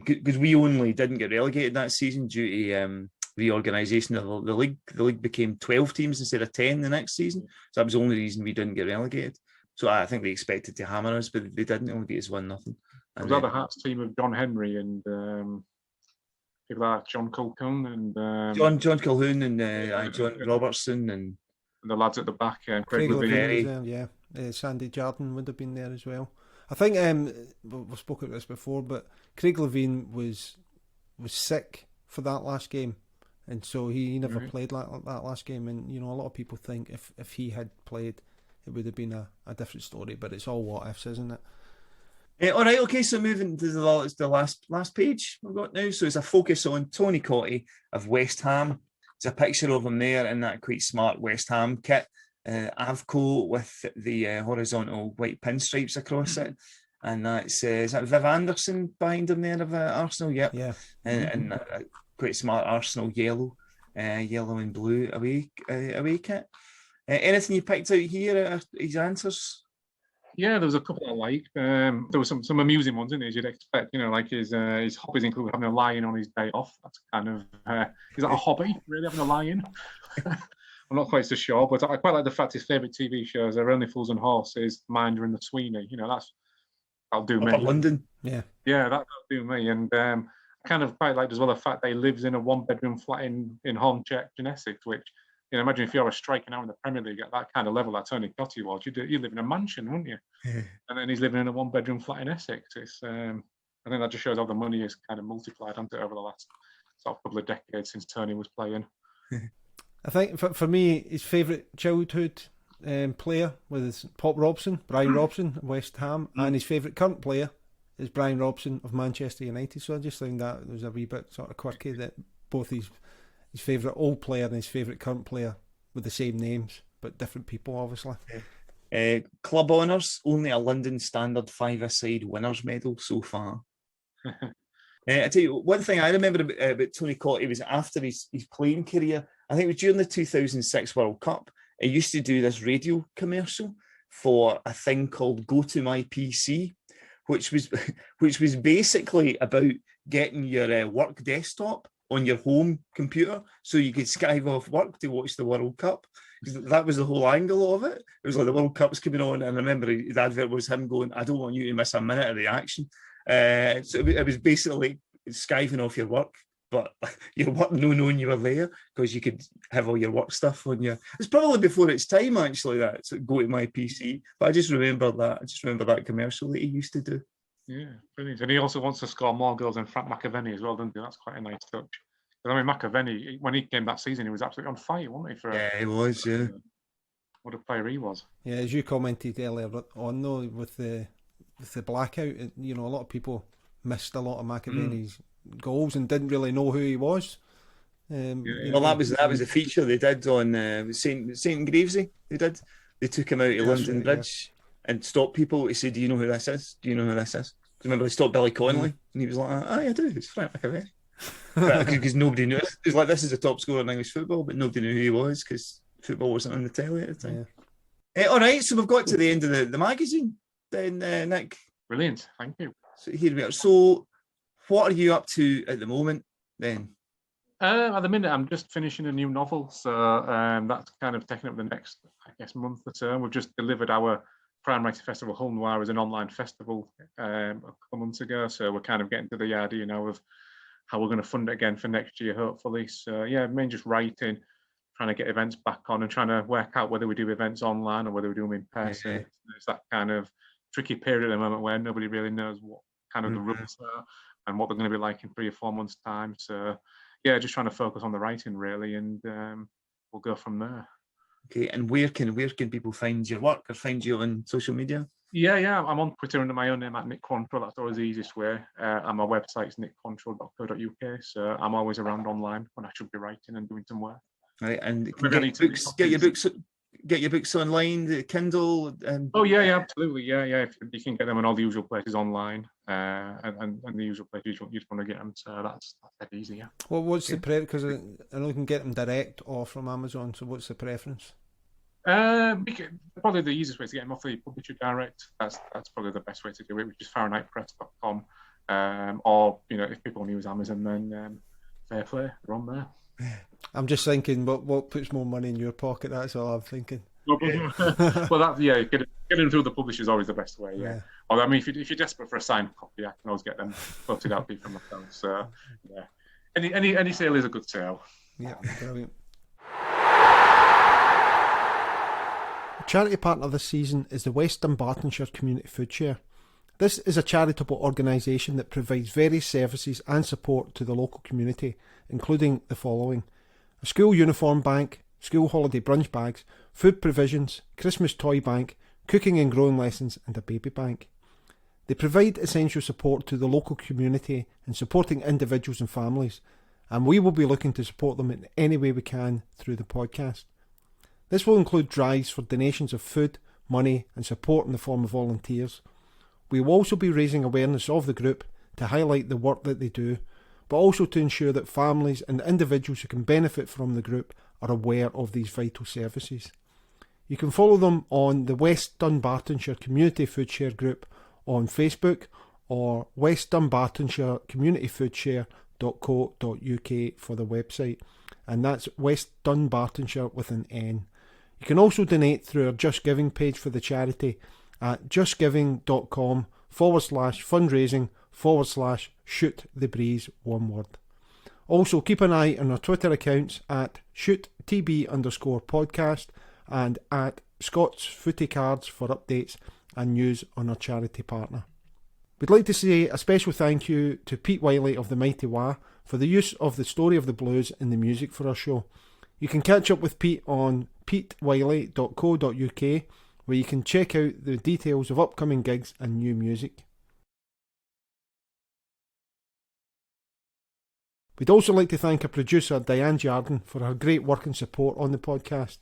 because we only didn't get relegated that season due to reorganisation of the league. The league became 12 teams instead of 10 the next season. So that was the only reason we didn't get relegated. So I think they expected to hammer us, but they didn't. Only beat us 1-0. Was that the Hearts team of John Henry and people like John Colquhoun and John Colquhoun and John Robertson and the lads at the back, Craig Levine, Sandy Jardine would have been there as well. I think we've spoken about this before, but Craig Levine was sick for that last game, and so he never played that last game. And a lot of people think if he had played, it would have been a different story. But it's all what ifs, isn't it? All right, okay. So moving to the last page we've got now. So it's a focus on Tony Cotty of West Ham. There's a picture of him there in that quite smart West Ham kit, Avco with the horizontal white pinstripes across it, and is that Viv Anderson behind him there of Arsenal? Yep. Yeah. And quite smart Arsenal yellow and blue away kit. Anything you picked out here? His answers? Yeah, there was a couple I liked. There were some amusing ones, in it, as you'd expect. Like his hobbies include having a lion on his day off. That's kind of is that a hobby? Really, having a lion? I'm not quite so sure, but I quite like the fact his favourite TV shows are Only Fools and Horses, Minder and the Sweeney. That'll do me. London. Yeah, that'll do me. And I kind of quite liked as well the fact that he lives in a 1-bedroom flat in Hornchurch in Essex, which imagine if you're a striker now in the Premier League at that kind of level that Tony Cottee was, you live in a mansion, wouldn't you? And then he's living in a 1-bedroom flat in Essex. It's I think that just shows how the money is kind of multiplied over the last sort of couple of decades since Tony was playing. I think for me, his favourite childhood player was Pop Robson, Brian Robson of West Ham, and his favourite current player is Brian Robson of Manchester United. So I just think that was a wee bit sort of quirky that both his favourite old player and his favourite current player with the same names, but different people, obviously. Club honours, only a London Standard 5-a-side winners' medal so far. I tell you, one thing I remember about Tony Cottee was after his playing career, I think it was during the 2006 World Cup, he used to do this radio commercial for a thing called Go to My PC, which was basically about getting your work desktop on your home computer so you could skive off work to watch the World Cup. That was the whole angle of it. It was like the World Cup's coming on, and I remember the advert was him going, "I don't want you to miss a minute of the action." So it was basically skiving off your work, but your work no knowing you were there because you could have all your work stuff on you. It's probably before its time, actually, that so Go to My PC. But I just remember that. I just remember that commercial that he used to do. Yeah, brilliant. And he also wants to score more goals than Frank McAvenny as well, doesn't he? That's quite a nice touch. I mean, McAvenny, when he came that season, he was absolutely on fire, wasn't he? Yeah, he was, yeah. What a player he was. Yeah, as you commented earlier on, though, with the blackout, a lot of people missed a lot of McAvenny's goals and didn't really know who he was. Well, that was a feature they did on St Gravesy. They took him out of London Bridge and stopped people to say, "Do you know who this is? Do you know who this is?" Remember, they stopped Billy Connolly, and he was like, "Oh, yeah, I do. It's Frank McAvenny." Because nobody knew. It was like, this is the top scorer in English football, but nobody knew who he was because football wasn't on the telly at the time. Yeah. All right, so we've got to the end of the magazine then, Nick. Brilliant, thank you. So here we are. So what are you up to at the moment then? At the minute, I'm just finishing a new novel, so that's kind of taking up the next, I guess, month or so. We've just delivered our Crime Writing Festival Hull Noir as an online festival a couple of months ago, so we're kind of getting to the idea now of how we're going to fund it again for next year, hopefully. So yeah, mainly just writing, trying to get events back on and trying to work out whether we do events online or whether we do them in person. Yeah. There's that kind of tricky period at the moment where nobody really knows what kind of the rules are and what they're going to be like in 3 or 4 months' time. So yeah, just trying to focus on the writing really, and we'll go from there. Okay, and where can people find your work or find you on social media? Yeah, I'm on Twitter under my own name at Nick Quantrill. That's always the easiest way. And my website's nickquantrill.co.uk. So I'm always around online when I should be writing and doing some work. Right, and get your books online, the Kindle. Oh yeah, absolutely, yeah. You can get them in all the usual places online, and the usual places you'd want to get them. So that's that easy. Yeah. Well, what's the because I know you can get them direct or from Amazon. So what's the preference? Probably the easiest way to get them off the publisher direct. That's probably the best way to do it, which is FahrenheitPress.com. Or if people use Amazon, then fair play, they're on there. I'm just thinking, what puts more money in your pocket? That's all I'm thinking. Well, getting them through the publisher is always the best way. Yeah. Although, I mean, if you're desperate for a signed copy, I can always get them quoted out for myself. So yeah, any sale is a good sale. Yeah, brilliant. A charity partner this season is the West Dunbartonshire Community Food Share. This is a charitable organisation that provides various services and support to the local community, including the following: a school uniform bank, school holiday brunch bags, food provisions, Christmas toy bank, cooking and growing lessons, and a baby bank. They provide essential support to the local community in supporting individuals and families, and we will be looking to support them in any way we can through the podcast. This will include drives for donations of food, money and support in the form of volunteers. We will also be raising awareness of the group to highlight the work that they do, but also to ensure that families and individuals who can benefit from the group are aware of these vital services. You can follow them on the West Dunbartonshire Community Food Share group on Facebook or West Dunbartonshire Community Food Share.co.uk for the website, and that's West Dunbartonshire with an N. You can also donate through our Just Giving page for the charity at justgiving.com/fundraising/shoot the breeze, one word. Also, keep an eye on our Twitter accounts at shoottb_podcast and at Scott's Footy Cards for updates and news on our charity partner. We'd like to say a special thank you to Pete Wiley of the Mighty Wah for the use of the story of the blues in the music for our show. You can catch up with Pete on petewiley.co.uk, where you can check out the details of upcoming gigs and new music. We'd also like to thank our producer Diane Jardin for her great work and support on the podcast.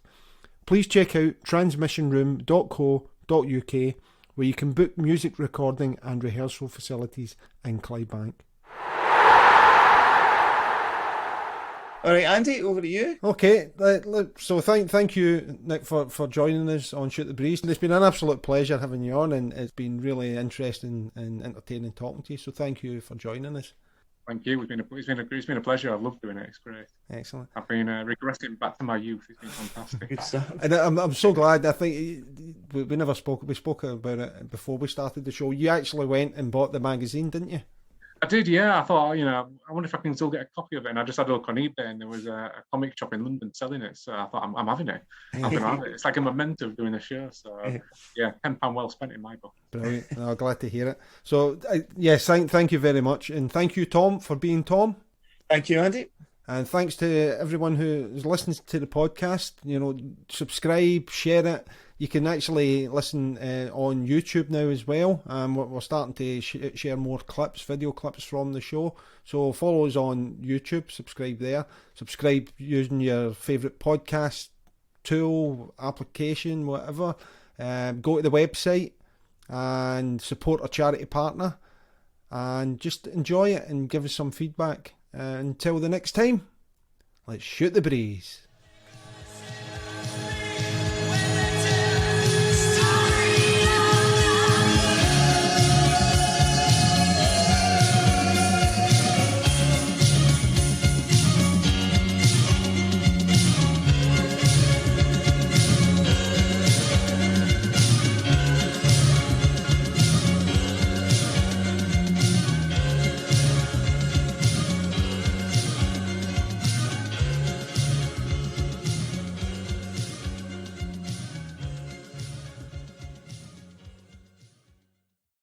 Please check out transmissionroom.co.uk, where you can book music recording and rehearsal facilities in Clydebank. All right, Andy, over to you. Okay, so thank you, Nick, for joining us on Shoot the Breeze. It's been an absolute pleasure having you on, and it's been really interesting and entertaining talking to you. So thank you for joining us. Thank you. It's been a pleasure. I've loved doing it. It's great. Excellent. I've been regressing back to my youth. It's been fantastic. Good stuff. And I'm so glad. I think we never spoke. We spoke about it before we started the show. You actually went and bought the magazine, didn't you? I did, yeah. I thought, I wonder if I can still get a copy of it. And I just had a look on eBay, and there was a comic shop in London selling it. So I thought, I'm having it. I'm going to have it. It's like a memento of doing the show. So yeah, £10 well spent in my book. Brilliant. I'm glad to hear it. So yes, thank you very much, and thank you, Tom, for being Tom. Thank you, Andy. And thanks to everyone who is listening to the podcast. Subscribe, share it. You can actually listen on YouTube now as well. We're starting to share more video clips from the show. So follow us on YouTube, subscribe there. Subscribe using your favourite podcast tool, application, whatever. Go to the website and support our charity partner. And just enjoy it and give us some feedback. Until the next time, let's shoot the breeze.